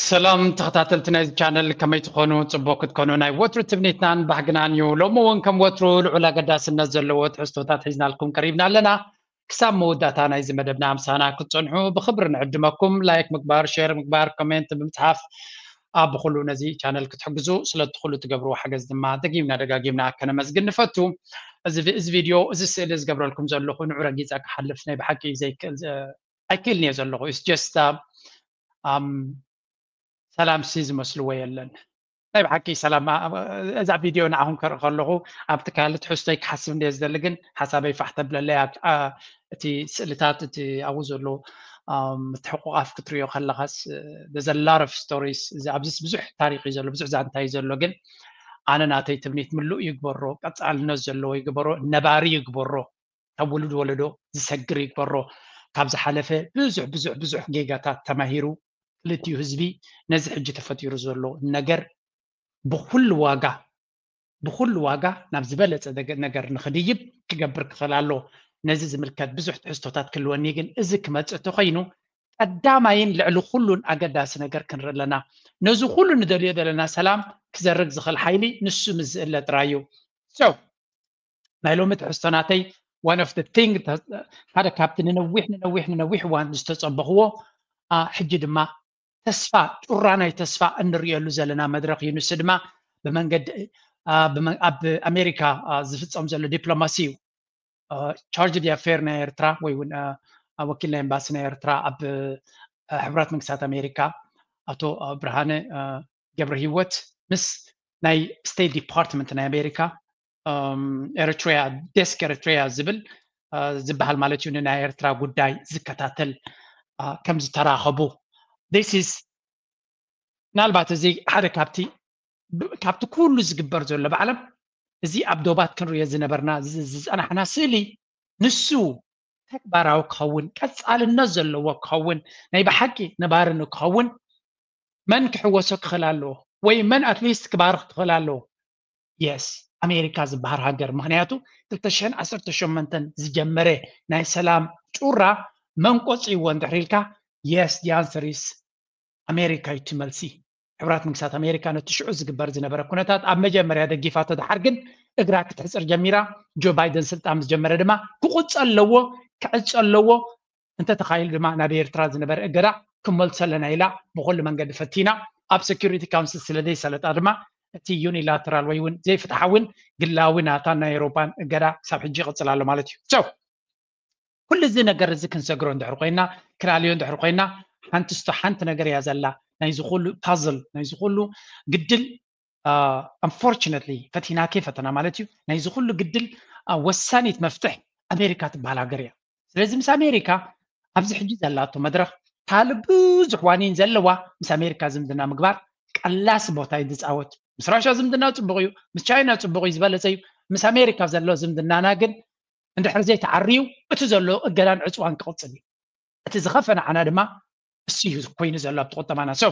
سلام تخطاتلتنا الچانل كما تكونوا صبوك تكونوا ناي وترو تبنيتنا بحقنان يو لومو وانكم وترو العلا قداس النزلوت حستوتات حزنا لكم قريبنا لنا كسام موداتا ناي زي مدبنا مسانا كتصنحوا بخبر نعدمكم لايك مقبار شير مقبار كومنت بمتحف بخلو نزي channel كتحجزو سلا تدخلوا تقبروا حجز دما دقيقنا كنا مزقن نفتو از فيديو از سيلز قبر لكم زلخو نعرا جيزاك حلفنا بحكي زي اكلني زلخو it's just سلام سيز مسلوه يلن طيب حكي سلام اذا فيديو نعهم كرخلو ابتكالت حستيك حسب نديز دلغن حسابي فحت بلليات تي سلتات تي اوزلو تحقق افكتريو خلخس there's a lot of stories اذا ابزس بزح تاريخي زلو بزح زانتاي زلو جن انا ناتي تبنيت ملو يغبرو قصال نزلو يغبرو نباري يغبرو تولد ولدو زسغر يغبرو كابز حلفه بزح جيجاتات تماهيرو لتيو هزبي نزح حجي تفتيرو زلو نجر بكل واقع ناب زبلت نجر نخديب كجبر كخلالو نزز ملكات بزح حستوتات كل ونيجن ازك ما تخينو قدامين لعلو كلن اقداس نجر كنرلنا نزو كلن ندلي دلنا سلام كزرق زخل حيلي نسو مزله ترايو سو معلومه حستناتي one of the thing هذا كابتن نوح وان نستصبغو حجي دما تسفى قراناي تسفى انريالو زلنا مدرك ينسدما بمنقد بامريكا زفصم زل دبلوماسي تشارج دي افير نيرترا وي وكيل امباسي نيرترا اب حبرات منكسات امريكا اتو برهانه جبر هيوت مس ناي ستيت ديبارتمنت نا امريكا اريتريا ديسك اريتريا زبحال مالتيو نا ارترا غداي زكتاتل كم زتراخبو this is نالبات زي حدا كابتي كله زقبر زول بعلم زي ابدوبات كنرو يزنبرنا انا حناسلي نسو تكبراو كون قصال النزل لو كون ناي بحقي نبار كون من كحوسك خلالو وي من اتليست كبار خلالو يس امريكا زبار هاجر مخنياتو 2018 زجمره ناي سلام ጩራ منقصي وندحريلكا yes the answer is امريكا يتملسي حبرات منكسات امريكا نتشعو زقبر زنبره كونتات اب مجمريا دغيفات تدحرجن እግራ ክትሕፅር ጀሚራ ጆ ባይደን ስልጣን ምስ ጀመረ ድማ ክቁፅ ኣለዎ እንተ ተኻይሉ ድማ ናብ ኤርትራ ዝነበረ እገዳ ክመልሶ ኣለና ኢላ ብኩሉ መንገዲ ፈቲና ኣብ ሴኩሪቲ ካውንስል ስለዘይ ሰለጣ ድማ እቲ ዩኒላተራል ወይ እውን ዘይፍትሓውን ግላዊ ናታ ናይ ኤውሮፓን እገዳ ክሳብ ሕጂ ይቕፅል ኣሎ ማለት እዩ ሶ ኩሉ እዚ ነገር እዚ ክንሰግሮ እንድሕር ኮይና ክናልዮ እንድሕር ኮይና ሓንቲ ነገር እያ ዘላ ናይ ዝኩሉ ፓዝል ናይ ዝኩሉ ግድል unfortunately ፈቲና ፈተና ማለት እዩ ናይ ዝኩሉ ግድል ወሳኒት መፍትሕ ኣሜሪካ ትበሃል ሃገር እያ ስለዚ ምስ ኣሜሪካ ኣብዚ ሕጂ ዘላቶ መድረክ ካል ብዙሕ ዋኒን ዘለዋ ምስ ኣሜሪካ ዝምድና ምግባር ቀላስ ቦታ እዩ ዝፃወት ምስ ራሽያ ዝምድና ፅቡቅ እዩ ምስ ቻይና ፅቡቅ እዩ ዝበለፀ እዩ ምስ ኣሜሪካ ዘሎ ዝምድናና ግን እንድሕር ዘይተዓርዩ እቲ ዘሎ እገዳን ዕፅዋን ክቕፅል እዩ እቲ ዝኸፈነ ዓና ድማ እሱ እዩ ኮይኑ ዘሎ ኣብቲ ቁጠማና so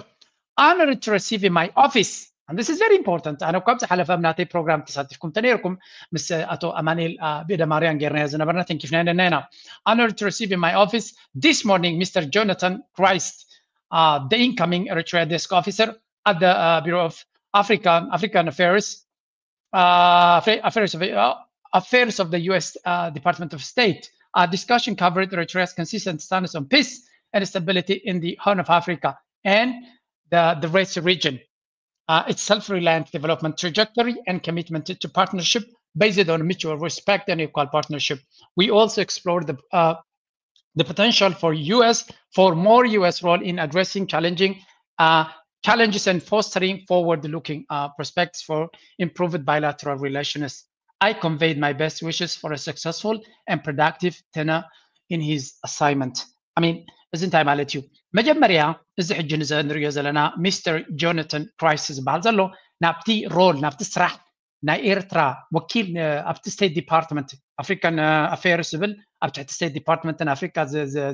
honored to receive in my office and this is very important أنا كم سحلف أمناتي program تساتفكم تنيركم مس أتو أمانيل بيدا ماريان جيرنا زنبرنا thank you فنانا honored to receive in my office this morning Mr. Jonathan Christ the incoming Eritrea desk officer at the Bureau of African Affairs of the U.S. Department of State. Our discussion covered Eritrea's consistent stance on peace and stability in the Horn of Africa and the Red Sea region. Its self-reliant development trajectory and commitment to partnership based on mutual respect and equal partnership. We also explored the potential for more U.S. role in addressing challenges and fostering forward-looking prospects for improved bilateral relations. I conveyed my best wishes for a successful and productive tenure in his assignment. I mean, isn't I ማለት እዩ መጀመርያ እዚ ሕጂ ንሪኦ ዘለና ሚስተር ጆናተን ክራይስ ዝበሃል ዘሎ ናብቲ ሮል ናብቲ ስራሕ ናይ ኤርትራ ወኪል ኣብቲ ስቴት ዲፓርትመንት ኣፍሪካን ኣፌርስ ዝብል ኣብ ትሕቲ ስቴት ዲፓርትመንትን ኣፍሪካ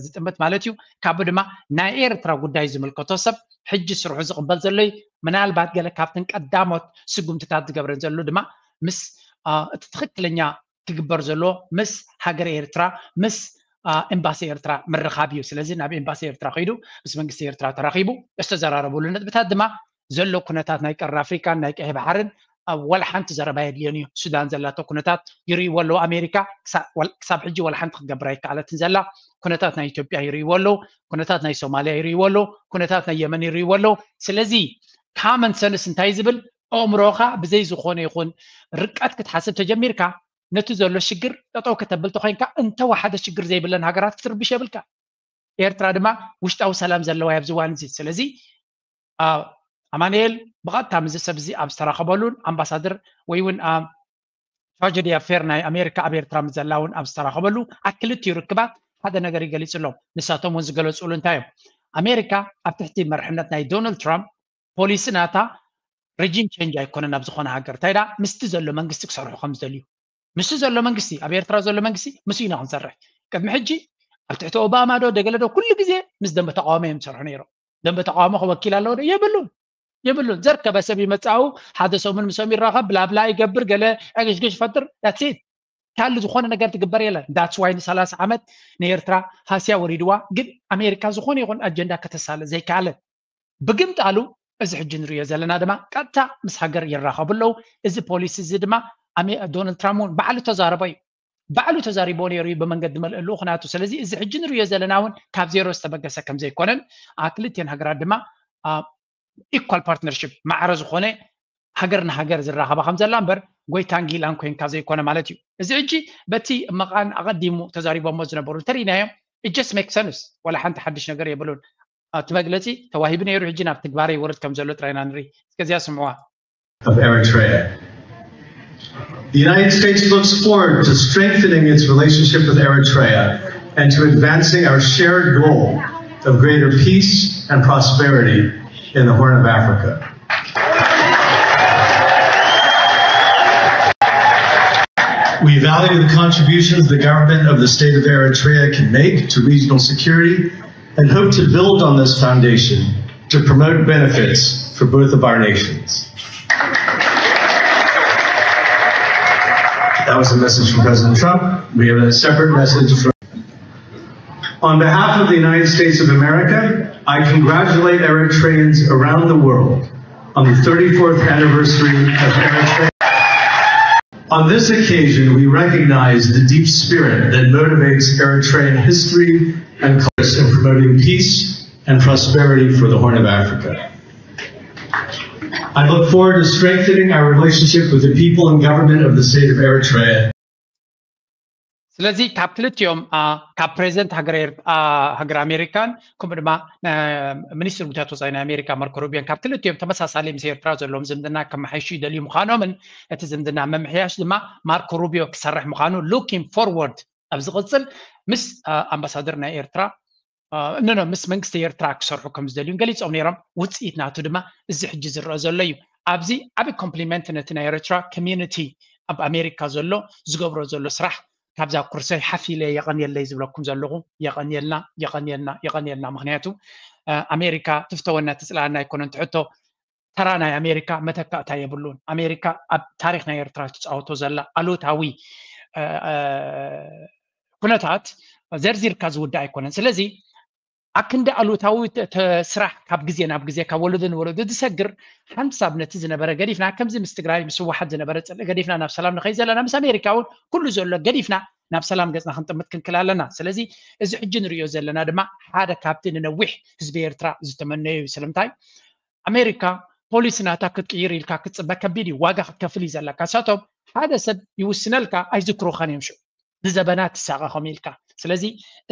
ዝጥምት ማለት እዩ ካብኡ ድማ ናይ ኤርትራ ጉዳይ ዝምልከቶ ሰብ ሕጂ ስርሑ ዝቕበል ዘሎ ምናልባት ገለ ካብተን ቀዳሞት ስጉምትታት ዝገብረን ዘሎ ድማ ምስ እቲ ትክክለኛ ክግበር ዘሎ ምስ ሃገር ኤርትራ ምስ ኤምባሲ ኤርትራ ምርኻብ እዩ ስለዚ ናብ ኤምባሲ ኤርትራ ኸይዱ ምስ መንግስቲ ኤርትራ ተራኺቡ ዝተዘራረበሉ ነጥብታት ድማ ዘሎ ኩነታት ናይ ቀረብ ኣፍሪካን ናይ ቀይሕ ባሕርን ወላ ሓንቲ ዘረባ የድልዮን እዩ ሱዳን ዘላቶ ኩነታት ይርእይዎ ኣለዉ ኣሜሪካ ክሳብ ሕጂ ወላ ሓንቲ ክገብር ኣይከኣለትን ዘላ ኩነታት ናይ ኢትዮጵያ ይርእይዎ ኣለዉ ኩነታት ናይ ሶማልያ ይርእይዎ ኣለዉ ኩነታት ናይ የመን ይርእይዎ ኣለዉ ስለዚ ካመን ሰንስ እንታይ ዝብል ኣእምሮኻ ብዘይ ዝኾነ ይኹን ርቀት ክትሓስብ ተጀሚርካ ነቲ ዘሎ ሽግር ጠጠው ከተብል ተኮይንካ እንተወሓደ ሽግር ዘይብለን ሃገራት ክትርብሽ የብልካ ኤርትራ ድማ ውሽጣዊ ሰላም ዘለዋ ኣብዚ እዋን እዚ ስለዚ ኣማኑኤል ብቐጥታ ምዝ ሰብ እዚ ኣብ ዝተራኸበሉን ኣምባሳደር ወይ እውን ትራጀዲ ኣፌር ናይ ኣሜሪካ ኣብ ኤርትራ ምስ ዘላ እውን ኣብ ዝተራኸበሉ ኣክልቲኡ ርክባት ሓደ ነገር ይገሊፅሎም ንሳቶም እውን ዝገለፅሉ እንታይ እዮም ኣሜሪካ ኣብ ትሕቲ መርሕነት ናይ ዶናልድ ትራምፕ ፖሊሲ ናታ ሬጂም ቼንጅ ኣይኮነን ኣብ ዝኾነ ሃገር እንታይ ዳ ምስቲ ዘሎ መንግስቲ ክሰርሑ ከም ዝደልዩ ምስቲ ዘሎ መንግስቲ ኣብ ኤርትራ ዘሎ መንግስቲ ምስ ኢና ክንሰርሕ ቅድሚ ሕጂ ኣብ ትሕቲ ኦባማ ዶ ደገለ ዶ ኩሉ ግዜ ምስ ደንበ ተቃዋሞ እዮም ዝሰርሑ ነይሮም ደንበ ተቃዋሞ ክወኪል ኣለዎ ዶ የብሉን ዘርከበ ሰብ ይመፃው ሓደ ሰሙን ምሶም ይራኸብ ብላብላ ይገብር ገለ ዕግሽግሽ ይፈጥር that's it ካል ዝኾነ ነገር ትግበር የለን that's why ን30 ዓመት ንኤርትራ ሃስያ ወሪድዋ ግን ኣሜሪካ ዝኾነ ይኹን ኣጀንዳ ከተሳለ ዘይከኣለ ብግምጣሉ እዚ ሕጂ ንሪኦ ዘለና ድማ ቀጥታ ምስ ሃገር ይራኸቡ ኣለዉ እዚ ፖሊሲ እዚ ድማ ዶናልድ ትራምፕ ባዕሉ ተዛረበ እዩ ባዕሉ ተዛሪቦ ነይሩ ብመንገዲ መልእሉ ምክንያቱ ስለዚ እዚ ሕጂ ንሪኦ ዘለና እውን ካብ ዜሮ ዝተበገሰ ከም ዘይኮነን ክልቲአን ሃገራት ድማ ኢኳል ፓርትነርሽፕ ማዕረ ዝኾነ ሃገር ንሃገር ዝራኸባ ከም ዘላ እምበር ጎይታን ጊላን ኮይንካ ዘይኮነ ማለት እዩ እዚ ሕጂ በቲ መቃን ኣቐዲሙ ተዛሪቦሞ ዝነበሩ ተሪናዮም it just makes sense ወላ ሓንቲ ሓድሽ ነገር የብሉን እቲ መግለፂ ተዋሂቡ ነይሩ ሕጂ ናብ ትግባር ይወርድ ከም ዘሎ ጥራይና ንርኢ እስከዚያ ስምዕዋ of Eritrea. The United States looks forward to strengthening its relationship with Eritrea and to advancing our shared goal of greater peace and prosperity in the Horn of Africa. We value the contributions the government of the state of Eritrea can make to regional security and hope to build on this foundation to promote benefits for both of our nations. That was a message from President Trump. We have a separate message from... On behalf of the United States of America, I congratulate Eritreans around the world on the 34th anniversary of Eritrea. On this occasion, we recognize the deep spirit that motivates Eritrean history and culture in promoting peace and prosperity for the Horn of Africa. I look forward to strengthening our relationship with the people and government of the state of Eritrea. ስለዚህ ካብ ክልቲኦም ካብ ፕሬዚደንት ሃገር ኣሜሪካን ከምኡ ድማ ሚኒስትር ጉዳያት ወፃኢ ናይ ኣሜሪካ ማርኮ ሩቢዮን ካብ ክልቲኦም ተመሳሳሊ ምስ ኤርትራ ዘለዎም ዝምድና ከመሓይሹ ይደልዩ ምዃኖምን እቲ ዝምድና መምሕያሽ ድማ ማርኮ ሩቢዮ ክሰርሕ ምዃኑ ሉኪንግ ፎርወርድ ኣብ ዝቕፅል ምስ ኣምባሳደር ናይ ኤርትራ ምስ መንግስቲ ኤርትራ ክሰርሑ ከም ዝደልዩን ገሊፆም ነይሮም ውፅኢት ናቱ ድማ እዚ ሕጂ ዝረአ ዘሎ እዩ ኣብዚ ዓብይ ኮምፕሊመንት ነቲ ናይ ኤርትራ ኮሚዩኒቲ ኣብ ኣሜሪካ ዘሎ ዝገብሮ ዘሎ ስራሕ ካብዛ ኩርሰይ ሓፊለ የቐንየለይ ዝብለኩም ዘለኹ የቐንየልና ምክንያቱ ኣሜሪካ ትፍተወና ትፅላና ኣይኮነን ትሕቶ ተራ ናይ ኣሜሪካ መተካእታ የብሉን ኣሜሪካ ኣብ ታሪክ ናይ ኤርትራ ትፃወቶ ዘላ ኣሉታዊ ኩነታት ዘርዚርካ ዝውዳእ ኣይኮነን ስለዚ ኣክንደ ኣሉታዊ ስራሕ ካብ ግዜ ናብ ግዜ ካብ ወለዶ ንወለዶ ዝሰግር ሓንሳብ ነቲ ዝነበረ ገዲፍና ከምዚ ምስ ትግራይ ምስ ዋሓድ ዝነበረ ፀልእ ገዲፍና ናብ ሰላም ንኸይ ዘለና ምስ ኣሜሪካ እውን ኩሉ ዘሎ ገዲፍና ናብ ሰላም ገፅና ክንጥምት ክንክል ኣለና ስለዚ እዚ ሕጂ ንሪኦ ዘለና ድማ ሓደ ካብቲ ንነዊሕ ህዝቢ ኤርትራ ዝተመነዩ ስለምንታይ ኣሜሪካ ፖሊሲ ናታ ክትቅይር ኢልካ ክትፅበ ከቢድ እዩ ዋጋ ክትከፍል እዩ ዘለካ ንሳቶም ሓደ ሰብ ይውስነልካ ኣይዝክሩኻን እዮም ሽዑ ንዘበናት ትሳቐኸም ኢልካ ስለዚ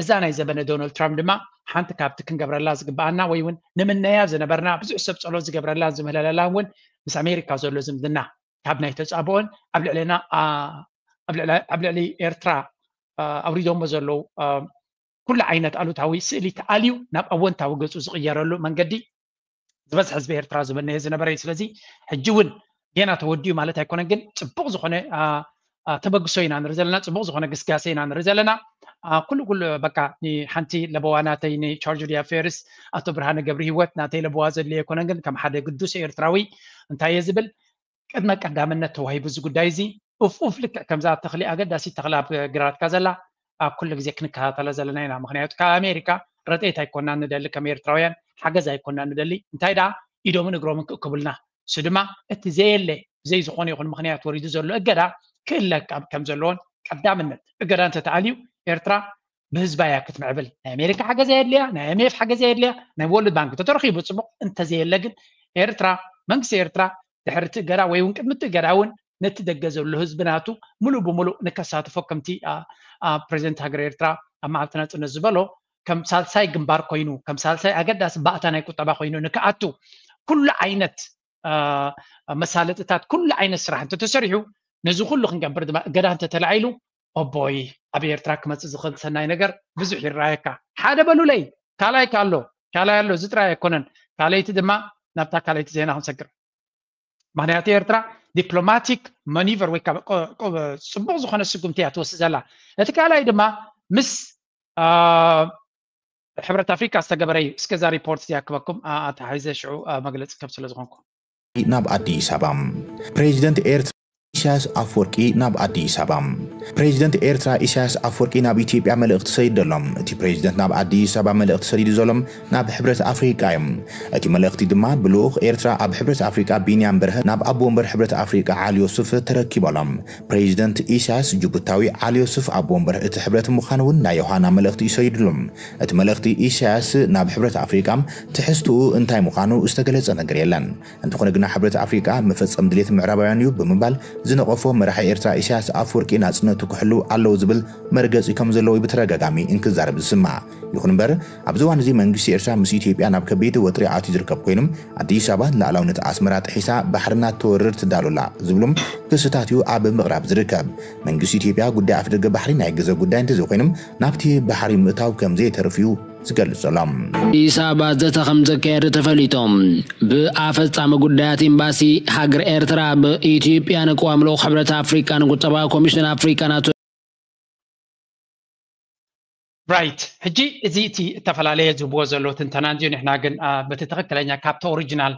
እዛ ናይ ዘበነ ዶናልድ ትራምፕ ድማ ሓንቲ ካብቲ ክንገብረላ ዝግባአና ወይ እውን ንምነያ ዝነበርና ብዙሕ ሰብ ፀሎት ዝገብረላ ዝምህለለላ እውን ምስ ኣሜሪካ ዘሎ ዝምድና ካብ ናይ ተፃብኦን ኣብ ልዕሊ ኤርትራ ኣውሪዶሞ ዘለው ኩሉ ዓይነት ኣሉታዊ ስእሊ ተኣልዩ ናብ ኣወንታዊ ገፁ ዝቕየረሉ መንገዲ ዝበዝሐ ህዝቢ ኤርትራ ዝመነየ ዝነበረ እዩ ስለዚ ሕጂ እውን ገና ተወዲኡ ማለት ኣይኮነን ግን ፅቡቕ ዝኾነ ተበግሶ ኢና ንርኢ ዘለና ፅቡቕ ዝኾነ ግስጋሴ ኢና ንርኢ ዘለና ኩሉ በቃ ሓንቲ ለበዋ ናተይ ቻርጅ ዲ ኣፌርስ ኣቶ ብርሃነ ገብሪ ሂወት ናተይ ለበዋ ዘድልየ ኣይኮነን ግን ከም ሓደ ቅዱስ ኤርትራዊ እንታይ እየ ዝብል ቅድመ ቀዳምነት ተዋሂቡ እዚ ጉዳይ እዚ ኡፍ ልክዕ ከምዛ ተኽሊ ኣገዳሲ ተኽሊ ኣብ ግራትካ ዘላ ኣብ ኩሉ ግዜ ክንከታተሎ ዘለና ኢና ምክንያቱ ካብ ኣሜሪካ ረጤት ኣይኮንና ንደሊ ከም ኤርትራውያን ሓገዝ ኣይኮንና ንደሊ እንታይ ደኣ ኢዶምን እግሮምን ክእክቡልና እሱ ድማ እቲ ዘየለ ብዘይ ዝኾነ ይኹን ምክንያት ወሪዱ ዘሎ እገዳ ክእለቅ ከም ዘለዎን ቀዳምነት እገዳ እንተተኣልዩ ኤርትራ ብህዝባ እያ ክትምዕብል ናይ ኣሜሪካ ሓገዝ የድልያ ናይ ኤምኤፍ ሓገዝ የድልያ ናይ ወርልድ ባንክ ተተረኺቡ ፅቡቕ እንተዘየለ ግን ኤርትራ መንግስቲ ኤርትራ ድሕሪ እቲ እገዳ ወይ እውን ቅድሚ እቲ እገዳ እውን ነቲ ደገ ዘሎ ህዝቢ ናቱ ሙሉእ ብሙሉእ ንከሳትፎ ከምቲ ፕሬዚደንት ሃገር ኤርትራ ኣብ መዓልቲ ናፅነት ዝበሎ ከም ሳልሳይ ግንባር ኮይኑ ከም ሳልሳይ ኣገዳሲ ባእታ ናይ ቁጠባ ኮይኑ ንክኣቱ ኩሉ ዓይነት መሳለጥታት ኩሉ ዓይነት ስራሕ እንተተሰሪሑ ነዚ ኩሉ ክንገብር ድማ እገዳ እንተተላዒሉ ኦቦይ ኣብ ኤርትራ ክመፅእ ዝኽእል ሰናይ ነገር ብዙሕ ይረኣየካ ሓደ በሉለይ ካልኣይ ካልኣይ ኣሎ እዚ ጥራይ ኣይኮነን ካልኣይቲ ድማ ናብታ ካልኣይቲ ዜና ክንሰግር ምክንያቱ ኤርትራ ዲፕሎማቲክ ማኒቨር ወይ ፅቡቕ ዝኾነ ስጉምቲ እያ ትወስድ ዘላ እቲ ካልኣይ ድማ ምስ ሕብረት ኣፍሪካ ዝተገበረ እዩ እስከዛ ሪፖርት ዝያክበኩም ኣተሓይዘ ሽዑ መግለፂ ከም ስለ ዝኾንኩ ናብ ኣዲስ ኣበባ ፕሬዚደንት ኤርትራ ኢሳያስ አፈወርቂ ናብ አዲስ አበባ ፕሬዚደንት ኤርትራ ኢሳያስ አፈወርቂ ናብ ኢትዮጵያ መልእክቲ ሰይድ ደሎም እቲ ፕሬዚደንት ናብ አዲስ አበባ መልእክቲ ሰይድ ዘሎም ናብ ሕብረት አፍሪካ እዮም እቲ መልእክቲ ድማ ብልኡኽ ኤርትራ ኣብ ሕብረት አፍሪካ ቢንያም በርሀ ናብ ኣቦ ወንበር ሕብረት አፍሪካ ዓሊ ዮሱፍ ተረኪቦሎም ፕሬዚደንት ኢሳያስ ጅቡታዊ ዓሊ ዮሱፍ ኣቦ ወንበር እቲ ሕብረት ምዃኑ እውን ናይ ዮሃና መልእክቲ ይሰይድሎም እቲ መልእክቲ ኢሳያስ ናብ ሕብረት አፍሪካ ትሕዝትኡ እንታይ ምዃኑ ዝተገለጸ ነገር የለን እንተኾነ ግና ሕብረት አፍሪካ መፈጸም ድሌት ምዕራባውያን እዩ ብምባል ዝነቆፎ መራሒ ኤርትራ ኢሳያስ አፈወርቂ ናጽነቱ ክሕሉ ኣለው ዝብል መርገጺ ከም ዘለዎ ብተረጋጋሚ እንክዛረብ ዝስማዕ ይኹን እምበር ኣብ ዝዋን እዚ መንግስቲ ኤርትራ ምስ ኢትዮጵያ ናብ ከቢድ ወጥሪ ኣትዩ ዝርከብ ኮይኖም ኣዲስ ኣበባ ላዕላውነት ኣስመራ ጥሒሳ ባሕርና ተወርር ትዳሉላ ዝብሎም ክስታት እዩ ኣብ ምቕራብ ዝርከብ መንግስቲ ኢትዮጵያ ጉዳይ ኣፍደገ ባሕሪ ናይ ገዘ ጉዳይ እንተዘይኮይኖም ናብቲ ባሕሪ ምእታው ከምዘይተርፍዩ ዝገልጸሎም ኢሳባ ዘተኸም ዘካየደ ተፈሊጦም ብኣፈጻሚ ጉዳያት ኤምባሲ ሃገር ኤርትራ በኢትዮጵያ ንቋም ልኡኽ ሕብረት አፍሪካ ንቁጠባ ኮሚሽን ኣፍሪካ ናቱ ራይት ሕጂ እዚ እቲ ተፈላለየ ዝብዎ ዘሎ ትንተና እንጂ ንሕና ግን በቲ ትኽክለኛ ካብቲ ኦሪጂናል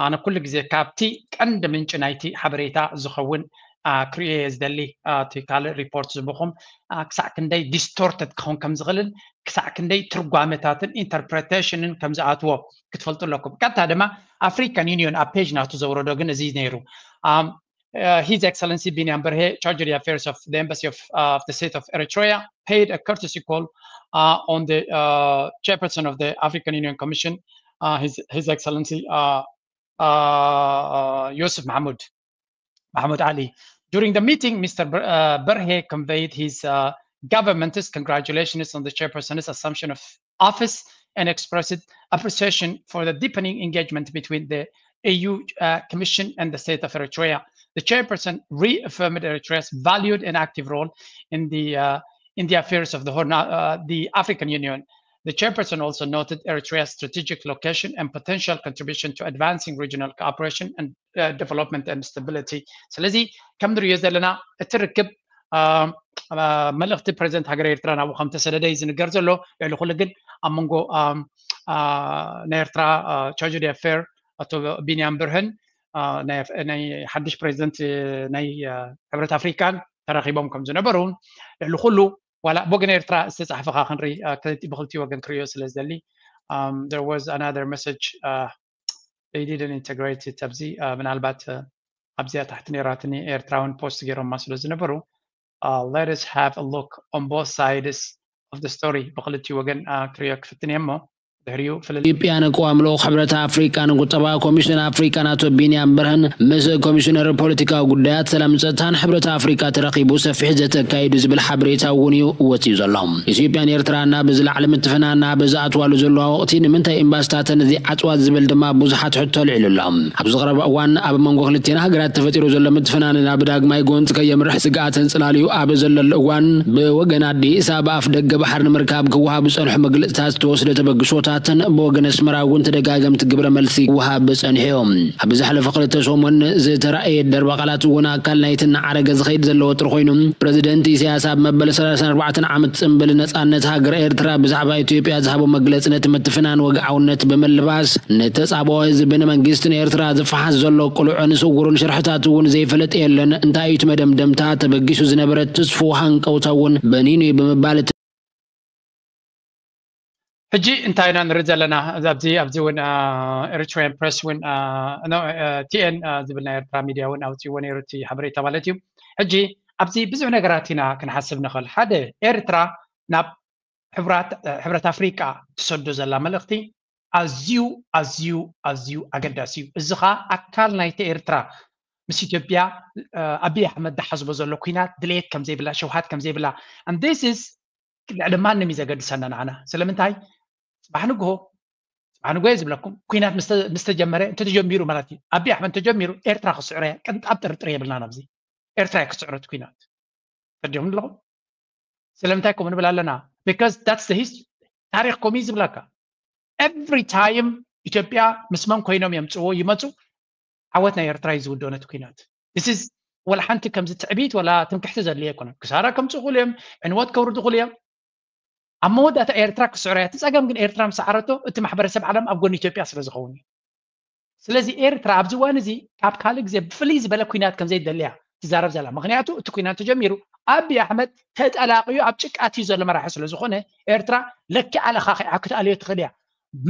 ኣነ ኩሉ ግዜ ካብቲ ቀንዲ ምንጭ ናይቲ ሓበሬታ ዝኸውን ክሪኤ ዝደሊ እቲ ካልእ ሪፖርት ዝብኹም ክሳዕ ክንደይ ዲስቶርትድ ክኸውን ከም ዝኽእልን ክሳዕ ክንደይ ትርጓሜታትን ኢንተርፕሬቴሽንን ከም ዝኣትዎ ክትፈልጡ ኣለኩም ቀጥታ ድማ ኣፍሪካን ዩኒዮን ኣብ ፔጅ ናቱ ዘውረዶ ግን እዚ ነይሩ His Excellency Binyam Berhe, Charge of the Affairs of the Embassy of the State of Eritrea, paid a courtesy call on the chairperson of the African Union Commission, His Excellency Yusuf Mahmoud Ali. During the meeting, Mr. Berhe conveyed his government's congratulations on the chairperson's assumption of office and expressed appreciation for the deepening engagement between the AU Commission and the State of Eritrea. The chairperson reaffirmed Eritrea's valued and active role in the affairs of the African Union. The chairperson also noted Eritrea's strategic location and potential contribution to advancing regional cooperation and development and stability. ስለዚህ ከም ንሪኦ ዘለና እቲ ርክብ መልእኽቲ ፕሬዚደንት ሃገር ኤርትራ ናብኡ ከም ተሰደደ እዩ ዝንገር ዘሎ ልዕሊ ኩሉ ግን ኣብ መንጎ ናይ ኤርትራ ቻርጅ ዲ ኣፌር ኣቶ ቢንያም ብርህን ናይ ሓድሽ ፕሬዚደንት ናይ ሕብረት ኣፍሪካን ተራኺቦም ከም ዝነበሩ ልዕሊ ኩሉ ዋላ ቦግን ኤርትራ ዝተፃሕፈ ክንርኢ ብክልቲኡ ወገን ክሪኦ ስለ ዝደሊ there was another message they didn't integrate it ኣብዚ ምናልባት ኣብዚኣ ታሕቲ ነራትኒ ኤርትራውን ፖስት ገይሮም ስለ ዝነበሩ let us have a look on both sides of the story بخلتي وجن كريا كفتني أمه ኢትዮጵያ ንቋም ልኡኽ ሕብረት ኣፍሪካ ንቁጠባ ኮሚሽን ኣፍሪካ ናቶ ቢንያም ብርሃን ምስ ኮሚሽነር ፖለቲካዊ ጉዳያት ሰላም ፀጥታን ሕብረት ኣፍሪካ ተረኺቡ ሰፊሕ ዘተካይዱ ዝብል ሓበሬታ እውን እዩ ወፂኡ ዘሎ ኢትዮጵያን ኤርትራና ብዝለዓለ ምትፍናና ብዝኣትዋሉ ዘለዋ ወቕቲ ንምንታይ ኤምባሲታተን እዚ ዓፅዋት ዝብል ድማ ብዙሓት ሕቶ ልዕሉሎም ኣብ ዝቐረበ እዋን ኣብ መንጎ ክልቲአን ሃገራት ተፈጢሩ ዘሎ ምትፍናንና ብዳግማይ ጎንፂ ከየምርሕ ስግኣትን ፅላልዩ ኣብ ዘለሎ እዋን ብወገን ኣዲስ ኣበባ ኣፍ ደገ ባሕሪ ንምርካብ ክወሃብ ዝፀንሑ መግለፂታት ዝተወስደ ተበግሶታት بوغن اسمراغون تدغاغمت ግብረ መልሲ ወሃብ ፀንሒዮም ኣብ ዝሓለፈ ክልተ ሰሙን ዝተራእየ ደርባ ቃላት እውን ኣካል ናይትን ዓረገ ዝኸይድ ዘለዎ ጥር ኮይኑ ፕሬዝደንት ኢሳያስ ኣብ መበል 34 ዓመት ጽምብል ነጻነት ሃገር ኤርትራ ብዛዕባ ኢትዮጵያ ዝሃቦ መግለጽነት ምትፍናን ወግዓውነት በመልባስ ነተጻባው ህዝብን መንግስትን ኤርትራ ዝፈሓስ ዘሎ ቁልዑን ስውሩን ሽርሕታት እውን ዘይፈለጥ የለን እንታይ እዩ መደምደምታ ተበጊሱ ዝነበረ ተስፉ ሃንቀውታውን በኒኑ በመባል حجي انتاينا نرد لنا ابزي ون Eritrean press ون تي ان زبلنا إيرترا ميديا ون اوتي ون يرتي حبريتا والتي حجي ابزي بزو نغراتنا كنحسب نخل حدا إيرترا ناب حبرات افريقيا تسدو زلا ملختي ازيو اغداسيو ازخا اكال نايت إيرترا مس إثيوبيا ابي احمد دحزبو زلو كينات دليت كم زي بلا شوهات كم زي بلا and this is لما نمي زغد سنانا سلامنتاي صباحنغو يزبلكم كوينات مستجمره انت تجميرو مالتي ابي احمد تجميرو ايرترا خسعره كنت ابطرطري بلنا نبزي ايرترا خسعره كوينات فديهم لو سلامتايكم نبلا لنا because that's the history تاريخكم يزبلكا every time ኢትዮጵያ مسمم ኮይኖም ይመጹ عوتنا ايرترا يزودونه كوينات this is ولا حنت كم زتعبيت ولا تنكحت زليه كنا كساره كم تقوليم عنوات كورد قوليم اما ودات ايرترا كسعريات تسقم ግን ኤርትራ مسعرته እቲ ማሕበረሰብ ዓለም ኣብ ጎን ኢትዮጵያ ስለ ዝኸውን ስለዚ ኤርትራ ኣብ ዝዋን እዚ ካብ ካል ግዜ ብፍሊዝ በለ ኩናት ከም ዘይደልያ ትዛረብ ዘላ ምክንያቱ እቲ ኩናት ተጀሚሩ አቢ አሕመድ ተጠላቅዩ ኣብ ጭቃት እዩ ዘሎ መራሒ ስለ ዝኾነ ኤርትራ ለኪ ዓለኻ ክትኣልዮ ትኽእልያ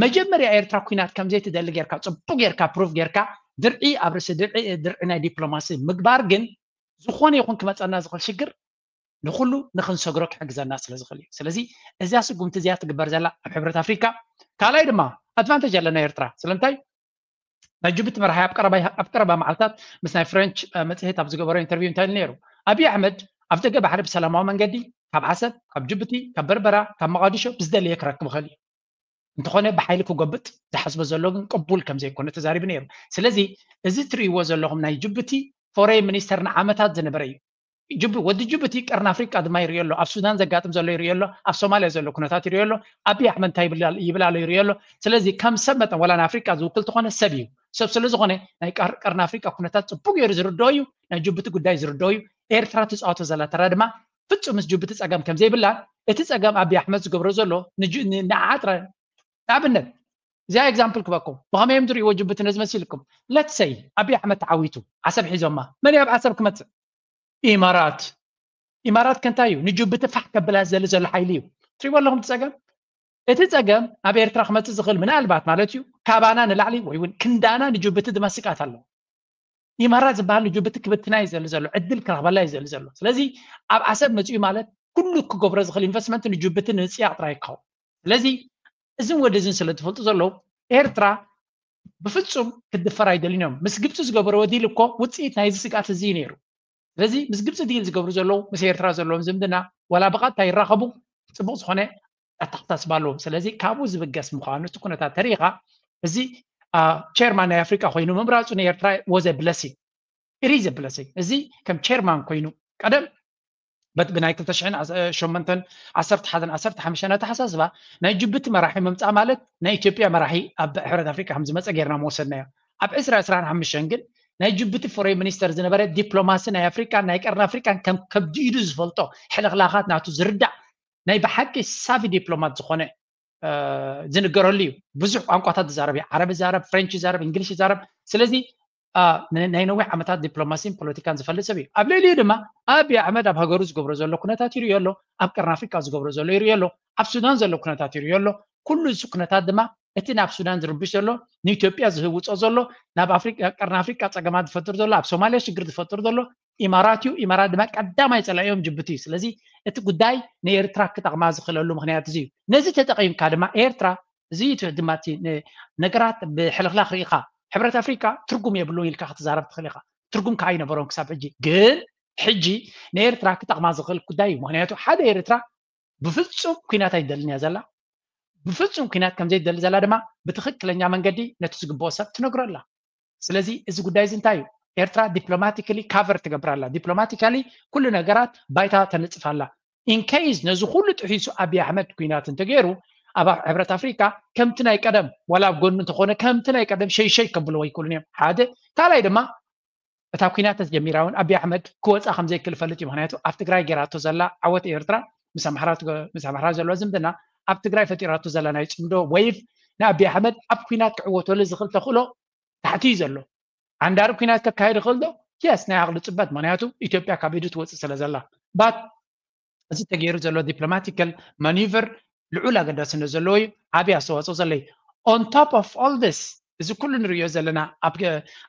መጀመርያ ኤርትራ ኩናት ከም ዘይትደሊ ጌርካ ጽቡቅ ጌርካ ፕሩፍ ጌርካ ድርዒ ኣብ ርሲ ድርዒ ናይ ዲፕሎማሲ ምግባር ግን ዝኾነ ይኹን ክመፀና ዝኽእል ሽግር ንኹሉ ንኽንሰግሮ ክሕግዘና ስለ ዝኽእል ስለዚ እዚያ ስጉምቲ እዚያ ትግበር ዘላ ኣብ ሕብረት ኣፍሪካ ካልኣይ ድማ ኣድቫንቴጅ ኣለና ኤርትራ ስለምንታይ ናይ ጅቡቲ መራሒ ኣብ ቀረባ መዓልታት ምስ ናይ ፍሬንች መጽሔት ኣብ ዝገበሮ ኢንተርቪው እንታይ ነይሩ አቢ ኣሕመድ ኣብ ደገ ባሕሪ ብሰላማዊ መንገዲ ካብ ዓሰብ ካብ ጅቡቲ ካብ በርበራ ካብ መቃዲሾ ብዝደልየ ክረክብ ይኽእል እንተኾነ ብሓይሊ ክጎብጥ ዝሓስበ ዘሎ ግን ቅቡል ከም ዘይኮነ ተዛሪቡ ነይሩ ስለዚ እዚ ትርእይዎ ዘለኹም ናይ ጅቡቲ ፎሬን ሚኒስተር ንዓመታት ዝነበረ እዩ ወዲ ጅቡቲ ቀርና ኣፍሪቃ ድማ ይሪኦ ኣሎ ኣብ ሱዳን ዘጋጥም ዘሎ ይሪኦ ኣሎ ኣብ ሶማልያ ዘሎ ኩነታት ይሪኦ ኣሎ አቢ ኣሕመድ እንታይ ይብላ ኣሎ ይሪኦ ኣሎ ስለዚ ከም ሰብ መጠን ወላ ንኣፍሪቃ ዝውክል ተኾነ ሰብ እዩ ሰብ ስለ ዝኾነ ናይ ቀርና ኣፍሪቃ ኩነታት ጽቡቅ ገይሩ ዝርድኦ እዩ ናይ ጅቡቲ ጉዳይ ዝርድኦ እዩ ኤርትራ ትፃወቶ ዘላ ተራ ድማ ፍጹም ምስ ጅቡቲ ፀገም ከም ዘይብላ እቲ ፀገም አቢ ኣሕመድ ዝገብሮ ዘሎ ንዓጥረ ንኣብነት እዚኣ ኤግዛምፕል ክበኩም ብኸመይ ምድሪእዎ ጅቡቲ ነዝመሲልኩም ለት ሰይ አቢ ኣሕመድ ተዓዊቱ ዓሰብ ሒዞማ መን ኣብ ዓሰብ ክመፅእ ኢማራት ከንታይ እዩ ንጅቡቲ ፋሕ ከብላ ዘሎ ሓይሊ እዩ ትሪእዎ ኣለኹም ፀገም እቲ ፀገም ኣብ ኤርትራ ክመፅእ ዝኽእል ምናልባት ማለት እዩ ካባና ንላዕሊ ወይ እውን ክንዳና ንጅቡቲ ድመስቃት ኣሎ إمارات زبال جبتك بتناي زلزلو عدل كرهبلا يزلزلو سلازي أب عسب مجيء مالت كل كجبرز خل إنفستمنت اللي جبتنا نسيا طرايقه سلازي إذن ودزن سلت فلت زلو إيرترا بفتصم كدفر عيدلينهم مس جبتو زجبر ودي لكو وتصيت نايز سقات الزينيرو سلازي مس جبتو ديل زجبر زلو مس إيرترا زلو زمدنا ولا بقى تيراقبو صبوص خنة أتحتاس بالهم سلازي كابو زبجس مخانو تكون تاريخا زي chairman أفريقيا خوينو مبرز ون إيرترا was a blessing it is a blessing زي كم chairman خوينو قدم بنايك تشعين شومنتن عصرت حمشنا تحساسبا ناي جبت مراحي ممصا مالت ناي إثيوبيا مراحي أب حرة أفريقيا حمز مصا غيرنا موسدنا أب إسرا إسران حمشنجن ناي جبت فورين مينستر زنبره دبلوماسي ناي أفريقيا ناي قرن أفريقيا كم كبديدو زفلطو حلقلاقات ناتو زردع ناي بحق سافي دبلومات زخونه زنقروليو بزح ቋንቋታት زارب عربي زارب فرنش زارب انجليش زارب سلازي ናይ ነዊሕ ዓመታት ዲፕሎማሲን ፖለቲካን ዝፈልጥ ሰብ እዩ ኣብ ልዕሊኡ ድማ ኣብይ ኣሕመድ ኣብ ሃገሩ ዝገብሮ ዘሎ ኩነታት ይርዮ ኣሎ ኣብ ቀርኒ ኣፍሪካ ዝገብሮ ዘሎ ይርዮ ኣሎ ኣብ ሱዳን ዘሎ ኩነታት ይርዮ ኣሎ ኩሉ እዚ ኩነታት ድማ እቲ ናብ ሱዳን ዝርብሽ ዘሎ ንኢትዮጵያ ዝህውፆ ዘሎ ናብ ኣፍሪካ ቀርኒ ኣፍሪካ ፀገማት ዝፈጥር ዘሎ ኣብ ሶማልያ ሽግር ዝፈጥር ዘሎ ኢማራት እዩ ኢማራት ድማ ቀዳማይ ፀላእዮም ጅቡቲ እዩ ስለዚ እቲ ጉዳይ ንኤርትራ ክጠቕማ ዝኽእለሉ ምክንያት እዚ እዩ ነዚ ተጠቒምካ ድማ ኤርትራ እዚ ድማ ነገራት ብሕልክላክ ርኢኻ حبرت أفريقيا ترجم يبلون يلقى تزارب تخليقة ترجم كاين برون كسب حجي نيرترا كتقما زغل كداي مهنياتو حدا يرترا بفصم كينات يدلني زلا بفصم كينات كم زي يدل زلا دما بتخكلنيا منغدي نتزغبو سب تنغرلا سلازي از غداي زنتايو ኤርትራ ዲፕሎማቲካሊ ካቨር ትገብራላ ዲፕሎማቲካሊ ኩሉ ነገራት ባይታ ተንጽፋላ ኢን ኬዝ ነዚ ሁሉ ጥሒሱ አብይ አሕመድ ኩናት እንተገይሩ ኣብ ሕብረት ኣፍሪካ ከምቲ ናይ ቀደም ወላ ኣብ ጎኑ እንተኾነ ከምቲ ናይ ቀደም ሸይሸይ ከብልዎ ይክእሉን እዮም ሓደ ካልኣይ ድማ እታ ኩናት ተጀሚራውን ኣብይ ኣሕመድ ክወፃ ከም ዘይክእል ፈልጥ እዩ ምክንያቱ ኣብ ትግራይ ገይራቶ ዘላ ዓወት ኤርትራ ምስ ኣምሓራ ዘለዎ ዝምድና ኣብ ትግራይ ፈጢራቶ ዘላ ናይ ፅምዶ ወይፍ ንኣብይ ኣሕመድ ኣብ ኩናት ክዕወተሉ ዝኽእል ተኽእሎ ታሕቲ እዩ ዘሎ አንዳር ኩናት ከካይድ ይኽእል ዶ የስ ናይ ዓቕሊ ፅበት ምክንያቱ ኢትዮጵያ ካብ ኢዱ ትወፅእ ስለ ዘላ ባት እዚ ተገይሩ ዘሎ ዲፕሎማቲካል ማኒቨር ልዑል ኣገዳስነት ዘለዎ እዩ ዓብዪ ኣስተዋፅኦ ዘለዎ ኦን ቶፕ ኦፍ ኦል ዲስ እዚ ኩሉ ንሪኦ ዘለና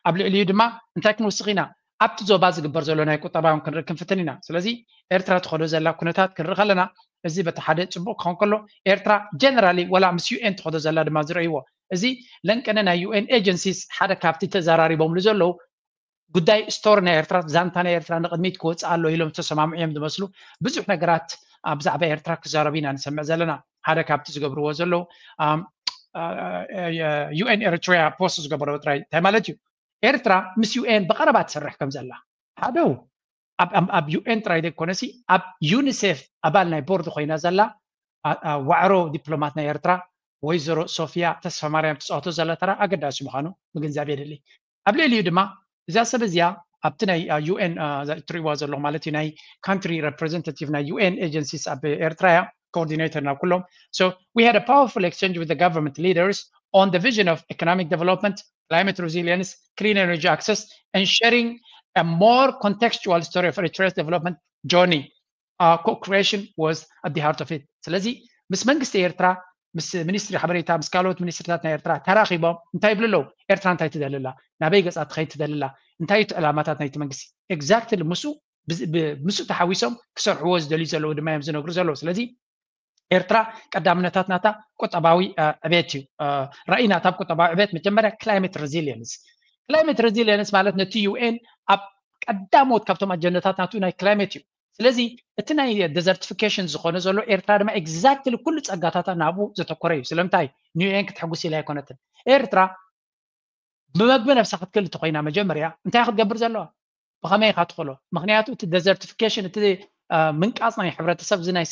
ኣብ ልዕሊኡ ድማ እንታይ ክንውስኽ ኢና ኣብቲ ዞባ ዝግበር ዘሎ ናይ ቁጠባውን ክንርኢ ክንፍትን ኢና ስለዚ ኤርትራ ትኸዶ ዘላ ኩነታት ክንርኢ ከለና እዚ በቲ ሓደ ፅቡቅ ክኸውን ከሎ ኤርትራ ጀነራሊ ወላ ምስ ዩኤን ትኸዶ ዘላ ድማ ዝረእይዎ እዚ ለንቀነ ናይ ዩኤን ኤጀንሲስ ሓደ ካብቲ ተዘራሪቦምሉ ዘለው ጉዳይ ስቶሪ ናይ ኤርትራ ዛንታ ናይ ኤርትራ ንቅድሚት ክወፅእ ኣሎ ኢሎም ተሰማምዑ ዝመስሉ ብዙሕ ነገራት ብዛዕባ ኤርትራ ክዛረቡ ኢና ንሰምዕ ዘለና ሓደ ካብቲ ዝገብርዎ ዘለው ዩኤን ኤርትራ ፖስት ዝገበሮ ጥራይ እንታይ ማለት እዩ ኤርትራ ምስ ዩኤን ብቀረባ ትሰርሕ ከም ዘላ ሓደ ኣብ ዩኤን ጥራይ ዘይኮነሲ ኣብ ዩኒሴፍ ኣባል ናይ ቦርድ ኮይና ዘላ ዋዕሮ ዲፕሎማት ናይ ኤርትራ ወይዘሮ ሶፊያ ተስፋ ማርያም ትፃወቶ ዘላ ተራ ኣገዳሲ ምዃኑ ምግንዛብ የድሊ ኣብ ልዕሊኡ ድማ እዛ ሰብ እዚኣ ኣብቲ ናይ ዩኤን እትሪእዋ ዘለኹ ማለት እዩ ናይ ካንትሪ ሬፕሬዘንታቲቭ ናይ ዩኤን ኤጀንሲስ ኣብ ኤርትራ እያ coordinator na kulom so we had a powerful exchange with the government leaders on the vision of economic development climate resilience clean energy access and sharing a more contextual story of Eritrea's development journey co-creation was at the heart of it ስለዚ ምስ መንግስቲ ኤርትራ ምስ ሚኒስትሪ ሓበሬታ ምስ ካልኦት ሚኒስትሪታት ናይ ኤርትራ ተራኺቦም እንታይ ይብሉ ኣለዉ ኤርትራ እንታይ ትደልላ ናበይ ገፃ ትኸይድ ትደልላ እንታይ እቲ ዕላማታት ናይቲ መንግስቲ ኤግዛክትሊ ምስኡ ተሓዊሶም ክሰርሕዎ ዝደልዩ ዘለዉ ድማ እዮም ዝነግሩ ዘለዉ ስለዚ ኤርትራ ቀዳምነታት ናታ ቁጠባዊ ዕቤት እዩ ራእይናታ ኣብ ቁጠባዊ ዕቤት መጀመርያ ክላይሜት ሬዚሊየንስ ማለት ነቲ ዩኤን ኣብ ቀዳሞት ካብቶም ኣጀንዳታት ናቱ ናይ ክላይሜት እዩ ስለዚ እቲ ናይ ዴዘርቲፊኬሽን ዝኾነ ዘሎ ኤርትራ ድማ ኤግዛክትሊ ኩሉ ፀጋታታ ናብኡ ዘተኮረ እዩ ስለምንታይ ንዩኤን ክትሕጉስ ኢላ ኣይኮነትን ኤርትራ ብመግቢ ነፍሳ ክትክእል እንተኮይና መጀመርያ እንታይ ክትገብር ዘለዋ ብኸመይ ኢኻ ትኽእሎ ምክንያቱ እቲ ዴዘርቲፊኬሽን እቲ ምንቃፅ ናይ ሕብረተሰብ እዚ ናይ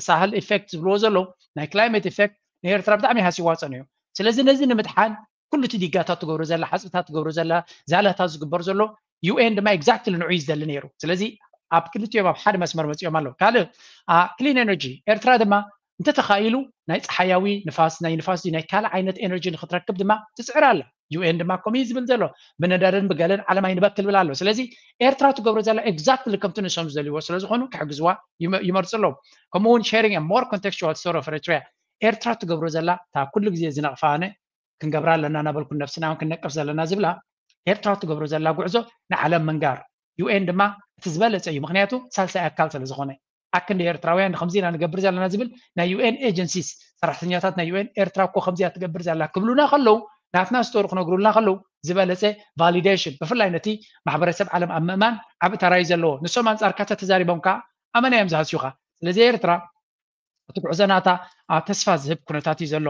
ሳህል ኢፌክት ዝብልዎ ዘለዉ ናይ ክላይሜት ኢፌክት ንኤርትራ ብጣዕሚ ሃሲዋ ፀኒዩ ስለዚ ነዚ ንምድሓን ኩሉ እቲ ዲጋታት ትገብሮ ዘላ ሓፅብታት ትገብሮ ዘላ ዛላታት ዝግበር ዘሎ ዩኤን ድማ ኤግዛክትሊ ንዑ ዝደሊ ነይሩ ስለዚ ኣብ ክልቲኦም ኣብ ሓደ መስመር መፂኦም ኣለዉ ካልእ ክሊን ኤነርጂ ኤርትራ ድማ እንተተኻኢሉ ናይ ፀሓያዊ ንፋስ ናይ ንፋስ ናይ ካልእ ዓይነት ኤነርጂ ንክትረክብ ድማ ትፅዕር ኣላ ዩኤን ድማ ከምኡ ዝብል ዘሎ ብነዳድን ብገለን ዓለም ኣይንበክል ብል ኣሎ ስለዚ ኤርትራ ትገብሮ ዘላ ኤግዛክትሊ ከምቲ ንሶም ዝደልይዎ ስለዝኾኑ ክሕግዝዋ ይመርፁ ኣለዉ ከምኡውን ሼሪንግ ሞር ኮንቴክስቹዋል ስቶሪ ኦፍ ኤርትራ ኤርትራ ትገብሮ ዘላ እታ ኩሉ ግዜ ዝነቕፋነ ክንገብራ ኣለና ናበልኩ ነፍስና ክንነቅፍ ዘለና ዝብላ ኤርትራ ትገብሮ ዘላ ጉዕዞ ንዓለም መንጋር UN ድማ እቲ ዝበለፀ እዩ ምክንያቱ ሳልሳይ ኣካል ስለ ዝኾነ ኣክንዲ ኤርትራውያን ከምዚና ንገብር ዘለና ዝብል ናይ UN ኤጀንሲስ ሰራሕተኛታት ናይ UN ኤርትራ እኮ ከምዚያ ትገብር ዘላ ክብሉና ከለው ናትና ስቶሪ ክነግሩልና ከለው ዝበለፀ ቫሊዴሽን ብፍላይ ነቲ ማሕበረሰብ ዓለም ኣብ ምእማን ዓብ ተራይ ዘለዎ ንሶም አንጻርካ ተዛሪቦም ከዓ ኣመና እዮም ዝሃስዩኻ ስለዚ ኤርትራ እቲ ጉዕዞናታ ተስፋ ዝህብ ኩነታት እዩ ዘሎ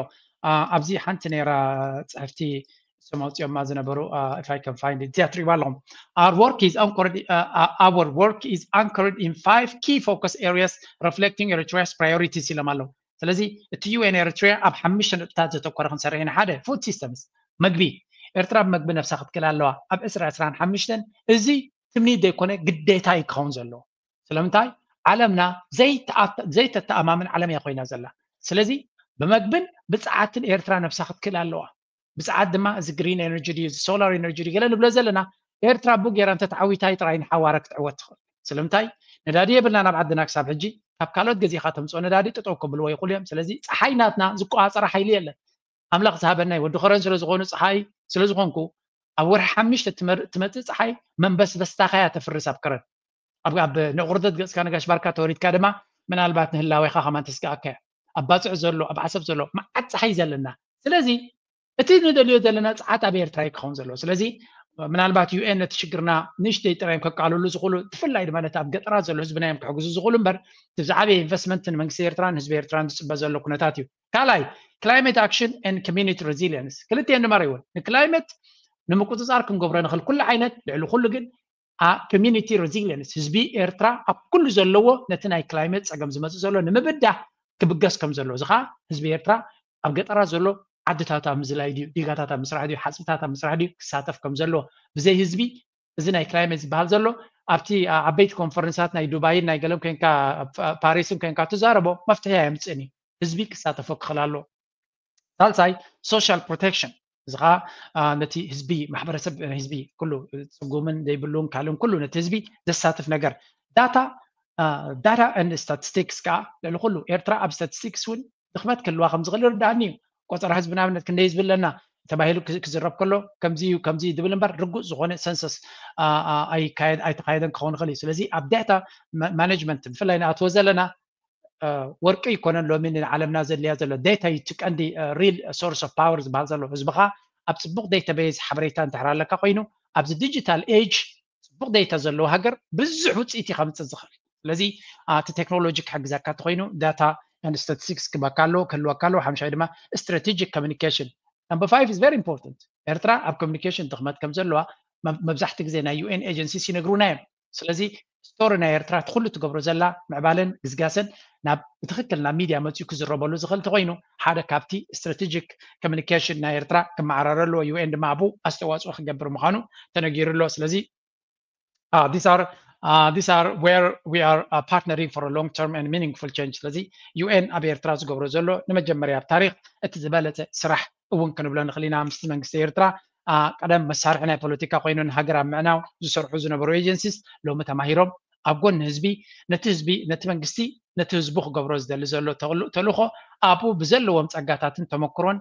ኣብዚ ሓንቲ ነራ ፅሕፍቲ ሰማውፅኦም ዝነበሩ if I can find it ዚያ ትሪእዋ ኣለኹም our work is anchored in 5 key focus areas reflecting Eritrea's priorities ኢሎም ኣለዉ ስለዚ እቲ UN ኤርትራ ኣብ 5 ነጥብታት ዘተኮረ ክንሰርሕ ኢና ሓደ ፉድ ሲስተምስ መግቢ ኤርትራ ብመግቢ ነፍሳ ክትክል ኣለዋ ኣብ 2025 እዚ ትምኒት ዘይኮነ ግዴታ ይክኸውን ዘሎ ስለምንታይ ዓለምና ዘይተተኣማምን ዓለም እያ ኮይና ዘላ ስለዚ ብመግብን ብፅዓትን ኤርትራ ነፍሳ ክትክል ኣለዋ ብፅዓት ድማ እዚ ግሪን ኤነርጂ ድዩ ሶላር ኤነርጂ ድዩ ገለ ንብሎ ዘለና ኤርትራ ቡጌራ እንተተዓዊታይ ጥራይ ንሓዋረ ክትዕወት ትኽእል ስለምንታይ ነዳዲ የብልና ናብ ዓድና ክሳብ ሕጂ ካብ ካልኦት ገዚእካ ተምፅኦ ነዳዲ ጠጠው ክብልዎ ይኽእሉ እዮም ስለዚ ፀሓይ ናትና ዝቆፃፀረ ሓይሊ የለን ኣምላኽ ዝሃበናይ ወዲ ኸረን ስለ ዝኾኑ ፀሓይ ስለ ዝኾንኩ ኣብ ወርሒ 5 ትመፅእ ፀሓይ መንበስበስታኻ እያ ተፍርስ ኣብ ከረን ኣብ ንቑርደት ገፅካ ነጋሽ ባርካ ተወሪድካ ድማ ምናልባት ንህላወይኻ ከማን ተስጋኣካ ኣብ ባፅዕ ዘሎ ኣብ ዓሰብ ዘሎ መዓት ፀሓይ ዘለና ስለዚ እቲ ንደልዮ ዘለና ፀዓት ኣብ ኤርትራ ይክኸውን ዘሎ ስለዚ ምናልባት UN ነቲ ሽግርና ንእሽተይ ጥራዮም ከቃልሉ ዝኽእሉ ብፍላይ ድማ ነቲ ኣብ ገጠራት ዘሎ ህዝብና እዮም ክሕግዙ ዝኽእሉ እምበር እቲ ብዛዕባ ኢንቨስትመንት ንመንግስቲ ኤርትራን ህዝቢ ኤርትራን ዝፅበ ዘሎ ኩነታት እዩ ካልኣይ ክላይሜት ኣክሽን ኤንድ ኮሚኒቲ ሬዚሊየንስ ክልቲአን ድማ ሪእውን ንክላይሜት ንምቁፅፃር ክንገብሮ ንኽእል ኩሉ ዓይነት ልዕሊ ኩሉ ግን ኮሚኒቲ ሬዚሊየንስ ህዝቢ ኤርትራ ኣብ ኩሉ ዘለዎ ነቲ ናይ ክላይሜት ፀገም ዝመፅእ ዘሎ ንምብዳህ ክብገስ ከም ዘሎ እዚ ከዓ ህዝቢ ኤርትራ ኣብ ገጠራት ዘሎ ዓድታት ኣብ ምዝላይ ድዩ ዲጋታት ኣብ ምስራሕ ድዩ ሓፅብታት ኣብ ምስራሕ ድዩ ክሳተፍ ከም ዘሎ ብዘይ ህዝቢ እዚ ናይ ክላይሜት ዝበሃል ዘሎ ኣብቲ ዓበይቲ ኮንፈረንሳት ናይ ዱባይን ናይ ገለም ኮንካ ፓሪስን ኮንካ ትዛረቦ መፍትሒ የምፅእኒ ህዝቢ ክሳተፎ ክኽእል ኣሎ ሳልሳይ ሶሻል ፕሮቴክሽን እዚ ከዓ ነቲ ህዝቢ ማሕበረሰብ ህዝቢ ኩሉ ፅጉምን ዘይብሉን ካልኡን ኩሉ ነቲ ህዝቢ ዘሳትፍ ነገር ዳታ ኤንድ ስታቲስቲክስ ከዓ ልዕሊ ኩሉ ኤርትራ ኣብ ስታቲስቲክስ እውን ድኽመት ክህልዋ ከም ዝኽእል ይርዳእኒ እዩ ቆፀራ ህዝቢ ንኣብነት ክንደይ ህዝቢ ኣለና ተባሂሉ ክዝረብ ከሎ ከምዚ ድብል እምበር ርጉእ ዝኾነ ሰንሰስ ኣይተካየደን ክኸውን ይኽእል እዩ ስለዚ ኣብ ዳታ ማኔጅመንት ብፍላይ ንኣትዎ ዘለና ወርቂ ይኮነን ሎሚ ንዓለምና ዘድልያ ዘሎ ዳታ እዩ እቲ ቀንዲ ሪል ሶርስ ኦፍ ፓወር ዝበሃል ዘሎ ህዝብኻ ኣብ ፅቡቅ ዳታቤዝ ሓበሬታ እንትሕር ኣለካ ኮይኑ ኣብዚ ዲጂታል ኤጅ ፅቡቅ ዳታ ዘለዎ ሃገር ብዙሕ ውፅኢት እዩ ከምፅእ ዝኽእል ስለዚ እቲ ቴክኖሎጂ ክሕግዘካ እንተኮይኑ ዳታ and statistics ክህልወካ ኣለዎ ሓምሻይ ድማ strategic communication number 5 is very important ኤርትራ ኣብ communication ድኽመት ከም ዘለዋ መብዛሕቲ ግዜ ናይ UN ኤጀንሲስ ይነግሩና እዮም ስለዚ ስቶሪ ናይ ኤርትራ ትኩሉ ትገብሮ ዘላ ምዕባለን ግዝጋስን ናብ ብትክክል ናብ ሚድያ መፅኡ ክዝረበሉ ዝኽእል እንተኮይኑ ሓደ ካብቲ strategic communication ናይ ኤርትራ ክመዓራረሉ UN ድማ ኣብኡ ኣስተዋፅኦ ክገብር ምዃኑ ተነጊሩ ኣሎ ስለዚ these are where we are partnering for a long-term and meaningful change. ስለዚ UN ኣብ ኤርትራ ዝገብሮ ዘሎ ንመጀመርያ ኣብ ታሪክ እቲ ዝበለፀ ስራሕ እውን ክንብሎ ንኽእል ኢና ምስቲ መንግስቲ ኤርትራ ቀደም መሳርሒ ናይ ፖለቲካ ኮይኑ ንሃገር ኣብ ምዕናው ዝሰርሑ ዝነበሩ ኤጀንሲስ ሎሚ ተማሂሮም ኣብ ጎኒ ህዝቢ ነቲ መንግስቲ ነቲ ህዝቡ ክገብሮ ዝደሊ ዘሎ ተልእኾ ኣብኡ ብዘለዎም ፀጋታትን ተመክሮን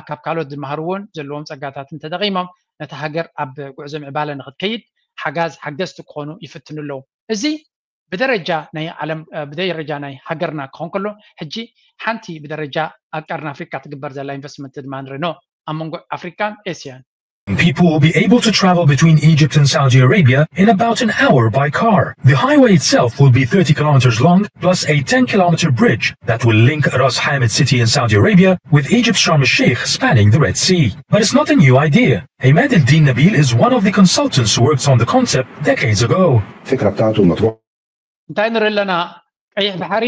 ካብ ካልኦት ዝመሃርዎን ዘለዎም ፀጋታትን ተጠቒሞም ነቲ ሃገር ኣብ ጉዕዞ ምዕባለ ንክትከይድ ሓገዝቲ ክኾኑ ይፍትኑ ኣለዉ እዚ ብደረጃ ናይ ዓለም ብደረጃ ናይ ሃገርና ክኾን ከሎ ሕጂ ሓንቲ ብደረጃ ኣብ ቀርኒ ኣፍሪካ ትግበር ዘላ ኢንቨስትመንት ድማ ንሪኖ ኣብ መንጎ ኣፍሪካን ኤስያን People will be able to travel between Egypt and Saudi Arabia in about an hour by car. The highway itself will be 30 kilometers long, plus a 10-kilometer bridge that will link Ras Hamid city in Saudi Arabia with Egypt's Sharm el-Sheikh spanning the Red Sea. But it's not a new idea. Ahmed al-Din Nabil is one of the consultants who worked on the concept decades ago. ቀይሕ ባሕሪ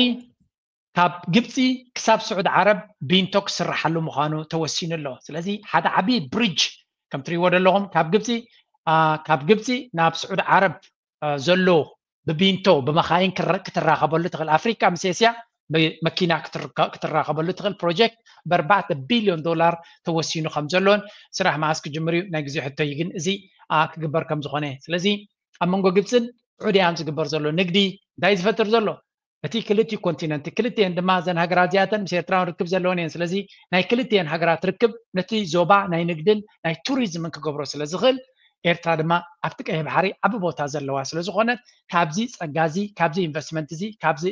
ካብ ግብፂ ክሳብ ስዑድ ዓረብ ቢንቶ ክስራሓሉ ምዃኑ ተወሲኑ ኣሎ ስለዚ ሓደ ዓብይ ብሪጅ ከም ትሪእዎ ዘለኹም ካብ ግብፂ ናብ ስዑድ ዓረብ ዘሎ ብቢንቶ ብመኻይን ክትራኸበሉ ትኽእል ኣፍሪካ ምስ ኤስያ ብመኪና ክትራኸበሉ ትኽእል ፕሮጀክት ብ4 ቢልዮን ዶላር ተወሲኑ ከም ዘሎን ስራሕ መዓዝ ክጅምር እዩ ናይ ግዜ ሕቶ እዩ ግን እዚ ክግበር ከም ዝኾነ ስለዚ ኣብ መንጎ ግብፅን ስዑድያን ዝግበር ዘሎ ንግዲ እንታይ ዝፈጥር ዘሎ እቲ ክልቲኡ ኮንቲነንት ክልቲአን ድማ ዘን ሃገራት እዚኣተን ምስ ኤርትራ ርክብ ዘለወን እየን ስለዚ ናይ ክልቲአን ሃገራት ርክብ ነቲ ዞባ ናይ ንግድን ናይ ቱሪዝምን ክገብሮ ስለ ዝኽእል ኤርትራ ድማ ኣብቲ ቀይሕ ባሕሪ ዓቢ ቦታ ዘለዋ ስለ ዝኾነት ካብዚ ፀጋዚ ካብዚ ኢንቨስትመንት እዚ ካብዚ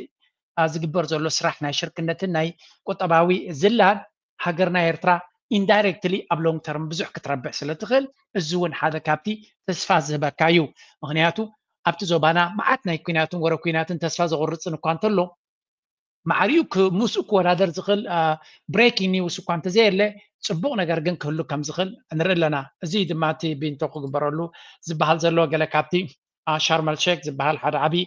ዝግበር ዘሎ ስራሕ ናይ ሽርክነትን ናይ ቁጠባዊ ዝላን ሃገርና ኤርትራ ኢንዳይሬክትሊ ኣብ ሎንግ ተርም ብዙሕ ክትረብሕ ስለ ትኽእል እዚ እውን ሓደ ካብቲ ተስፋ ዝህበካ እዩ ምክንያቱ ኣብቲ ዞባና መዓት ናይ ኩናትን ወረ ኩናትን ተስፋ ዘቑርፅን እኳ እንተሎ ማዕሪኡ ምስኡ ክወዳደር ዝኽእል ብሬኪንግ ኒውስ እኳ እንተዘየለ ፅቡቕ ነገር ግን ክህሉ ከም ዝኽእል ንርኢ ኣለና እዚ ድማ እቲ ቢንቶ ክግበረሉ ዝበሃል ዘሎ ገለ ካብቲ ሻርመል ሼክ ዝበሃል ሓደ ዓብይ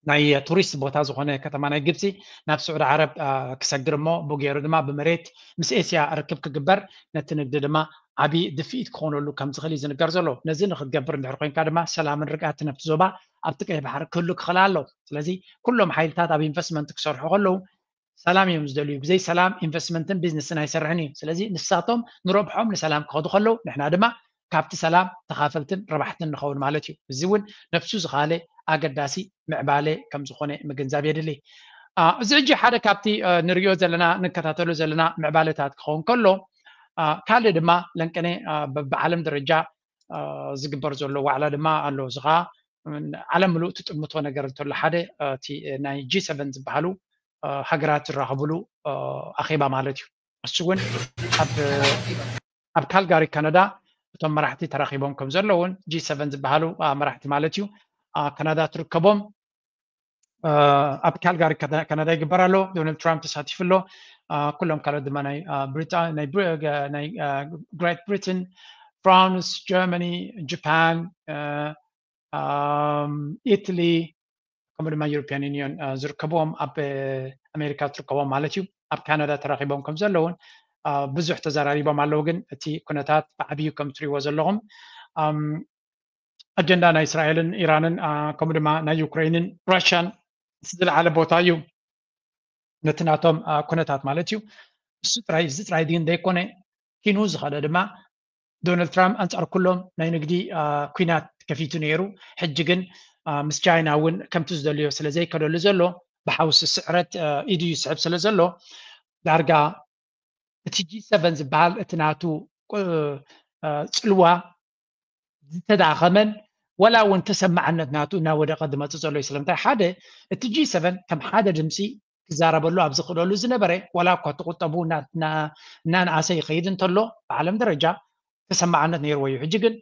ናይ ቱሪስት ቦታ ዝኾነ ከተማ ናይ ግብፂ ናብ ስዑድ ዓረብ ክሰግር እሞ ብገይሩ ድማ ብመሬት ምስ ኤስያ ርክብ ክግበር ነቲ ንግዲ ድማ ዓብይ ድፊኢት ክኾነሉ ከም ዝኽእል እዩ ዝንገር ዘሎ ነዚ ንክትገብር እንድሕር ኮንካ ድማ ሰላምን ርግኣትን ነብቲ ዞባ ኣብቲ ቀይሕ ባሕሪ ክህሉ ክኽእል ኣሎ ስለዚ ኩሎም ሓይልታት ኣብ ኢንቨስትመንት ክሰርሑ ከለዉ ሰላም እዮም ዝደልዩ ብዘይ ሰላም ኢንቨስትመንትን ቢዝነስን ኣይሰርሕን እዩ ስለዚ ንሳቶም ንረብሖም ንሰላም ክኸዱ ከለዉ ንሕና ድማ ካብቲ ሰላም ተኻፈልትን ረባሕትን ንኸውን ማለት እዩ እዚ እውን ነፍሱ ዝኻለ ኣገዳሲ ምዕባለ ከም ዝኾነ ምግንዛብ የድሊ እዚ ሕጂ ሓደ ካብቲ ንሪኦ ዘለና ንከታተሉ ዘለና ምዕባለታት ክኸውን ከሎ ካልእ ድማ ለንቀነ ብዓለም ደረጃ ዝግበር ዘሎ ዋዕላ ድማ ኣሎ እዚ ከዓ ዓለም ሙሉእ ትጥምቶ ነገር እንተሎ ሓደ እቲ ናይ G7 ዝበሃሉ ሃገራት ዝራኸብሉ ኣኼባ ማለት እዩ እሱ እውን ኣብ ካልጋሪ ካናዳ እቶም መራሕቲ ተራኺቦም ከም ዘለውን G7 ዝበሃሉ መራሕቲ ማለት እዩ ካናዳ ትርከቦም ኣብ ካልጋሪ ካናዳ ይግበር ኣሎ ዶናልድ ትራምፕ ተሳቲፉ ኣሎ ኩሎም ካልኦት ድማ ናይ ግሬት ብሪትን ፍራንስ ጀርመኒ ጃፓን ኢታሊ ከምኡ ድማ ዩሮፒያን ዩኒዮን ዝርከብዎም ኣብ ኣሜሪካ ትርከቦም ማለት እዩ ኣብ ካናዳ ተራኺቦም ከም ዘለውን ብዙሕ ተዘራሪቦም ኣለዉ ግን እቲ ኩነታት ብዓብዩ ከም ትሪእዎ ዘለኹም ኣጀንዳ ናይ እስራኤልን ኢራንን ከምኡ ድማ ናይ ዩክሬንን ራሽያን ዝለዓለ ቦታ እዩ ነቲ ናቶም ኩነታት ማለት እዩ እሱ ጥራይ ግን ዘይኮነ ኪኑ ዝኸደ ድማ ዶናልድ ትራምፕ ኣንጻር ኩሎም ናይ ንግዲ ኩናት ከፊቱ ነይሩ ሕጂ ግን ምስ ቻይና እውን ከምቲ ዝደልዮ ስለ ዘይከደሉ ዘሎ ብሓውሲ ስዕረት ኢዱ ይስሕብ ስለ ዘሎ ዳርጋ እቲ G7 ዝበሃል እቲ ናቱ ፅልዋ ዝተዳኸመን ወላ እውን ተሰማዕነት ናቱ እናወደቐ ዝመፅእ ዘሎ እዩ ስለምንታይ ሓደ እቲ G7 ከም ሓደ ድምፂ ክዛረበሉ ኣብ ዝኽእለሉ ዝነበረ ወላ እኳ ትቁጠቡ እናንኣሰ ይኸይድ እንተሎ ብዓለም ደረጃ ተሰማዕነት ነይርዎ እዩ ሕጂ ግን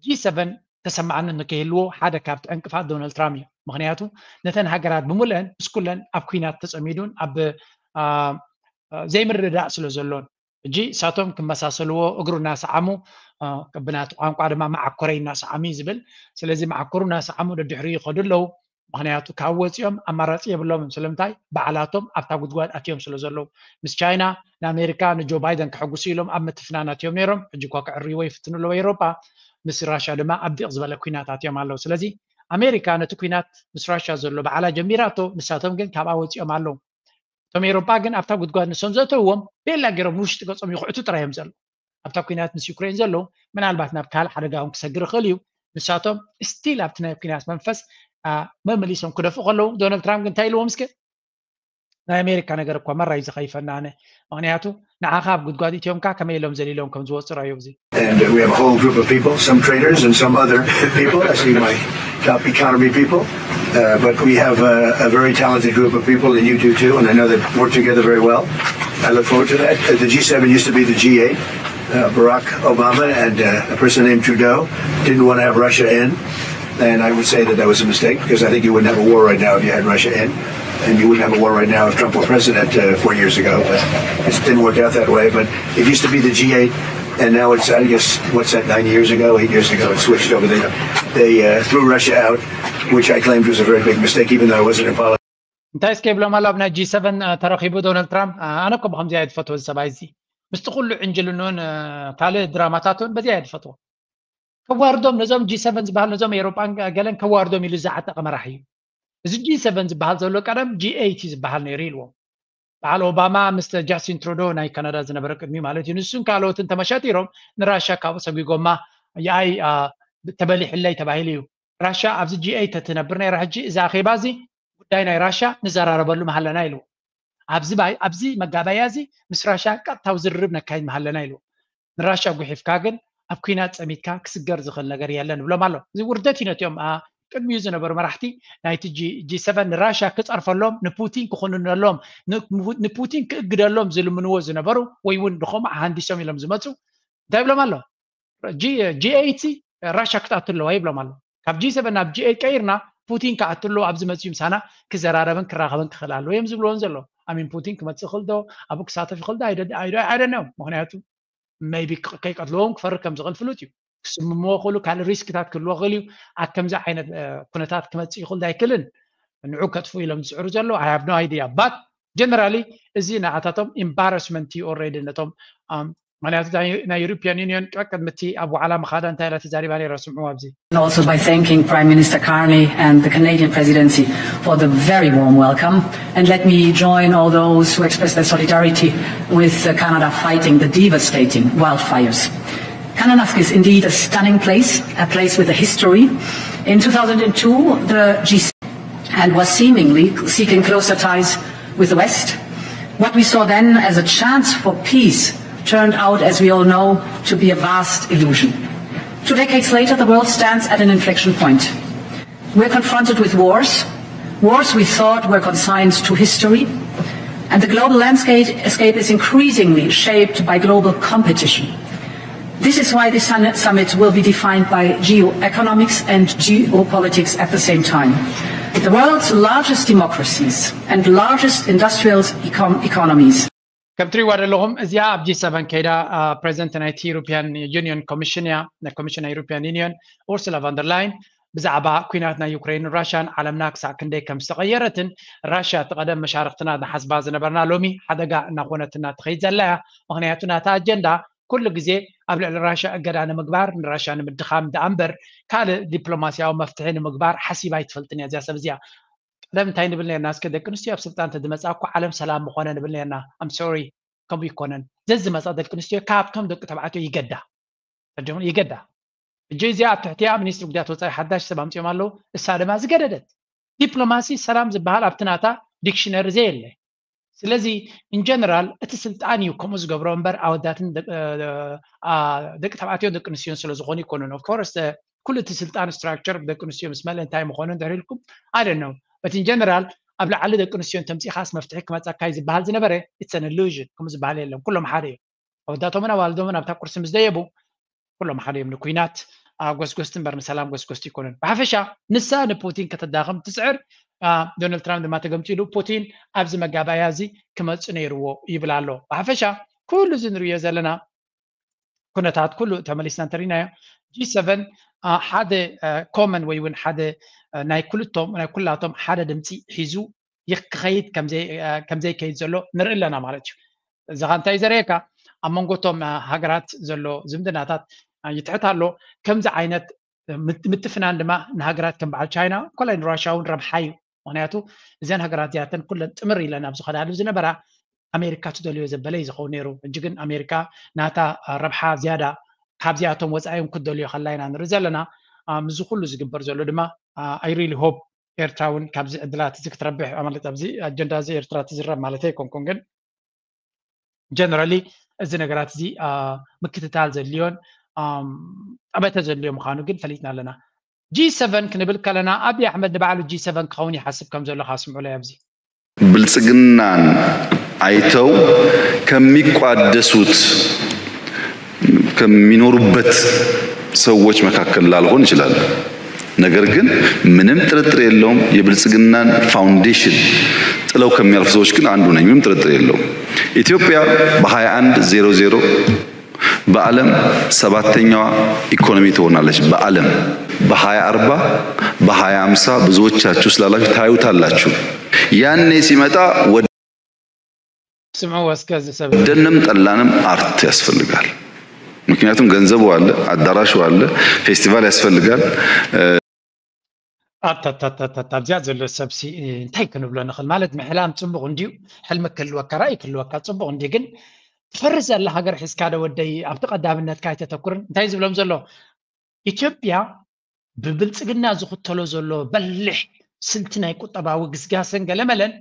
G7 ተሰማዕነት ንከይህልዎ ሓደ ካብቲ ዕንቅፋት ዶናልድ ትራምፕ እዩ ምክንያቱ ነተን ሃገራት ብምልአን ምስ ኩለን ኣብ ኩናት ተፀሚዱን ኣብ ዘይምርዳእ ስለ ዘሎን ሕጂ እሳቶም ክመሳሰልዎ እግሩ እናሰዓሙ ብናቱ ቋንቋ ድማ ማዓኮረይ እናሰዓሙ ዝብል ስለዚ ማዓኮሩ እናሰዓሙ ደድሕሪኡ ይኸዱ ኣለዉ ምክንያቱ ካብ ወፂኦም ኣማራፂ የብሎምን ስለምንታይ በዓላቶም ኣብታ ጉድጓድ ኣትዮም ስለ ዘለዉ ምስ ቻይና ንኣሜሪካ ንጆ ባይደን ክሕጉሱ ኢሎም ኣብ ምትፍናን ኣትዮም ነይሮም ሕጂ እኳ ክዕርይዎ ይፍትኑ ኣለዎ ኤሮጳ ምስ ራሽያ ድማ ኣብ ዲቕ ዝበለ ኩናት ኣትዮም ኣለዉ ስለዚ ኣሜሪካ ነቲ ኩናት ምስ ራሽያ ዘሎ በዓላ ጀሚራቶ ንሳቶም ግን ካብኣ ወፂኦም ኣለዉ እቶም ኤሮጳ ግን ኣብታ ጉድጓድ ንሶም ዘተውዎም ቤላ ገይሮም ንውሽጢ ገጾም ይኹዕቱ ጥራዮም ዘሎ ኣብታ ኩናት ምስ ዩክሬን ዘለዉ ምናልባት ናብ ካልእ ሓደጋ እውን ክሰግር ይኽእል እዩ ንሳቶም ስቲል ኣብቲ ናይ ኩናት መንፈስ መመሊሶም ክደፍኡ ከለዉ ዶናልድ ትራምፕ ግን እንታይ ኢልዎም ምስኪ ናይ ኣሜሪካ ነገር እኳ መራ እዩ ዝኸይፈና ኣነ ምክንያቱ ንዓኻ ኣብ ጉድጓድ እትዮምካ ከመይ ኢሎም ዘሊሎም ከም ዝወፁ ራእዮ እዚ And we have a whole group of people, some traders and some other people. I see my top economy people. But we have a very talented group of people, and you do too, and I know they work together very well. I look forward to that. The G7 used to be the G8. Barack Obama and a person named Trudeau didn't want to have Russia in. And I would say that that was a mistake because I think you wouldn't have a war right now if you had Russia in. And you wouldn't have a war right now if Trump were president 4 years ago. But it didn't work out that way. But it used to be the G8. And now it's, I guess, what's that, 8 years ago, it switched over. They threw Russia out, which I claimed was a very big mistake, even though I wasn't in politics. እንታይ እስከብሎም ኣሎ ኣብ ናይ G7 ተረኺቡ ዶናልድ ትራምፕ ኣነ እኮ ብከምዚ ኣየ ዝፈትዎ ሰብኣይ እዚ ምስቲ ኩሉ ዕንጅልኑን ካልእ ድራማታቱን በዚ ኣየ ዝፈትዎ ከዋርዶም ነዞም G7 ዝበሃል ነዞም ኤሮጳን ገለን ከዋርዶም ኢሉ ዝዓጠቐ መራሒ እዩ እዚ G7 ዝበሃል ዘሎ ቀደም G8 ዝበሃል ነይሩ ኢልዎም በዓል ኦባማ ምስ ጃስቲን ትሩዶ ናይ ካናዳ ዝነበረ ቅድሚ ማለት እዩ ንሱን ካልኦትን ተመሻጢሮም ንራሽያ ካብኡ ሰጊጎማ የኣይ ተበሊሕለይ ተባሂሉ እዩ ራሽያ ኣብዚ G8 ትነብር ነይራ ሕጂ እዛ ኣኼባ እዚ ጉዳይ ናይ ራሽያ ንዘራረበሉ መሃለና ኢሉ ኣብዚ መጋባያ እዚ ምስ ራሽያ ቀጥታዊ ዝርርብ ነካይድ መሃለና ኢሉ ንራሽያ ጉሒፍካ ግን أبكينات أميكا كسجر زخل نجار يلان بلا مالو زي وردتي نتيوم قدمي يوزنا مرحتي نايت جي 7 راشا كتعرف لهم نبوتين كخونن لهم نبوتين كقدر لهم زي من وزنا برو ويون دخوم عندي سامي لهم زماتو ده بلا مالو جي 80 راشا كتعرف له هاي بلا مالو كاب جي 7 ناب جي 8 كايرنا بوتين كعتر له أبز ماتيوم سنة كزراربن كراغبن كخلال ويم زبلون زلو أمين بوتين كمتسخل دو أبوك ساتف خل ده I don't know مهنياتو maybe كي قتلهم كفرق كم زغل فلوتيو سمو خلو كان الريسك تاعت كل وغليو أكم زع عين كنتات كمتسي خل ده كلن نعوكت فوي لهم سعر زلو I have no idea but generally زينا عتاتهم embarrassment already نتهم معناته نا European Union كأكد متي أبو على مخادن تايلا تزاري باني رسم وابزي. Also by thanking Prime Minister Carney and the Canadian Presidency for the very warm welcome, and let me join all those who express their solidarity with Canada fighting the devastating wildfires. Kananask is indeed a stunning place, a place with a history. In 2002, the G7 and was seemingly seeking closer ties with the West. What we saw then as a chance for peace turned out, as we all know, to be a vast illusion. 2 decades later, the world stands at an inflection point. We're confronted with wars we thought were consigned to history, and the global landscape is increasingly shaped by global competition. This is why this summit will be defined by geoeconomics and geopolitics at the same time. The world's largest democracies and largest industrial economies. كم تري وارد لهم إزياء أبجي 7 كيدا President نايت European Union Commissioner European Union أورسولا فاندرلاين بزعبا كويناتنا يوكرين راشان عالمناك ساكن كم استغيرت راشا تقدم مشاركتنا نحس بازنا برنا لومي حدا نقونتنا تخيز لها مغنياتنا تا أجندا كل جزء قبل راشا أجدنا مقبار راشا مدخام دأمبر كان دبلوماسيا ومفتحين مقبار حسيبا يتفلتني أزياء سبزيا لم تاين بلنا الناس كده كنستي أبسطان تدمس أكو عالم سلام مخونا بلنا I'm sorry كم يكونن زز مسألة كنستي كابتم دك تبعته يجدا ترجمون يجدا الجيزة بتحتيها منيستر قدات وصاي حداش سبام تيمالو السادة ما زجدت دبلوماسي سلام زبهال أبتناتا ديكشنر زيله سلزي in general اتسلطاني وكمز غبرونبر أو داتن دك تبعته دك كنستيون سلزغوني كونن of course كل تسلطان structure دك كنستيون اسمه انتهي مخونن داريلكم I don't know but in general قبل على دك كنستيون تمسي خاص مفتوح كما تاكاي زبهال زنبره it's an illusion كمز بهال لهم كلهم حريم أو داتهم أنا والدهم أنا بتاكل سمز ديبو كلهم حريم من كوينات غوسغوستن بر مسلام غوسغوست يكونن بحفشا نسا نبوتين كتداغم تسعر دونالد ترامب ما تقمتي له بوتين ابز مغابايازي كمص نيرو يبلالو بحفشا كل زنريو زلنا كنتات كله تمليسنا ترينا جي 7 حدا كومن ويون حدا ناي كلاتهم حدا دمتي حيزو يخيد كم زي كيد زلو نرئ لنا مالتي زغانتاي زريكا امونغوتهم هاغرات زلو زمدناتات يتعتالو كم زي عينت متفنان دما نهاغرات كم بعد تشاينا كلين راشاون ربحايو معناتو زين هاغرات ياتن كل تمري لنا بزو خدالو زنبرا أمريكا تدليو زبالي زخو نيرو جيجن أمريكا ناتا ربحا زيادة كابزياتهم وزعيهم كدليو خلاينا نرزلنا مزخلو زقبر زلو دما I really hope إيرتراون كابزي أدلات زيك تربح عملت أبزي أجندا زي إيرترا تزرب مالتي كونجن generally الزنقرات زي مكتتال زي اليون أبيت زي اليوم خانو قل فليتنا لنا جي 7 كنبلك لنا أبي أحمد نبعلو جي 7 كوني حسب كم زلو خاسم علي أبزي ብልጽግናን አይተው ከሚቋደሱት ከሚኖሩበት ሰዎች መካከል ላልሆን ይችላል ነገር ግን ምንም ጥርጥር የለውም የብልጽግናን ፋውንዴሽን ጥለው ከሚያልፉ ሰዎች ግን አንዱ ነኝ ምንም ጥርጥር የለውም ኢትዮጵያ በ2100 በዓለም ሰባተኛዋ ኢኮኖሚ ትሆናለች በዓለም በ2040 በ2050 ብዙዎቻችሁ ስላላችሁ ታዩታላችሁ ያኔ ሲመጣ ስምዑ ወስከዝ ሰብ ደንም ጠላንም አርት ያስፈልጋል ምክንያቱም ገንዘቡ አለ አዳራሹ አለ ፌስቲቫል ያስፈልጋል አታታታታብዚያ ዘሎ ሰብሲ እንታይ ክንብሎ ንኽእል ማለት ምሕላም ጽቡቕ እንዲዩ ሕልምክ ክልወካ ራእይ ክልወካ ጽቡቕ እንዲ ግን ትፈርስ ዘላ ሃገር ሒዝካ ደ ወደይ ኣብቲ ቀዳምነትካ ኣይተተኩርን እንታይ ዝብሎም ዘሎ ኢትዮጵያ ብብልጽግና ዝኽተሎ ዘሎ በልሕ ስልቲ ናይ ቁጠባዊ ግስጋስን ገለመለን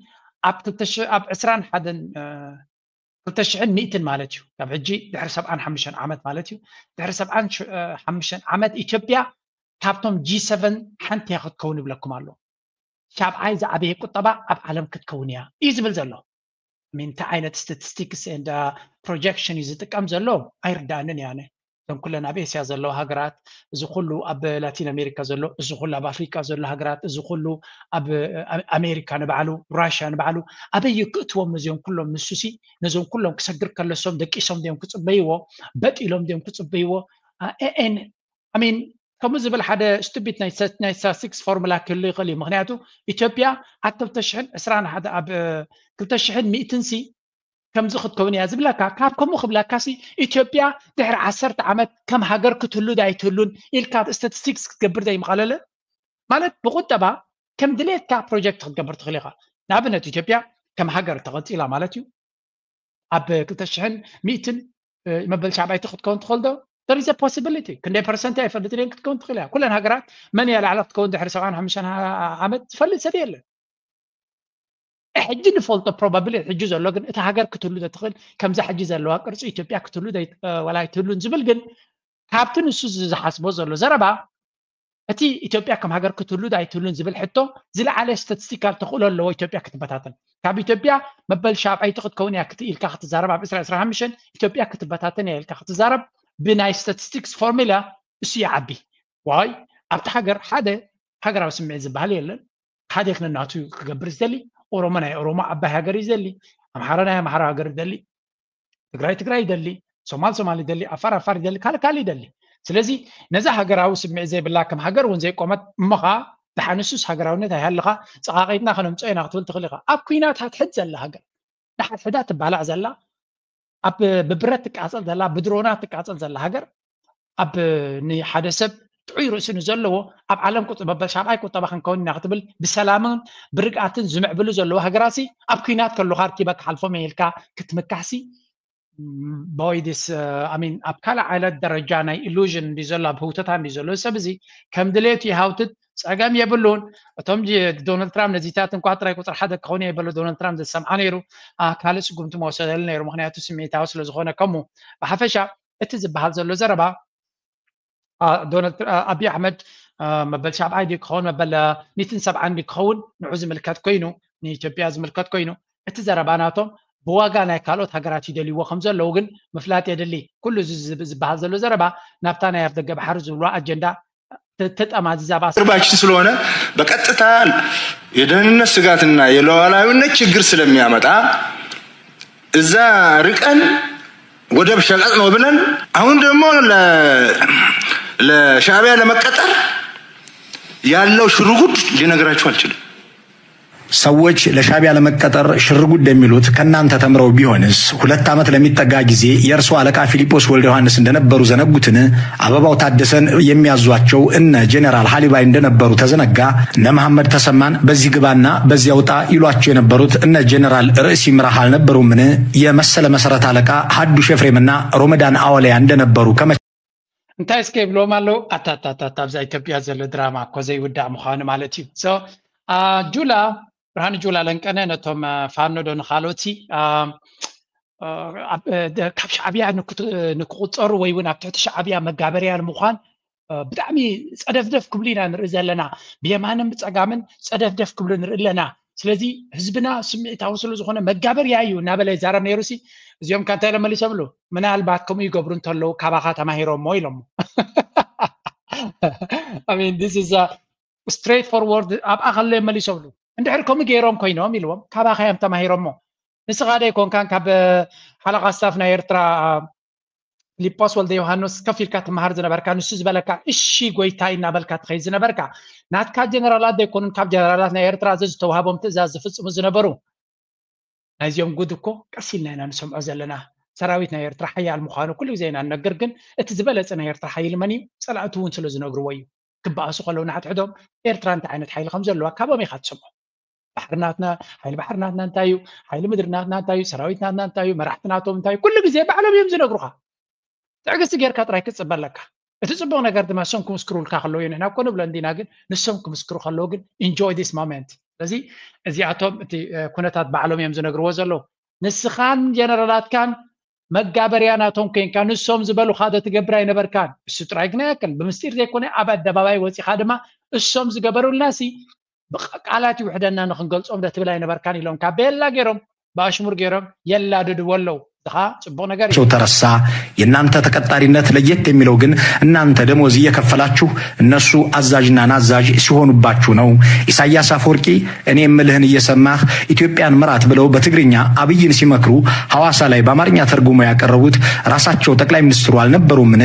ኣብ 21 ክልተሽሕን ሚእትን ማለት እዩ ካብ ሕጂ ድሕሪ 75 ዓመት ማለት እዩ ድሕሪ 75 ዓመት ኢትዮጵያ ካብቶም G7 ሓንቲ እያ ክትከውን ይብለኩም ኣሎ ሻብዓይ ዝዓበየ ቁጠባ ኣብ ዓለም ክትከውን እያ እዩ ዝብል ዘሎ ምንታይ ዓይነት statistics and projection እዩ ዝጥቀም ዘሎ ኣይርዳእንን ያነ እዞም ኩለን ኣብ ኤስያ ዘለዉ ሃገራት እዚ ኩሉ ኣብ ላቲን ኣሜሪካ ዘሎ እዚ ኩሉ ኣብ ኣፍሪካ ዘሎ ሃገራት እዚ ኩሉ ኣብ ኣሜሪካ ንባዕሉ ራሽያ ንባዕሉ ኣበይ ክእትዎም ነዚኦም ኩሎም ንሱሲ ነዞም ኩሎም ክሰግር ከለሶም ደቂሶም ዲኦም ክፅበይዎ በጢሎም ዲኦም ክፅበይዎ ከምኡ ዝብል ሓደ ስቱፒድ ናይ statistics ፎርሙላ ክህሉ ይኽእል እዩ ምክንያቱ ኢትዮጵያ ኣብ 2021 ኣብ 2100 ሲ ከምዚ ክትከውን እያ ዝብለካ ካብ ከምኡ ክብለካሲ ኢትዮጵያ ድሕሪ 10 ዓመት ከም ሃገር ክትህሉ ዳይትህሉን ኢልካ ስታቲስቲክስ ክትገብር ዘይምኻለለ ማለት ብቁጠባ ከም ድሌትካ ፕሮጀክት ክትገብር ትኽእል ኢኻ ንኣብነት ኢትዮጵያ ከም ሃገር ተቐፂላ ማለት እዩ ኣብ 2100 መበል ሻብዓይቲ ክትከውን ትኽእል ዶ there is a possibility ክንደይ ፐርሰንት ኣይፈልጥን ክትከውን ትኽእል እያ ኩለን ሃገራት መን እያ ላዕላ ክትከውን ድሕሪ 75 ዓመት ዝፈልጥ ሰብ የለን ሕጂ ንፈልጦ probability ሕጂ ዘሎ ግን እቲ ሃገር ክትህሉ ትኽእል ከምዛ ሕጂ ዘለዋ ቅርፂ ኢትዮጵያ ክትህሉ ወላ ኣይትህሉን ዝብል ግን ካብቲ ንሱ ዝሓስቦ ዘሎ ዘረባ እቲ ኢትዮጵያ ከም ሃገር ክትህሉ ኣይትህሉን ዝብል ሕቶ ዝለዓለ ስታቲስቲካል ተኽእሎ ኣለዎ ኢትዮጵያ ክትበታተን ካብ ኢትዮጵያ መበል ሻብዓይቲ ክትከውን እያ ኢልካ ክትዛረብ ኣብ 2025 ኢትዮጵያ ክትበታተን እያ ኢልካ ክትዛረብ ብናይ ስታቲስቲክስ ፎርሙላ እሱ ይዓቢ ዋይ ኣብቲ ሃገር ሓደ ሃገራዊ ስምዒት ዝበሃል የለን ሓደ ክነናቱ ክገብር ዝደሊ ኦሮሞ ናይ ኦሮሞ ዓባይ ሃገር ይደሊ ኣምሓራ ናይ ኣምሓራ ሃገር ይደሊ ትግራይ ይደሊ ሶማሊ ይደሊ ኣፋር ይደሊ ካልካል ይደሊ ስለዚ ነዛ ሃገራዊ ስምዒት ዘይብላ ከም ሃገር እውን ዘይቆመት እሞኻ ብሓንሱስ ሃገራውነት ኣይሃለኻ ፀቓቒትና ከነምፅኦ ኢና ክትብል ትኽእል ኢኻ ኣብ ኩናት ትሕድ ዘላ ሃገር ንሓድሕዳ ትባላዕ ዘላ ኣብ ብብረት ትቃፀል ዘላ ብድሮናት ትቃፀል ዘላ ሃገር ኣብ ንሓደ ሰብ ጥዑይ ርእሲ ንዘለዎ ኣብ ዓለም መበል ሻብዓይ ቁጠባ ክንከውን ኢና ክትብል ብሰላምን ብርግኣትን ዝምዕብሉ ዘለዎ ሃገራሲ ኣብ ኩናት ከለካ ርኪበካ ሓልፎም ኢልካ ክትምካሕሲ ቦይድስ ኣብ ካልእ ዓይነት ደረጃ ናይ ኢሉዥን እንዲ ዘሎ ኣብ ህውተታ እንዲ ዘሎ ሰብ እዚ ከም ድሌቱ ይሃውትት ፀገም የብሉን እቶም ዶናልድ ትራምፕ ነዚታት እንኳ ጥራይ ቁፅሪ ሓደ ክኸውን የበሎ ዶናልድ ትራምፕ ዝሰምዓ ነይሩ ካልእ ስጉምቲ መወሰደሉ ነይሩ ምክንያቱ ስሜታዊ ስለዝኾነ ከምኡ ብሓፈሻ እቲ ዝበሃል ዘሎ ዘረባ ዶናልድ ኣብይ ኣሕመድ መበል ሻብዓይ ዲ ክኸውን መበል 170 ዲ ክኸውን ንዑ ዝምልከት ኮይኑ ንኢትዮጵያ ዝምልከት ኮይኑ እቲ ዘረባ ናቶም ብዋጋ ናይ ካልኦት ሃገራት ይደልይዎ ከም ዘለዉ ግን ምፍላጥ የድሊ ኩሉ ዝበሃል ዘሎ ዘረባ ናብታ ናይ ኣፍ ደገ ባሕሪ ዝብልዋ ኣጀንዳ ተጠማዝዛ ቅርባችን ስለሆነ በቀጥታ የደህንነት ስጋትና የሉዓላዊነት ችግር ስለሚያመጣ እዛ ርቀን ወደብ ሸቀጥ ነው ብለን አሁን ደግሞ ለሻዕቢያ ለመቀጠር ያለው ሽርጉድ ሊነግራችሁ አልችልም። ሰዎች ለሻዕቢያ ለመቀጠር ሽርጉድ እንደሚሉት ከናንተ ተምረው ቢሆንስ 2 ዓመት ለሚጠጋ ጊዜ የእርሱ አለቃ ፊሊጶስ ወልደ ዮሐንስ እንደነበሩ ዘነጉትን አበባው ታደሰን የሚያዟቸው እነ ጄኔራል ሐሊባይ እንደነበሩ ተዘነጋ። እነ መሐመድ ተሰማን በዚህ ግባና በዚያ ውጣ ይሏቸው የነበሩት እነ ጄኔራል ርዕሲ ምራህ አልነበሩምን? የመሰለ መሰረት አለቃ ሐዱሽ ኤፍሬምና ሮመዳን አወሊያ እንደነበሩ እንታይ እስከ ብሎም አለው አታታታ ብዛ ኢትዮጵያ ዘሎ ድራማ እኮ ዘይውዳእ ምዃኑ ማለት እዩ ጁላ ብርሃኑ ጁላ ለንቀነ ነቶም ፋኖ ዶ ንኻልኦቲ ካብ ሻዕብያ ንክቁፀሩ ወይ እውን ኣብ ትሕቲ ሻዕብያ መጋበርያ ንምዃን ብጣዕሚ ፀደፍደፍ ክብሉ ኢና ንርኢ ዘለና ብየማንን ብፀጋምን ፀደፍደፍ ክብሉ ንርኢ ኣለና ስለዚ ህዝብና ስምዒታዊ ስለ ዝኾነ መጋበርያ እዩ እናበለ ይዛረብ ነይሩሲ እዚኦም ካ እንታይ ለመሊሶምሉ ምናልባት ከምኡ ይገብሩ እንተለዉ ካባኻ ተማሂሮሞ ኢሎሞ this is a straight forward ኣብ ኣኸለ መሊሶምሉ እንድሕር ከምኡ ገይሮም ኮይኖም ኢልዎም ካባኻ እዮም ተማሂሮሞ ንስኻ ደ ይኮንካን ካብ ሓለቓ ስታፍ ናይ ኤርትራ ፊሊጶስ ወልደ ዮሐንስ ከፍ ኢልካ ትመሃር ዝነበርካ ንሱ ዝበለካ እሺ ጎይታ እናበልካ ትኸይድ ዝነበርካ ናትካ ጀነራላት ዘይኮኑን ካብ ጀነራላት ናይ ኤርትራ ዝተዋሃቦም ትእዛዝ ዝፍፅሙ ዝነበሩ ናይዚኦም ጉድ እኮ ቀስ ኢልና ኢና ንሰምዖ ዘለና ሰራዊት ናይ ኤርትራ ሓያል ምዃኑ ኩሉ ግዜ ኢና ንነግር ግን እቲ ዝበለፀ ናይ ኤርትራ ሓይሊ መን እዩ ፀላእቱ እውን ስለ ዝነግርዎ እዩ ክበኣሱ ከለዉ ንሓትሕዶም ኤርትራ እንታይ ዓይነት ሓይሊ ከም ዘለዋ ካብኦም ኢኻ ትሰምዖ ባሕርናትና ሓይሊ ባሕርናትና እንታይ እዩ ሓይሊ ምድርናትና እንታይ እዩ ሰራዊትናትና እንታይ እዩ መራሕትናቶም እንታይ እዩ ኩሉ ግዜ ባዕሎም እዮም ዝነግሩኻ ትዕግስቲ ጌርካ ጥራይ ክትፅበ ኣለካ እቲ ፅቡቅ ነገር ድማ ንሶም ክምስክሩልካ ከለዉ እዩ ንሕና እኮ ንብሎ እንዲና ግን ንሶም ክምስክሩ ከለዉ ግን ኢንጆይ ዲስ ሞመንት ስለዚ እዚኣቶም እቲ ኩነታት ባዕሎም እዮም ዝነግርዎ ዘለዉ ንስኻን ጀነራላት ካን መጋበርያናቶም ኮይንካ ንሶም ዝበሉ ካደ ትገብር ኣይነበርካን እሱ ጥራይ ግን ያክል ብምስጢር ዘይኮነ ኣብ ኣደባባይ ወፂኻ ድማ እሶም ዝገበሩልናሲ ብቃላት ይውሕደና ንክንገልጾም ደትብል ኣይነበርካን ኢሎም ካብ ቤላ ገይሮም ባሽሙር ገይሮም የላድድዎ ኣለው ተረሳ የናንተ ተቀጣሪነት ለየት የሚለው ግን እናንተ ደሞዝ እየከፈላችሁ እነሱ አዛዥና ናዛዥ ሲሆኑባችሁ ነው ኢሳያስ አፈወርቂ እኔ የምልህን እየሰማህ ኢትዮጵያን ምራት ብለው በትግርኛ አብይን ሲመክሩ ሐዋሳ ላይ በአማርኛ ተርጉሞ ያቀረቡት ራሳቸው ጠቅላይ ሚኒስትሩ አልነበሩምን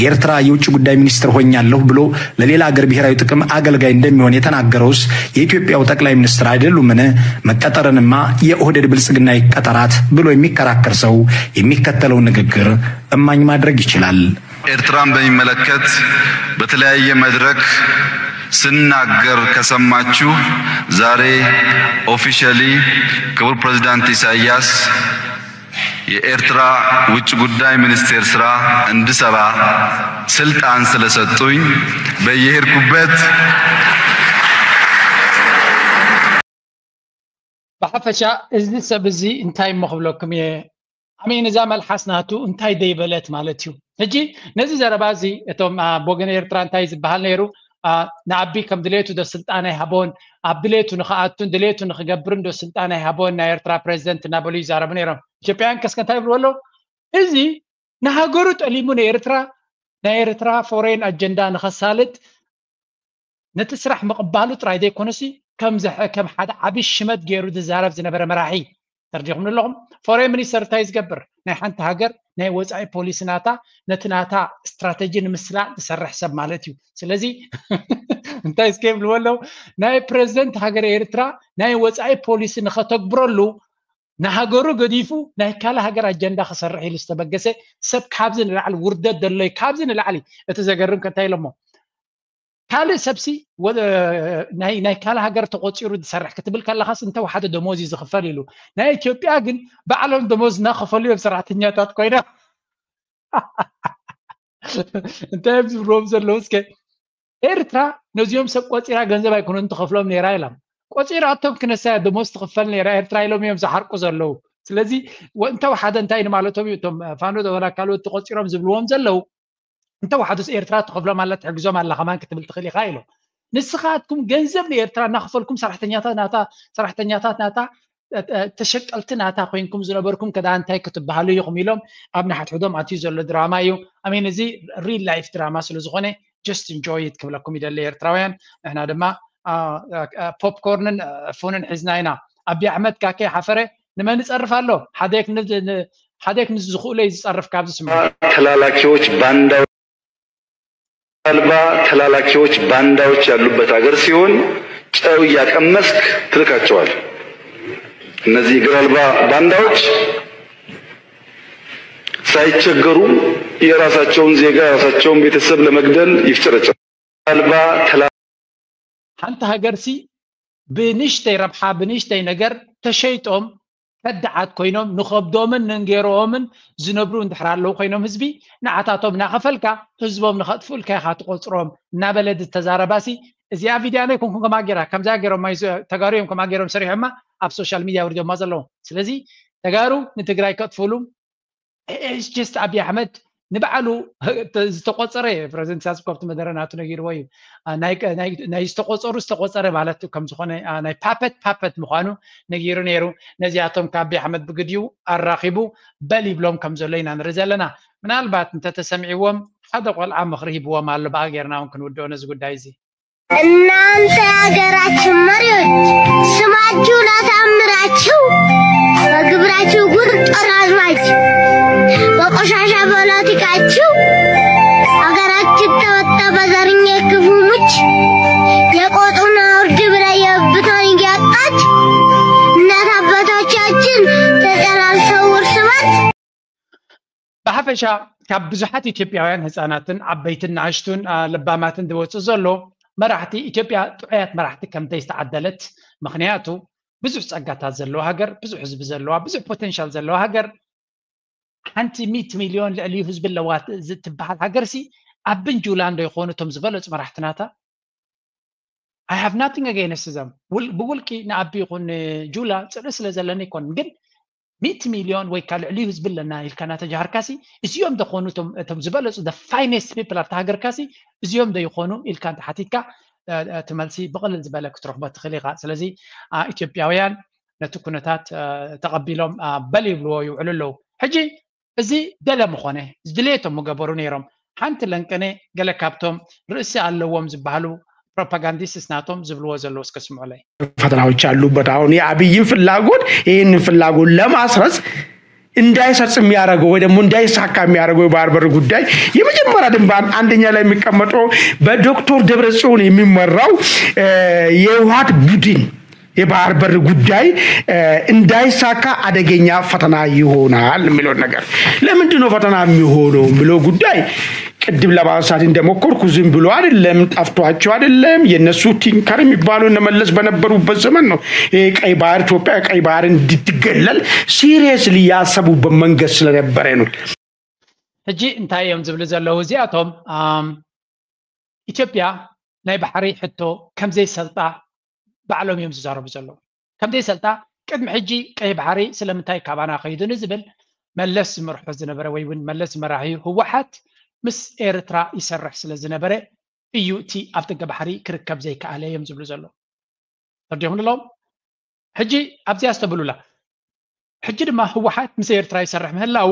የኤርትራ የውጭ ጉዳይ ሚኒስትር ሆኛለሁ ብሎ ለሌላ ሀገር ብሔራዊ ጥቅም አገልጋይ እንደሚሆን የተናገረውስ የኢትዮጵያው ጠቅላይ ሚኒስትር አይደሉምን መቀጠርንማ የኦህዴድ ብልጽግና ይቀጠራት ብሎ የሚከራከር ሰው የሚከተለው ንግግር እማኝ ማድረግ ይችላል ኤርትራን በሚመለከት በተለያየ መድረክ ስናገር ከሰማችሁ ዛሬ ኦፊሻሊ ክቡር ፕሬዝዳንት ኢሳያስ የኤርትራ ውጭ ጉዳይ ሚኒስቴር ስራ እንድሰራ ስልጣን ስለሰጡኝ በየሄድኩበት በሐፈሻ እዚህ ሰብዚ እንታይ መخبلكم አሜን እዛ መልሐስናቱ እንታይ ደይበለት ማለት እዩ እጂ ነዚ ዘረባዚ እቶም ቦገን ኤርትራ እንታይ ዝበሃል ነይሩ ናዓቢ ከም ድሌቱ ደ ስልጣን ይሃቦን ኣብ ድሌቱ ንኸኣቱን ድሌቱ ንኽገብርን ዶ ስልጣን ይሃቦን ናይ ኤርትራ ፕሬዝደንት ናበሉ ይዛረቡ ነይሮም ኢትዮጵያን ከስከንታይ ብሎ እዚ ንሃገሩ ጠሊሙ ናይ ኤርትራ ፎሬን አጀንዳ ንኸሳልጥ ነቲ ስራሕ መቕባሉ ጥራይ ዘይኮነሲ ከም ሓደ ዓቢ ሽመት ገይሩ ዝዛረብ ዝነበረ መራሒ ترجعون لهم فورين منستر تايز جبر نحن تهاجر نه وضعي بوليسناتا نتناتا استراتيجي مسلا تسرح حساب مالتيو سلازي انتايز كيف لولو ناي بريزيدنت هاجر إيرترا ناي وضعي بوليس نختكبرلو نهاجرو قديفو ناي كالا هاجر أجندة خسرحي لستبقسه سب كابزن العلي وردد دلوي كابزن العلي اتزاجرون كتاي لمو كالي سبسي ناي كالا هاجر تقوتيرو تسرح كتبل كالا خاص انت واحد دموزي زخفالي له ناي إثيوبيا جن بعلم دموز ناخفالي بسرعتنياتات كوينه انت برومز اللوسكي إيرترا نزيوم سب قوتيرا جنزة بيكونوا انتو خفلهم نيرا إلهم قوتيرا عطهم كنسا دموز تخفل نيرا إيرترا إلهم يوم زحرقو زلو سلازي وانت واحد انتاين مالوتهم يوتهم فانو دولا كالو تقوتيرهم زبلوهم زلو انت واحد إيرترا تخفلهم على تعجزهم على خمان كتب التخلي خايلو نسخاتكم جنزب لإيرترا نخفلكم صراحتنياتات ناتا تشكلتنا خوينكم زنبركم كذا انتي كتب بحالو يقوم يلوم ابن حتحدهم عتيزو لدراما يو امين زي ريل لايف دراما سلوزغوني just enjoy it كبلكم يدل إيرتراويان احنا دما بوب كورن فونن حزناينا ابي احمد كاكي حفره نما نصرفالو حديك نزخو لي يصرف كابز سمع تلالاكيዎች ተላላኪዎች ባንዳዎች ያሉበት ሀገር ሲሆን ጨው ያቀመስክ ትልካቸዋል እነዚህ ግራልባ ባንዳዎች ሳይቸገሩ የራሳቸውን ዜጋ የራሳቸውን ቤተሰብ ለመግደል ይፍጨረጨራሉ አንተ ሀገርሲ ብንሽተይ ረብሓ ብንሽተይ ነገር ተሸይጦም ተድዓት ኮይኖም ንኸብዶምን ንንጌሮምን ዝነብሩ እንድሕራለው ኮይኖም ህዝቢ ንዓታቶም ናኸፈልካ ህዝቦም ንኸጥፉልካ ኢኻ ትቆፅሮም እናበለድ ተዛረባሲ እዚኣ ቪድያ ናይ ኮንኩን ከማጌራ ከምዛ ገይሮም ተጋሩዮም ከማጌሮም ሰሪሖማ ኣብ ሶሻል ሚድያ ወርዶማ ዘለዉ ስለዚ ተጋሩ ንትግራይ ከጥፉሉ it's just አብይ አሕመድ ንበዓሉ ዝተቆፀረ ፕሬዝደንት ኢሳያስ ኮብት መደረናቱ ነጊርዎ እዩ ናይ ዝተቆፀረ ማለት ከም ዝኾነ ናይ ፓፐት ምዃኑ ነጊሩ ነይሩ ነዚኣቶም ከአብይ አሕመድ ብግድዩ ኣራኺቡ በል ይብሎም ከም ዘሎ ኢና ንርኢ ዘለና ምናልባት እንተተሰሚዕዎም ሓደ ቆልዓ ምኽሪ ሂብዎም ኣሎ ብኣገርና እውን ክንውድኦ ነዚ ጉዳይ እዚ እናንተ ሀገራችን መሪዎች ስማችሁ ላሳምራችሁ በግብራችሁ ጉር ጠራዝማች በቆሻሻ ፖለቲካችሁ ሀገራችን ተወጠበ ዘርኛ ክፉሙች የቆጡና ውርድ ብላ የብቶን እያጣች እናት አባቶቻችን ተጨራርሰው እርስ በርስ በሐፈሻ ካብ ብዙሓት ኢትዮጵያውያን ህፃናትን ዓበይትን ንኣሽቱን ልባማትን ዝወፅእ ዘሎ መራሕቲ ኢትዮጵያ ጥዑያት መራሕቲ ከምተይ ዝተዓደለት ምክንያቱ ብዙሕ ፀጋታት ዘለዎ ሃገር ብዙሕ ህዝቢ ዘለዋ ብዙሕ ፖቴንሻል ዘለዋ ሃገር ሓንቲ 100 ሚልዮን ልዕሊ ህዝቢ ኣለዋ ዝትበሃል ሃገርሲ ኣብ ብንጁላንዶ ይኾኑ እቶም ዝበለፁ መራሕትናታ I have nothing against them ብውልቂ ንኣቢ ይኹን ጁላ ፅልእ ስለ ዘለኒ ይኮን ግን 100 مليون ወይ ካልዕልዩ ህዝቢ ለና ኢልካና ተጃሃርካሲ እዚኦም ደኾኑ እቶም ዝበለፁ the finest people ኣብታ ሃገርካሲ እዚኦም ደይኾኑ ኢልካ ተሓቲትካ ትመልሲ ብቕልል ዝበለ ክትረኽቦ ትኽእል ኢኻ ስለዚ ኢትዮጵያውያን ነቲ ኩነታት ተቐቢሎም በል ይብልዎ ይውዕሉ ኣለዉ ሕጂ እዚ ደለ ምኾነ ዝድሌቶም ገበሩ ነይሮም ሓንቲ ለንቀነ ገለ ካብቶም ርእሲ ኣለዎም ዝበሃሉ ፕሮፓጋንዲስትስ ናቶም ዝብልዎ ዘለዉ እስከ ስምዑ ላይ ፈተናዎች አሉበት አሁን የአብይን ፍላጎት ይህንን ፍላጎት ለማስረጽ እንዳይሰርጽ የሚያደርገው ወይ ደግሞ እንዳይሳካ የሚያደርገው የባህር በር ጉዳይ የመጀመሪያ ድንባን አንደኛ ላይ የሚቀመጠው በዶክተር ደብረጽዮን የሚመራው የህወሓት ቡድን የባህር በር ጉዳይ እንዳይሳካ አደገኛ ፈተና ይሆናል የሚለው ነገር ለምንድን ነው ፈተና የሚሆነው የሚለው ጉዳይ ቅድም ለማንሳት እንደሞከርኩ ዝም ብሎ አይደለም ጠፍቷቸው አይደለም የነሱ ቲንከር የሚባለው እነመለስ በነበሩበት ዘመን ነው ቀይ ባህር ኢትዮጵያ ቀይ ባህር እንድትገለል ሲሪየስሊ ያሰቡበት መንገድ ስለነበረ ነው ሕጂ እንታየም ዝብል ዘለው እዚአቶም ኢትዮጵያ ናይ ባሕሪ ሕቶ ከምዘይ ሰልጣ ባዕሎም እዮም ዝዛረቡ ዘለው ከምዘይ ሰልጣ ቅድሚ ሕጂ ቀይ ባህሪ ስለምንታይ ካባና ኸይዱን ዝብል መለስ ዝመርሖ ዝነበረ ወይ እውን መለስ መራሒ ህወሓት ምስ ኤርትራ ይሰርሕ ስለ ዝነበረ እዩ እቲ ኣብ ደገ ባሕሪ ክርከብ ዘይከኣለ እዮም ዝብሉ ዘሎ ተርዲኹም ኣለዎም ሕጂ ኣብዚኣ ዝተብሉላ ሕጂ ድማ ህወሓት ምስ ኤርትራ ይሰርሕ ምህላው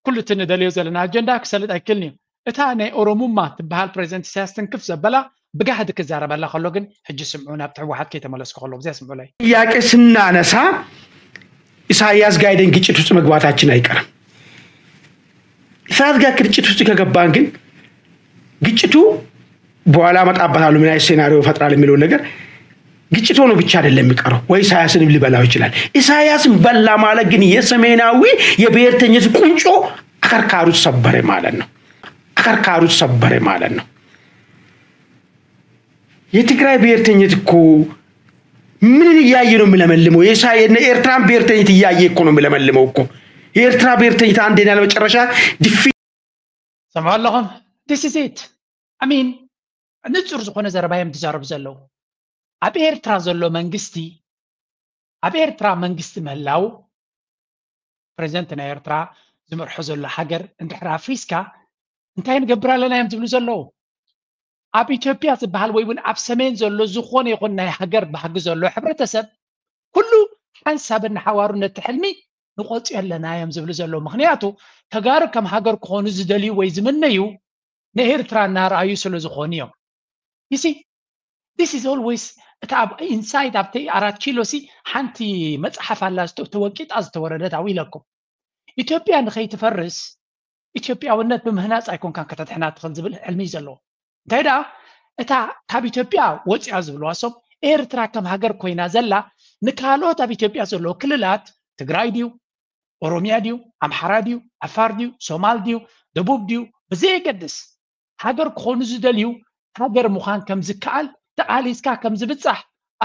ኩሉ እቲ ንደልዮ ዘለና ኣጀንዳ ክሰልጥ ኣይክእልን እዩ እታ ናይ ኦሮሙማ ትበሃል ፕሬዚደንት ኢሳያስ ትንክፍ ዘበላ ብጋሕዲ ክዛረበላ ከሎ ግን ሕጂ ስምዑ ናብቲ ህወሓት ከይተመለስኩ ከሎ ብዚያ ስምዑ ላይ ጥያቄ ስናነሳ ኢሳያስ ጋር ሄደን ግጭት ውስጥ መግባታችን አይቀርም ኢሳያስ ጋር ግጭት ውስጥ ከገባን ግን ግጭቱ በኋላ መጣበታሉ ምን አይነት ሴናሪዮ ፈጥራል የሚለው ነገር ግጭት ሆኖ ብቻ አይደለም የሚቀረው ወይ ኢሳያስንም ሊበላው ይችላል ኢሳያስን በላ ማለት ግን የሰሜናዊ የብሔርተኝነት ቁንጮ አከርካሩት ሰበረ ማለት ነው አከርካሩት ሰበረ ማለት ነው የትግራይ ብሔርተኝነት እኮ ምን ይያየ ነው የሚለመልመው የኢሳያስና ኤርትራን ብሔርተኝነት ይያየ እኮ ነው የሚለመልመው እኮ የኤርትራ ብሔርተኝነት አንዴና ለመጨረሻ ዲፊ ሰማው ኣለኹም this is it I mean ንጹር ዝኾነ ዘረባይም ትዛረብ ዘለው ኣብ ኤርትራ ዘሎ መንግስቲ ኣብ ኤርትራ መንግስቲ ምህላው ፕሬዚደንት ናይ ኤርትራ ዝመርሖ ዘሎ ሃገር እንድሕር ኣፍሪስካ እንታይ ንገብር ኣለና እዮም ዝብሉ ዘለው ኣብ ኢትዮጵያ ዝበሃል ወይ እውን ኣብ ሰሜን ዘሎ ዝኾነ ይኹን ናይ ሃገር ባህጊ ዘሎ ሕብረተሰብ ኩሉ ሓንሳብን ሓዋሩነት ሕልሚ ንቆጽ ያለና እዮም ዝብሉ ዘለው ምክንያቱ ተጋሩ ከም ሃገር ክኾኑ ዝደልዩ ወይ ዝምነዩ ንኤርትራ እናርኣዩ ስለ ዝኾኑ እዮም you see this is always tab inside up 4 ኪሎ ሲ ሓንቲ መጽሓፍ አላ ተወቂጣ ዝተወረደት ኣው ኢለኩም ኢትዮጵያ ንኸይትፈርስ ኢትዮጵያውነት ብምህናጽ ኣይኮንካን ከተትሕና ትኽእል ዝብል ሕልሚ ዘለዎ እንታይ ዳ እታ ካብ ኢትዮጵያ ወጽያ ዝብልዋሶም ኤርትራ ከም ሃገር ኮይና ዘላ ንካልኦት ኣብ ኢትዮጵያ ዘሎ ክልላት ትግራይ ድዩ ኦሮሚያ ድዩ ኣምሓራ ድዩ ዓፋር ድዩ ሶማል ድዩ ደቡብ ድዩ ብዘይገድስ ሃገር ክኾኑ ዝደልዩ ሃገር ምዃን ከም ዝከኣል ተቃሊስካ ከም ዝብጻሕ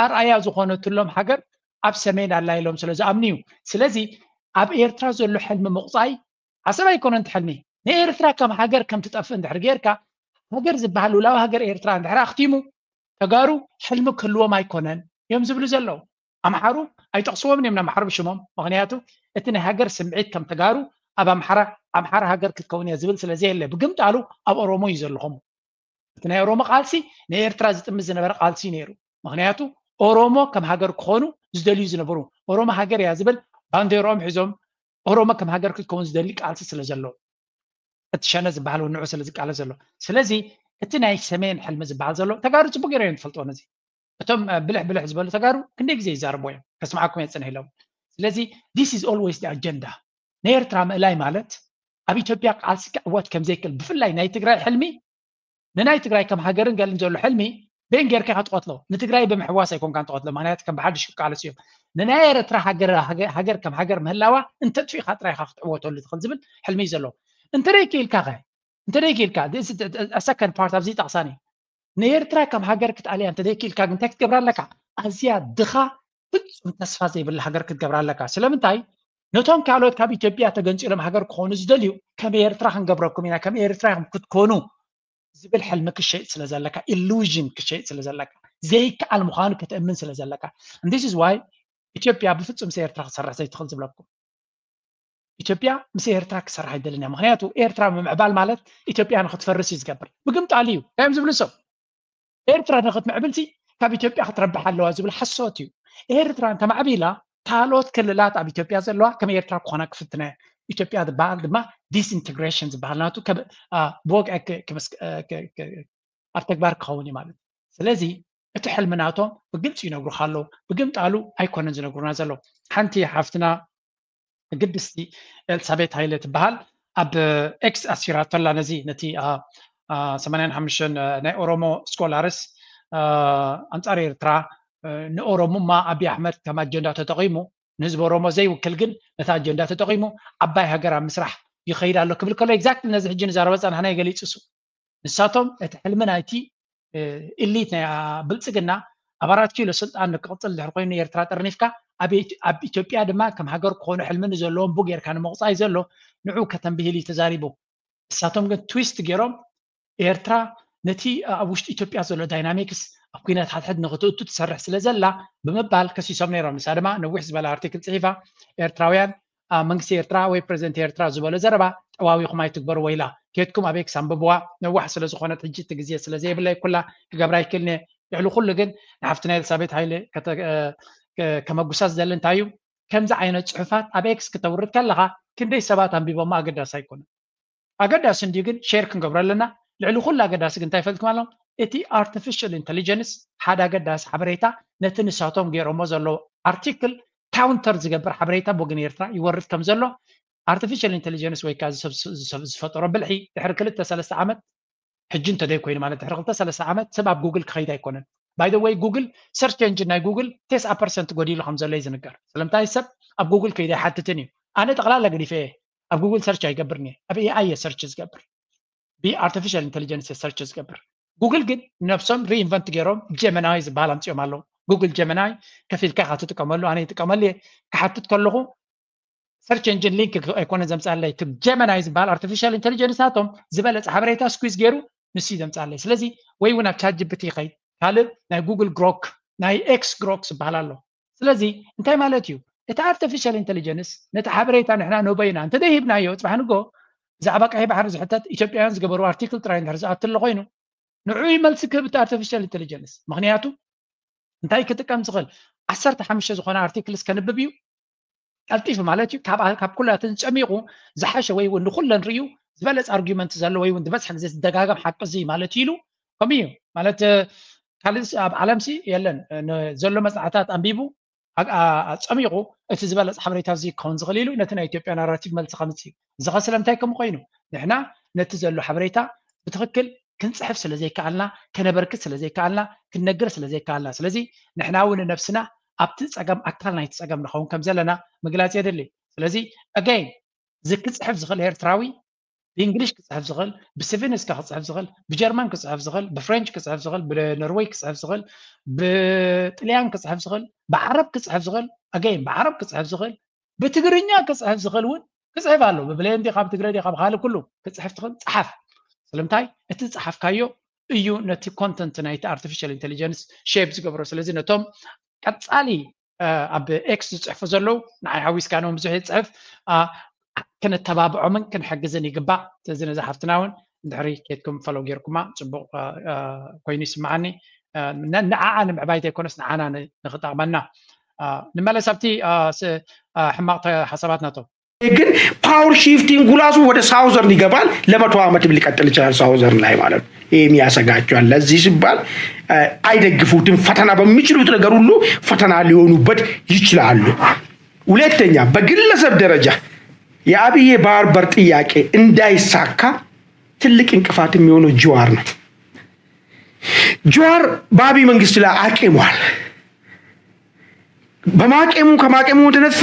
ኣርኣያ ዝኾነትሎም ሃገር ኣብ ሰሜን ኣላ ኢሎም ስለ ዝኣምኑ እዩ ስለዚ ኣብ ኤርትራ ዘሎ ሕልሚ ምቑፃይ ዓሰብ ኣይኮነን ሕልሚ ንኤርትራ ከም ሃገር ከም ትጠፍእ እንድሕር ጌርካ ሃገር ዝበሃል ውላዊ ሃገር ኤርትራ እንድሕር ኣኽቲሙ ተጋሩ ሕልሚ ክህልዎም ኣይኮነን እዮም ዝብሉ ዘለው ኣምሓሩ ኣይጠቕስዎም እዮም ኣምሓሩ ብሽሞም ምክንያቱ እቲ ናይ ሃገር ስምዒት ከም ተጋሩ ኣብ ኣምሓራ ሃገር ክትከውን እያ ዝብል ስለዘየለ ብግምጣሉ ኣብ ኦሮሞ እዩ ዘለኹም እቲ ናይ ኦሮሞ ቃልሲ ንኤርትራ ዝጥምት ዝነበረ ቃልሲ ነይሩ ምክንያቱ ኦሮሞ ከም ሃገር ክኾኑ ዝደልዩ ዝነበሩ ኦሮሞ ሃገር እያ ዝብል ባንዴሮኦም ሒዞም ኦሮሞ ከም ሃገር ክትከውን ዝደሊ ቃልሲ ስለ ዘለዎ እቲ ሸነ ዝበሃል ንዑ ስለ ዝቃለ ዘሎ ስለዚ እቲ ናይ ሰሜን ሕልሚ ዝበሃል ዘሎ ተጋሩ ጽቡቕ ጌሮም ትፈልጥዎ ነዚ እቶም ብልሕ ዝበሉ ተጋሩ ክንደይ ግዜ ይዛረቡ እዮም ከስማዓኩም የጽንሕ ኢሎም ስለዚ this is always the agenda ንኤርትራ ምእላይ ማለት ኣብ ኢትዮጵያ ቃልሲ ክዕወት ከም ዘይክእል ብፍላይ ናይ ትግራይ ሕልሚ ንናይ ትግራይ ከም ሃገርን ገልን ዘሎ ሕልሚ በን ጌርካ ክትቆትሎ ንትግራይ ብምሕዋስ ኣይኮንካ ትቆትሎ ምክንያቱ ከም ብሓድሽ ቃልሲ እዮም ንናይ ኤርትራ ሃገር ከም ሃገር ምህላዋ እንተጥፊኻ ጥራይካ ክትዕወተሉ ትኽእል ዝብል ሕልሚ ዘሎ እንተደይ ክኢልካ this is a second part of the ጠቕሳኒ ንኤርትራ ከም ሃገር ክትኣልያ እንተደይ ክኢልካ ግን እንታይ ክትገብር ኣለካ ኣዝያ ድኻ ፍጹም ተስፋ ዘይብላ ሃገር ክትገብር ኣለካ ስለምንታይ ነቶም ካልኦት ካብ ኢትዮጵያ ተገንፂሎም ሃገር ክኾኑ ዝደልዩ ከም ኤርትራ ክንገብረኩም ኢና ከም ኤርትራ ክትኮኑ ዝብል ሕልሚ ክሸይጥ ስለ ዘለካ ኢሉዥን ክሸይጥ ስለ ዘለካ ዘይከኣል ምዃኑ ክትእምን ስለ ዘለካ and this is why ኢትዮጵያ ብፍጹም ኤርትራ ክሰርሕ ዘይትኽእል ዝብለኩም ኢትዮጵያ ምስ ኤርትራ ክሰርሕ አይደለና ምክንያቱ ኤርትራ ምዕባል ማለት ኢትዮጵያ ንክትፈርስ ይዝገብር ብግምጣል እዩ ካይም ዝብሉ ሰብ ኤርትራ ንክትምዕብልቲ ካብ ኢትዮጵያ ክትረብሕ ኣለዋ ዝብል ሓሶት እዩ ኤርትራ እንተማዕቢላ ካልኦት ክልላት ኣብ ኢትዮጵያ ዘለዋ ከም ኤርትራ ክኾና ክፍትና ኢትዮጵያ ዝበሃል ድማ ዲስኢንቴግሬሽን ዝበሃል ናቱ ብወግዒ ኣብ ተግባር ክኸውን እዩ ማለት ስለዚ እቲ ሕልምናቶም ብግልፂ ይነግሩካ ኣለዉ ብግምጣሉ ኣይኮነን ዝነግሩና ዘሎ ሓንቲ ሓፍትና ቅድስቲ ኤልሳቤት ሃይለ ትበሃል ኣብ ኤክስ ኣሲራቶላ ነዚ ነቲ 85 ናይ ኦሮሞ ስኮላርስ ኣንጻር ኤርትራ ንኦሮሞማ ኣብይ ኣሕመድ ከም ኣጀንዳ ተጠቂሙ ንህዝቢ ኦሮሞ ዘይውክል ግን ነታ ኣጀንዳ ተጠቂሙ ዓባይ ሃገር ኣብ ምስራሕ ይኸይድ ኣሎ ክብል ከሎ ኤግዛክት ነዚ ሕጂ ንዛረበ ፀናሕና የገሊፅ እሱ ንሳቶም እቲ ሕልሚ ናይቲ ኢሊት ናይ ብልፅግና ኣብ 4 ኪሎ ስልጣን ንክቅፅል ድሕሪ ኮይኑ ኤርትራ ጠርኒፍካ ኣብ ኢትዮጵያ ድማ ከም ሃገር ክኾኑ ሕልምን ዘለዎም ጌርካ ንምቕፃይ ዘሎ ንዑ ከተንብሂል ተዛሪቡ ንሳቶም ግን ትዊስት ገይሮም ኤርትራ ነቲ ኣብ ውሽጢ ኢትዮጵያ ዘሎ ዳይናሚክስ ኣብ ኩናት ሓድሕድ ንክትእቱ ትሰርሕ ስለ ዘላ ብምባል ከሲሶም ነይሮም ንሳ ድማ ነዊሕ ዝበለ ኣርቲክል ፅሒፋ ኤርትራውያን መንግስቲ ኤርትራ ወይ ፕሬዚደንት ኤርትራ ዝበሎ ዘረባ ጠዋዊኹም ኣይትግበሩ ወይላ ኬትኩም ኣብ ኤክስ ኣንብብዋ ነዋሕ ስለ ዝኾነት ሕጂ እቲ ግዜ ስለ ዘይብለይ ኩላ ክገብራ ይክእልኒ ልዕሊ ኩሉ ግን ንሓፍትና ኤልሳቤት ሃይለ ከመጉሳት ዝደሊ እንታይ እዩ ከምዚ ዓይነት ፅሑፋት ኣብ ኤክስ ክተውርድ ከለካ ክንደይ ሰባት ኣንቢቦማ ኣገዳሲ ኣይኮነን ኣገዳሲ እንድዩ ግን ሼር ክንገብሮ ኣለና ልዕሊ ኩሉ ኣገዳሲ ግን እንታይ ፈልጥኩም ኣለዎም እቲ ኣርቲፊሻል ኢንተሊጀንስ ሓደ ኣገዳሲ ሓበሬታ ነቲ ንሳቶም ገይሮሞ ዘሎ ኣርቲክል ካውንተር ዝገብር ሓበሬታ ብወገን ኤርትራ ይወርድ ከም ዘሎ artificial intelligence ወይ ካዝ ዝፈጠሮ ብልሒ ድሕሪ 2-3 ዓመት ሕጂ እንተደይ ኮይኑ ማለት ድሕሪ 2-3 ዓመት ሰብ ኣብ ጉግል ክኸይድ ኣይኮነን by the way ጉግል search engine ናይ ጉግል 90% ጎዲሉ ከም ዘሎ ይዝንገር ስለምንታይ ሰብ ኣብ ጉግል ከይደ ሓትትን እዩ ኣነ ጠቕላላ ገዲፈ ኣብ ጉግል ሰርች ኣይገብርኒ ኣብ AI ሰርች ዝገብር artificial intelligence ሰርች ዝገብር ጉግል ግን ነፍሶም ሪኢንቨንት ገይሮም ጀሚናይ ዝበሃል ኣምፅኦም ኣለዉ ጉግል ጀሚናይ ከፊልካ ክትጥቀመሉ ኣነ ይጥቀመሉ ክሓትት ከለኹ search engine link ኣይኮነ ዘምፃለይ ቲ ጀሚናይ ዝበሃል artificial intelligence ናቶም ዝበለፀ ሓበሬታ ስኩዝ ገይሩ ንሱ ዘምፃለይ ስለዚ ወይ እውን ኣብ ቻት ጂፒቲ ከይድ ካልእ ናይ ጉግል ግሮክ ናይ ኤክስ ግሮክ ዝበሃል ኣሎ ስለዚ እንታይ ማለት እዩ እቲ artificial intelligence ነቲ ሓበሬታ ንሕና ኖበይና እንተደይሂብናዮ ፅባሕ ንጎ ብዛዕባ ቀይ ባሕሪ ዝሕተት ኢትዮጵያውያን ዝገበሩ ኣርቲክል ጥራይ እንድሕር ዝኣትሎ ኮይኑ ንዑይ መልሲ ክህብ እቲ artificial intelligence ምክንያቱ እንታይ ክጥቀም ዝኽእል 15 ዝኾነ ኣርቲክልስ ከንብብ እዩ ቀልጢፍ ማለት እዩ ካብ ኩላትን ፀሚቑ ዝሓሸ ወይ እውን ንኩለን ርዩ ዝበለፅ ኣርጊመንት ዘሎ ወይ እውን ዝበፅሕ ግዜ ዝደጋገም ሓቂ እዚ ማለት ኢሉ ከምኡ እዩ ማለት ካልእ ኣብ ዓለምሲ የለን ዘሎ መፅናዕታት ኣንቢቡ ፀሚቑ እቲ ዝበለፅ ሓበሬታ እዚ ክኸውን ዝኽእል ኢሉ ነቲ ናይ ኢትዮጵያ ናራቲቭ መልሲ ከምፅ እዩ እዚ ኸ ስለምንታይ ከም ኮይኑ ንሕና ነቲ ዘሎ ሓበሬታ ብትክክል ክንፅሕፍ ስለ ዘይከኣልና ከነበርክት ስለ ዘይከኣልና ክንነግር ስለ ዘይከኣልና ስለዚ ንሕና እውን ነፍስና ኣብቲ ፀገም ኣካል ናይቲ ፀገም ንኸውን ከም ዘለና ምግላፅ የድሊ ስለዚ ኣጋይን ዝክፅሕፍ ዝኽእል ኤርትራዊ ብእንግሊሽ ክፅሕፍ ዝኽእል ብስቪንስካ ክፅሕፍ ዝኽእል ብጀርመን ክፅሕፍ ዝኽእል ብፍሬንች ክፅሕፍ ዝኽእል ብኖርዌይ ክፅሕፍ ዝኽእል ብጥልያን ክፅሕፍ ዝኽእል ብዓረብ ክፅሕፍ ዝኽእል ኣጋይን ብዓረብ ክፅሕፍ ዝኽእል ብትግርኛ ክፅሕፍ ዝኽእል እውን ክፅሕፍ ኣሎ ብብሌን ዲኻ ብትግረ ዲኻ ብካልእ ኩሉ ክፅሕፍ ትኽእል ፀሓፍ ስለምንታይ እቲ ፀሓፍካዮ እዩ ነቲ ኮንተንት ናይቲ artificial intelligence ሼፕ ዝገብሮ ስለዚ ነቶም ቀፃሊ ኣብ ኤክስ ዝፅሕፉ ዘለዉ ንዓይ ሓዊስካ ነዎም ብዙሕ ይፅሕፍ ክንተባብዖምን ክንሕግዝን ይግባእ ስለዚ ነዚ ሓፍትና እውን እንድሕሪ ኬትኩም ፈሎ ጌርኩማ ፅቡቕ ኮይኑ ይስማዓኒ ንዓዓ ንምዕባይ ዘይኮነስ ንዓና ንክጠቕመና ንመለስ ኣብቲ ሕማቕ ሓሳባት ናቶም ግን ፓወር ሺፍቲንግ ራሱ ወደ ሳውዘርን ይገባል ለመቶ ዓመትም ሊቀጥል ይችላል ሳውዘርን ላይ ማለት ነው ይሄም ያሰጋቸዋል ለዚህ ሲባል አይደግፉትም ፈተና በሚችሉት ነገር ሁሉ ፈተና ሊሆኑበት ይችላሉ ሁለተኛ በግለሰብ ደረጃ የአብይ ባህር በር ጥያቄ እንዳይሳካ ትልቅ እንቅፋት የሚሆነው ጀዋር ነው ጀዋር በአብይ መንግስት ላይ አቅሟል በማቀሙ ከማቀሙ ተነሳ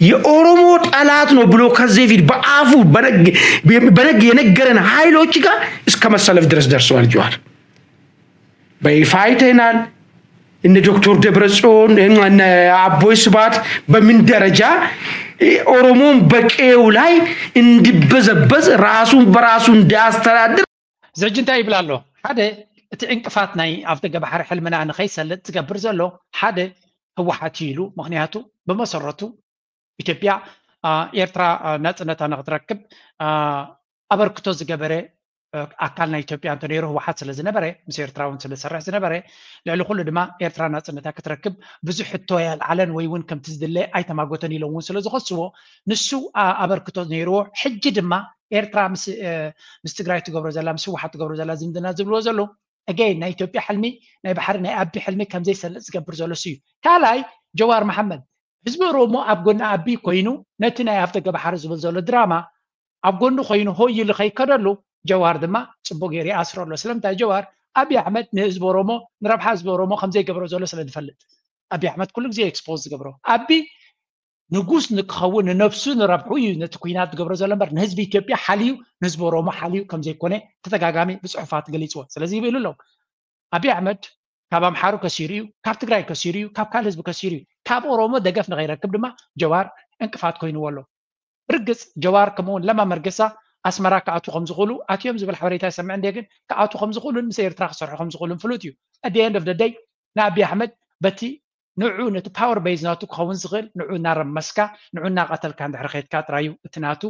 የኦሮሞ ጠላት ነው ብሎ ከዚህ ፊት በአፉ በነግ የነገረን ኃይሎች ጋር እስከ መሰለፍ ድረስ ደርሰዋል ጀዋር በይፋይተናል እነ ዶክተር ደብረጽዮን እነ አቦይ ስባት በምን ደረጃ ኦሮሞን በቀው ላይ እንዲበዘበዝ ራሱን በራሱ እንዲያስተዳድር ዘጅንታ ይብላሎ ሓደ እቲ እንቅፋት ናይ ኣፍደገ ባሕሪ ሕልምና ንኸይሰልጥ ዝገብር ዘሎ ሓደ ህወሓት ይሉ ምክንያቱ በመሰረቱ ኢትዮጵያ ኤርትራ ናጽነታ ንኽትረክብ ኣበርክቶ ዝገበረ ኣካልና ኢትዮጵያ እንተ ነይሩ ህወሓት ስለ ዝነበረ ምስ ኤርትራውን ስለ ዝሰርሕ ዝነበረ ልዕሊ ኩሉ ድማ ኤርትራ ናጽነታ ክትረክብ ብዙሕ ሕቶ ያልዓለን ወይ እውን ከምቲ ዝድለ ኣይተማጎተን ኢሎም እውን ስለ ዝኸስዎ ንሱ ኣበርክቶ ነይርዎ ሕጂ ድማ ኤርትራ ምስ ትግራይ ትገብሮ ዘላ ምስ ህወሓት ትገብሮ ዘላ ዝምድና ዝብልዎ ዘሎ again ናይ ኢትዮጵያ ሕልሚ ናይ ባሕሪ ናይ ኣቢ ሕልሚ ከምዘይ ሰልጥ ዝገብር ዘሎ እዩ ካልኣይ ጀዋር መሐመድ ህዝቢ ኦሮሞ ኣብ ጎና ኣቢ ኮይኑ ነቲ ናይ ኣፍደገ ባሕሪ ዝብል ዘሎ ድራማ ኣብ ጎኑ ኮይኑ ሆይ ኢሉ ከይከደሉ ጀዋር ድማ ጽቡቅ ጌሪ ኣስረሎ ስለምንታይ ጀዋር ኣቢ ኣሕመድ ንህዝቢ ኦሮሞ ንረብሓ ህዝቢ ኦሮሞ ከምዘይ ገብሮ ዘሎ ስለ ዝፈልጥ ኣቢ ኣሕመድ ኩሉ ግዜ ኤክስፖዝ ዝገብሮ ኣቢ ንጉስ ንክኸውን ንነፍሱ ንረብሑ እዩ ነቲ ኩናት ዝገብሮ ዘሎ እምበር ንህዝቢ ኢትዮጵያ ሓልዩ ንህዝቢ ኦሮሞ ሓልዩ ከምዘይኮነ ተደጋጋሚ ብፅሑፋት ገሊፅዎ ስለዚ ይብሉ ኣሎ ኣቢ ኣሕመድ ካብ ኣምሓሩ ከሲሩ እዩ ካብ ትግራይ ከሲሩ እዩ ካብ ካልእ ህዝቢ ከሲሩ እዩ ካብ ኦሮሞ ደገፍ ንኸይረክብ ድማ ጀዋር እንቅፋት ኮይኑዎ ኣሎ ርግፅ ጀዋር ከምኡውን ለማ መርገሳ ኣስመራ ከኣቱ ከም ዝኽእሉ ኣትዮም ዝብል ሓበሬታ ይሰምዕ እንደ ግን ከኣቱ ከም ዝኽእሉን ምስ ኤርትራ ክሰርሑ ከም ዝኽእሉን ፍሉጥ እዩ at the end of the day ንኣቢ ኣሕመድ በቲ ንዑ ነቲ ፓወር ቤዝ ናቱ ክኸውን ዝኽእል ንዑ እናረመስካ ንዑ እናቐተልካ እንድሕሪ ከይድካ ጥራዩ እቲ ናቱ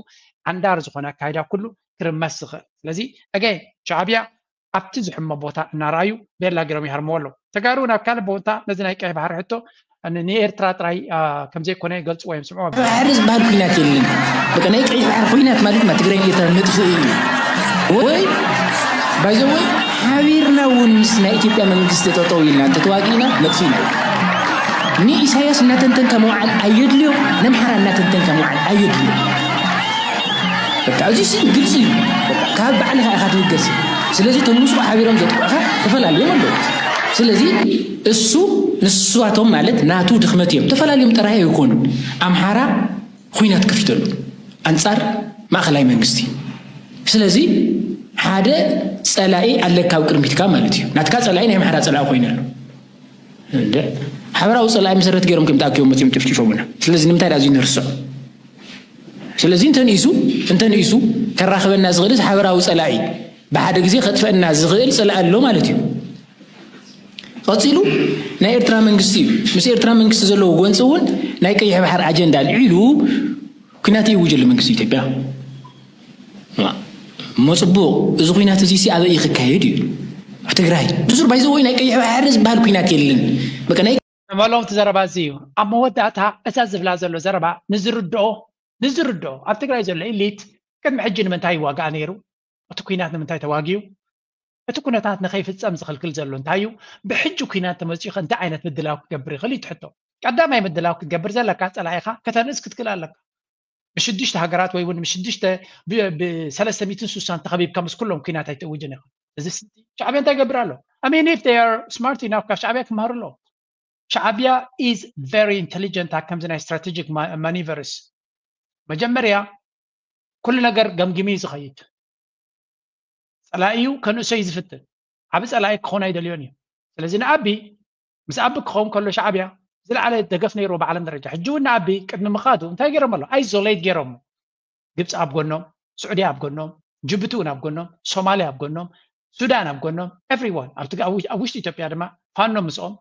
ዓንዳር ዝኾነ ኣካይዳ ኩሉ ክርመስ ዝኽእል ስለዚ ኣገይ ሻዕብያ ኣብቲ ዝሕመ ቦታ እናርኣዩ ቤላ ገይሮም ይሃርምዎ ኣለዉ ተጋሩ ናብ ካልእ ቦታ ነዚ ናይ ቀይ ባሕሪ ሕቶ ንኤርትራ ጥራይ ከምዘይኮነ ይገልፅዎ እዮም ስምዖ ባሕሪ ዝበሃል ኩናት የለን በቃ ናይ ቀይ ባሕሪ ኩናት ማለት ድማ ትግራይ ኤርትራ መጥፍእ እዩ ወይ ባይዘወይ ሓቢርና እውን ምስ ናይ ኢትዮጵያ መንግስቲ ጠጠው ኢልና ተተዋጊእና መጥፊና ንኢሳያስ እናተንተንካ መውዓል ኣየድልዮ ነምሓራ እናተንተንካ መውዓል ኣየድልዮ በቃ እዚ ግልፂ እዩ ካብ ባዕልኻ ኢኻ ትውገዝ ስለዚ እቶም ምስኡ ሓቢሮም ዘጥቅዑኻ ተፈላለዮም ኣለዉ ስለዚ እሱ ንስዋቶም ማለት ናቱ ድኽመት እዮም ተፈላለዮም ጥራይ ኣይኮኑ ኣምሓራ ኩናት ከፊተሉ ኣንጻር ማእኸላይ መንግስቲ ስለዚ ሓደ ፀላኢ ኣለካ ኣብ ቅድሚትካ ማለት እዩ ናትካ ፀላኢ ናይ ኣምሓራ ፀላኢ ኮይነሉ ሓበራዊ ፀላኢ መሰረት ገይሮም ከም ተኣኪቦም መፅኦም ጭፍጭፎምና ስለዚ ንምንታይ ዳ እዙይ ንርስዖ ስለዚ እንተንእሱ ከራኽበና ዝኽእልስ ሓበራዊ ፀላኢ ብሓደ ግዜ ከጥፈአና ዝኽእል ፀላኢ ኣሎ ማለት እዩ ቀፂሉ ናይ ኤርትራ መንግስቲ እዩ ምስ ኤርትራ መንግስቲ ዘለዎ ጎንፂ እውን ናይ ቀይሕ ባሕሪ ኣጀንዳ ልዒሉ ኩናት ይውጀሉ መንግስቲ ኢትዮጵያ መፅቡቕ እዚ ኩናት እዚ ኣበይ ክካየድ እዩ ኣብ ትግራይ ብሱር ባይዘወይ ናይ ቀይሕ ባሕሪ ዝበሃል ኩናት የለን በቃ ናይ መሎም ትዘረባ እዚ እዩ ኣብ መወዳእታ እዛ ዝብላ ዘሎ ዘረባ ንዝርድኦ ኣብ ትግራይ ዘሎ ኢሊት ቅድሚ ሕጂ ንምንታይ ይዋጋእ ነይሩ እቲ ኩናት ንምንታይ ተዋጊዩ እቲ ኩነታት ንኸይፍፀም ዝኽልክል ዘሎ እንታይ እዩ ብሕጂ ኩናት ተመፂኡ እንታይ ዓይነት ምድላው ክትገብር ይኽእል እዩ ትሕቶ ቀዳማይ ምድላው ክትገብር ዘለካ ፀላኢኻ ከተንእስ ክትክእል ኣለካ ብሽዱሽተ ሃገራት ወይ እውን ብ360 ተኸቢብካ ምስ ኩሎም ኩናት ኣይትእውጅን ኢኻ እዚ ሻዕብያ እንታይ ይገብር ኣሎ I mean if they are smart enough ካብ ሻዕብያ ክመሃሩ ኣለዎ ሻዕብያ is very intelligent ከምዚ ናይ strategic maneuvers መጀመርያ ኩሉ ነገር ገምጊሚ ዝኸይድ ፀላኢዩ ከንእሰይ ዝፍትን ዓብ ፀላኢ ክኾን ኣይደልዮን እዩ ስለዚ ንኣቢ ምስ ኣቢ ክኸውን ከሎ ሻዕብያ ዝለዓለ ደገፍ ነይርዎ ብዓለም ደረጃ ሕጂ እውን ንኣቢ ቅድሚ ምኻዱ እንታይ ገይሮም ኣሎ ኣይዞሌት ገይሮም ግብፂ ኣብ ጎኖም ስዑድያ ኣብ ጎኖም ጅቡቲ እውን ኣብ ጎኖም ሶማልያ ኣብ ጎኖም ሱዳን ኣብ ጎኖም ኤቭሪዋን ኣብ ውሽጢ ኢትዮጵያ ድማ ፋኖ ምስኦም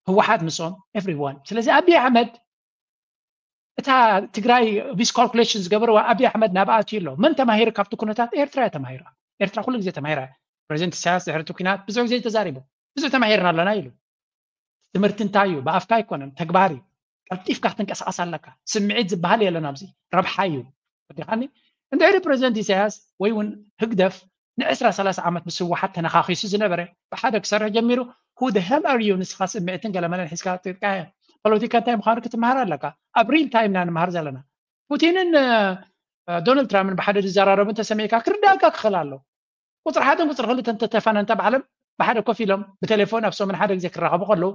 ህወሓት ምስኦም ኤቭሪዋን ስለዚ ኣቢ ኣሕመድ እታ ትግራይ ቢስ ካልኩሌሽን ዝገበርዋ ኣቢ ኣሕመድ ናብኣ ኣትዩ ኣሎ መን ተማሂሩ ካብቲ ኩነታት ኤርትራ እያ ተማሂራ ኤርትራ ኩሉ ግዜ ተማሂራ ፕሬዚደንት ኢሳያስ ድሕሪ እቲ ኩናት ብዙሕ ግዜ ተዛሪቡ ብዙሕ ተማሂርና ኣለና ኢሉ ትምህርቲ እንታይ እዩ ብኣፍካ ኣይኮነን ተግባር እዩ ቀልጢፍካ ክትንቀሳቐስ ኣለካ ስምዒት ዝበሃል የለን ኣብዚ ረብሓ እዩ ወዲኻኒ እንድሕሪ ፕሬዚደንት ኢሳያስ ወይ እውን ህግደፍ ን20-30 ዓመት ምስ ህወሓት ተነኻኺሱ ዝነበረ ብሓደ ክሰርሕ ጀሚሩ who the hell are you ንስኻ ስምዒትን ገለመለን ሒዝካ ትጥቃየ ፖለቲካ እንታይ ምዃኑ ክትመሃር ኣለካ ኣብ ሪል ታይም ና ንምሃር ዘለና ፑቲንን ዶናልድ ትራምፕን ብሓደ ዝዘራረቡ እንተሰሚዕካ ክርዳእካ ክኽእል ኣሎ ቁፅሪ 1 ቁፅሪ 2 እንተተፋነንተ ብዓለም ብሓደ ኮፍ ኢሎም ብቴሌፎን ኣብ ሰሙን ሓደ ግዜ ክራኸቡ ከለዉ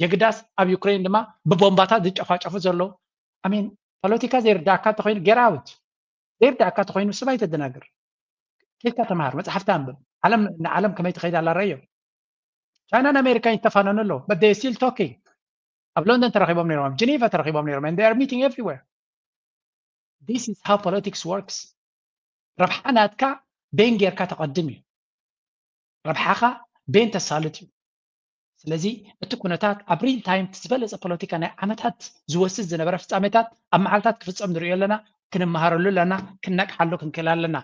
የግዳስ ኣብ ዩክሬን ድማ ብቦምባታት ዝጨፋጨፉ ዘለዉ ኣሚን ፖለቲካ ዘይርዳእካ እንተኮይኑ ጌት ኣውት ዘይርዳእካ እንተኮይኑ ሰብ ኣይተደናግር ከይድካ ተምሃር መፅሓፍቲ ኣንብብ ንዓለም ከመይ ትኸይድ ኣላ ረአዮ ቻይናን ኣሜሪካን ይተፋነኑ ኣለዉ but they still talking ኣብ ሎንደን ተረኺቦም ነይሮም ኣብ ጀኔቫ ተረኺቦም ነይሮም and they are meeting everywhere this is how politics works ረብሓ ናትካ ቤን ጌርካ ተቐድም እዩ ረብሓኻ ቤን ተሳልጥ እዩ ስለዚህ እቲ ኩነታት ኣብ ሪል ታይም ዝበለፀ ፖለቲካ ናይ ዓመታት ዝወስድ ዝነበረ ፍጻሜታት ኣብ መዓልታት ክፍጸም ንሪኦ ኣለና ክንመሃረሉ ኣለና ክነቅሓሉ ክንክእል ኣለና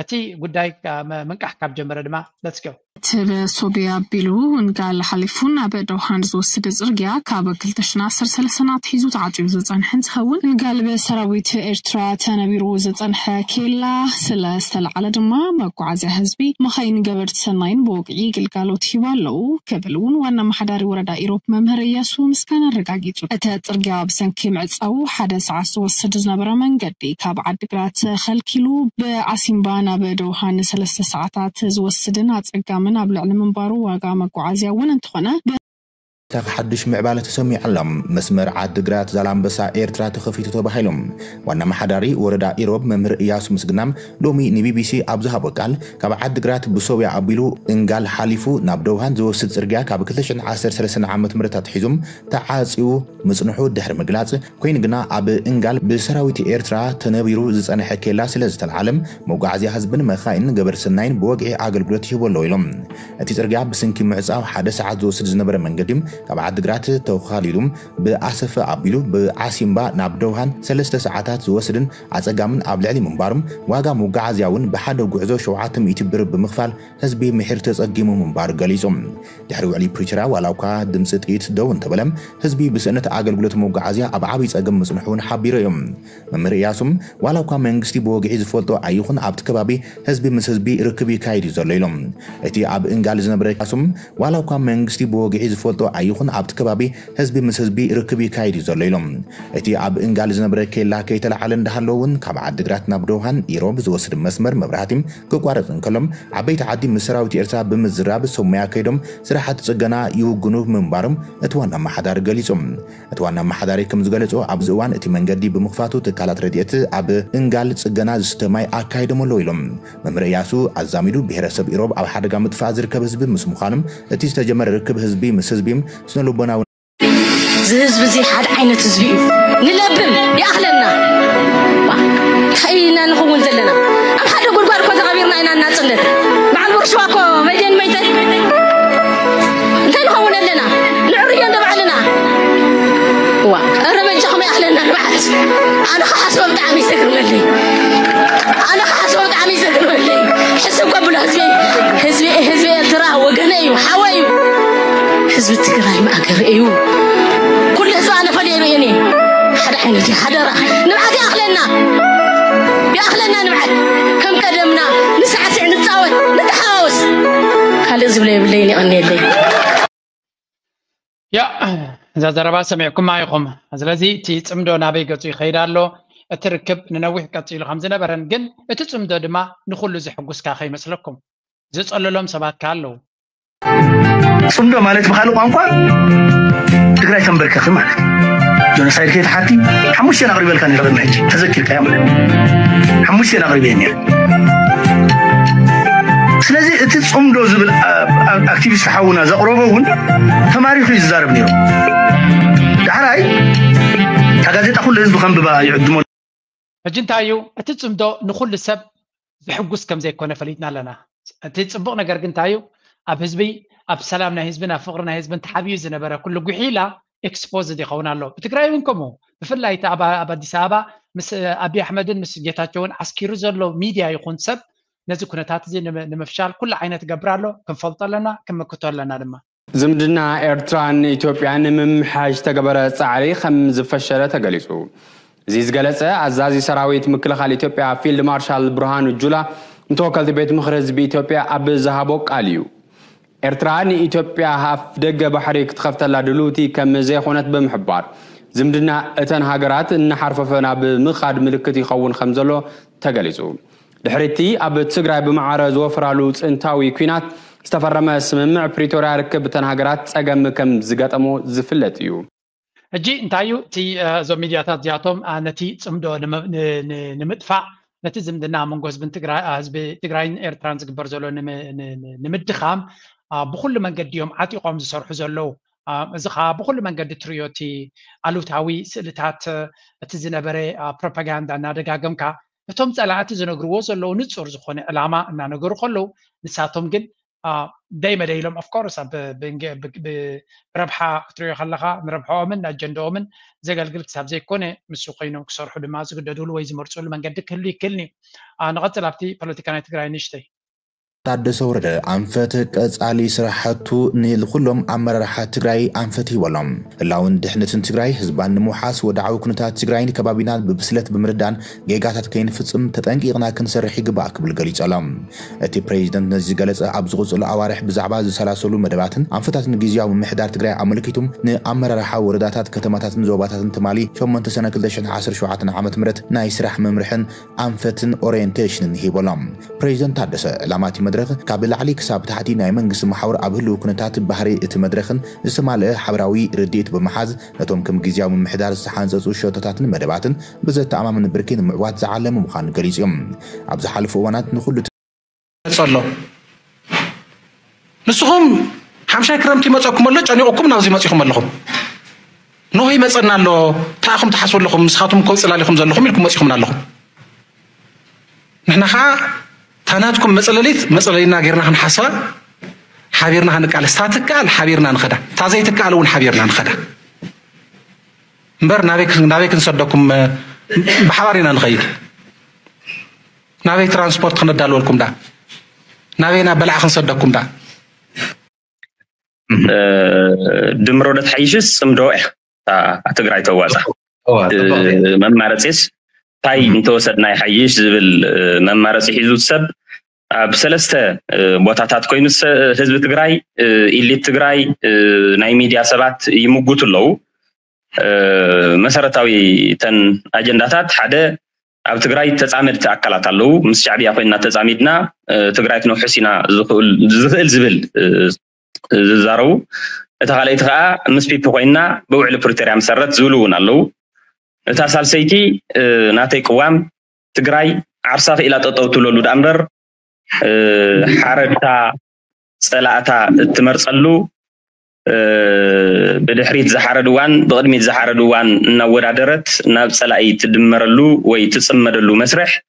እቲ ጉዳይ ምንቃሕ ካብ ጀመረ ድማ let's go ሶቢያ ቢሉ እንጋል ሓሊፉን ኣብ ዶሃን ዝወስድ ጽርግያ ካብ 2013 ሒዙ ተዓጽዩ ዝጸንሐ እንትኸውን እንጋል በሰራዊት ኤርትራ ተነቢሩ ዝጸንሐ ኬላ ስለ ዝተለዓለ ድማ መጓዓዝያ ህዝቢ መኻይን ገበርቲ ሰናይን ብወግዒ ግልጋሎት ሂባለው ከብሉን ዋና ማሕዳሪ ወረዳ ኢሮብ መምህር ኢያሱ ምስጋና ረጋጊጹ እቲ ጽርግያ ብሰንኪ ምዕጻው ሓደ ሰዓት ዝወስድ ዝነበረ መንገዲ ካብ ዓዲግራት ከልኪሉ ብዓሲምባ ናብ ዶሃን 3 ሰዓታት ዝወስድን አጸጋምን ኣብ ልዕሊ መንባሩ ዋጋ መጓዓዝያ እውን እንትኾነ حدش معبالة تسمي علم مسمر عدقرات زالامبسا إيرترا تخفيتو تباهيلهم وانا محداري وردا إيروب ممر إياسو مسقنام لومي نبي بي سي أبزها بقال كاب عدقرات بسويا عبيلو انقال حاليفو نابدوهان زو سد سرقيا كاب كتلشن 10 سنة عامة مرتات حيزم تعاسيو مصنحو دهر مقلات كوين قنا عب انقال بسراويتي إيرترا تنبيرو زيسان حكيلا سلازة العالم موقعزي حزبن مخاين قبر سنين بوقعي عاقل قلوت يبولو إلهم اتي سرقيا بسنكي معزاو حادث عادو سد زنبر من قدم كاب عدقرات توخاليلوم بأسف عبيلو بعاسيمبا نابدوهان 3 ساعات زوسدن عصقامن ابلعلي منبارم واغا موغعزياون بحدو غعزو شوعاتم يتبر بمخفال حزبي محير تصقيمو منبار غليصوم دحرو علي بريترا والاوكا دمص طيت دون تبلم حزبي بسنت اغلغلوت موغعزيا اب عبي صقم مصنحون حبيريوم ممر ياسوم والاوكا منغستي بوغعي زفولتو ايخون ابت كبابي حزبي مس حزبي ركبي كايد زليلوم اتي اب انغال زنبرياسوم والاوكا منغستي بوغعي زفولتو ايخون ابت كبابي حزبي مس حزبي ركبي كايد زليلوم اتي اب انغال زنبري كيلا كيتلعل اندهالون كاب عدقرات نابدوهان ايروب زوسد مسمر مبراتيم كقوارطن كلم عبيت عدي مسراوتي ارترا بمزراب سوميا كيدوم سراحت صغنا يوغنو منبارم اتوانا محدار غليصوم اتوانا محداري كم زغلصو ابزوان اتي منغدي بمخفاتو تكالات رديت اب انغال صغنا زستماي اكايدم لويلوم ممر ياسو ازاميدو بهرسب ايروب اب حدغا متفازر كبزب مسمخانم اتي استجمر ركب حزبي مس حزبيم سنلبنا زهزب زي حد عينة تزبيق نلبم يا أهلنا خينا نخون زلنا أم حد يقول بارك وزا غبيرنا إنا ناتسلت مع الورشواكو ميدين ميتين انتين نخون لنا العرية ندبع لنا الربين جاكم يا أهلنا نبعت أنا خحاسبة بتعمي سكر للي أنا خحاسبة بتعمي سكر للي حسب قبل حزبي التراه وقناي وحواي حزب التقراي ما أقرأيو كل حزب أنا فليلو يعني حدا عينتي حدا راح نبعت يا أخلنا نبعت كم قدمنا نسعى نتصاوت نتحاوس خلي زبلي بليني أني لي يا إذا زربا سمعكم معكم زلازي تي تصمدو نابي قصي خير الله اتركب ننوح قصي له خمسة نبرن جن تصمدو دما نخلو زي حقوس كاخي مسلكم زي تصلو لهم سبات كالو صمدو مالت بخالو قانقوا تقراي تنبركخ مالت جونسايد كيف حاتي حموشي انا قريب لكان يقدر نحكي تذكر كامل حموشي انا قريب يعني سلازي تصمدو زبل اكتيفيست حاونا زقربون تماريخ يزارب نيرو دحراي تاغازيتا كل حزب خنببا يعدمو فجنتايو تصمدو نخل سب بحقوس كم زي كنا فليتنا لنا تصبق نجر جنتايو اب حزبي اب سلامنا حزبنا فقرنا حزب تحبيز زنبره كل غحيلا اكسبوزد يخونا له بتقراي منكمو بفلاي تابا ابديس ابا مس ابي احمدن مس جيتاچون عسكيرو زلو ميديا يكون سب نزي كنتات زي نمفشال كل عينت قبرالو كنفلط لنا كمكتول لنا دما زمدنا ايرتران ايثيوبيان ممحاج تقبره صعري خم زفشله تغليصو زيز غلصه عزازي سراويت مكلخال ايثيوبيا فيلد مارشال برهان جولا متوكل بيت مخرج بايثيوبيا اب زهابو قاليو إرتران إثيوبيا هاف دقة بحريك تخفتلا دلوتي كم زي خونت بمحبار زمدنا اتن هاجرات إن حرفنا بمخاد ملكتي خون خمزلو تجلسو دحرتي أب تسقراي بمعارض وفرالوت انتاوي كوينات استفرم اسمع بريتوريا ركب تن هاجرات أجمع كم زقاتمو زفلتيو اجي انتايو تي زو ميدياتات جاتهم نتي صمدو نمدفع نتي زمدنا منغوز بن تግራይ ኤርትራን ዝግበር ዘሎ ንምድኻም بكل መንገዲ ዮም ዓጢቆም ዝሰርሑ ዘለው እዚኻ بكل መንገዲ ትሪዮቲ አሉታዊ ስልታት እቲ ዝነበረ ፕሮፓጋንዳ እናደጋገምካ እቶም ጸላእቲ ዝነግርዎ ዘለው ንጹር ዝኾነ ዕላማ እናነገሩ ከለው ንሳቶም ግን دايما دايلهم of course بربحة كتري خلها نربحوا من أجندة من زي قال قلت ساب زي كونه مسوقينهم كسرحوا لما زقدوا له ويز مرسول من قد كل كلني نقطة لابتي بوليتيكا نتقرأ نشتي ታደሰ ወረደ አንፈት ቀጻሊ ስራሕቱ ንልኩሎም አመራርሓ ትግራይ አንፈት ይወሎም ላውን ድሕነትን ትግራይ ህዝባን ሙሓስ ወዳዓው ኩነታት ትግራይን ከባቢና ብብስለት ብምርዳን ጌጋታት ከይን ፍጽም ተጠንቂቅና ክንሰርሕ ይግባእ ክብል ገሊጾሎም እቲ ፕሬዚደንት ነዚ ገለጸ ኣብ ዝቕጽሉ ኣዋርሕ ብዛዕባ ዝሰላሰሉ መደባትን አንፈታትን ግዚያዊ ምሕዳር ትግራይ ኣመልኪቱም ንኣመራርሓ ወረዳታት ከተማታትን ዞባታትን ትማሊ 8 ሰነ 2017 ዓመት ምረት ናይ ስራሕ መምርሕን አንፈትን ኦሪየንቴሽንን ሂቦሎም ፕሬዚደንት ታደሰ ላማቲ مدرخ قبل عليك ساب تحتي ناي منغس محاور ابهلو كنتات بحري ات مدرخن اسماله حبراوي رديت بمحاز نتوم كم غزياو محدار السحانزصو شوتاتن مدباتن بزت امامن بركين معوات زعلم مخان غريصيم ابز حلف وانات نخلو صلو نسهم حمشا كرمتي مصكم الله ጨኒቁኩም ናብዚ መጽኹም ኣለኹም ነው ይመጽናሎ ታኹም ተሐስወለኹም መስኻቱም ኮጽላሊኹም ዘለኹም ኢልኩም መጽኹም ኣለኹም ንሕና تاناتكم مسألة غيرنا هنحسب حبيرنا هنقال استاتكال حبيرنا نخدا تازيتك علون حبيرنا نخدا مبر نابيك نصدقكم بحوارنا نغير نابي ترانسبورت خندالو لكم دا نابينا بلع نصدقكم دا دمرودة حيشس مدوع تقرأي توازع ممارسيس تاي نتوسد ناي حيش زبل ممارسي حيزو السب بسلسته بوتاتات كوينس حزب تقراي إلي تقراي ناي ميديا سبات يموجود اللو مسارتاوي تن أجنداتات حدا أب تقراي تتعامل تأكلات اللو مس شعبي أخوينا تتعاملنا تقراي كنو حسينا زخل زبل زارو تغالي تغا مس بيبو خوينا بوعل بريتيريا مسارت زولون اللو تاسال سيتي ناتي قوام تقراي عرصاف إلى تطوتلو دامبر حارتا صلاتا تمرصلو بدحريت زحردوان بقدميت زحردوان نورادرت ناب صلاي تدمرلو وي تصمدلو مسرح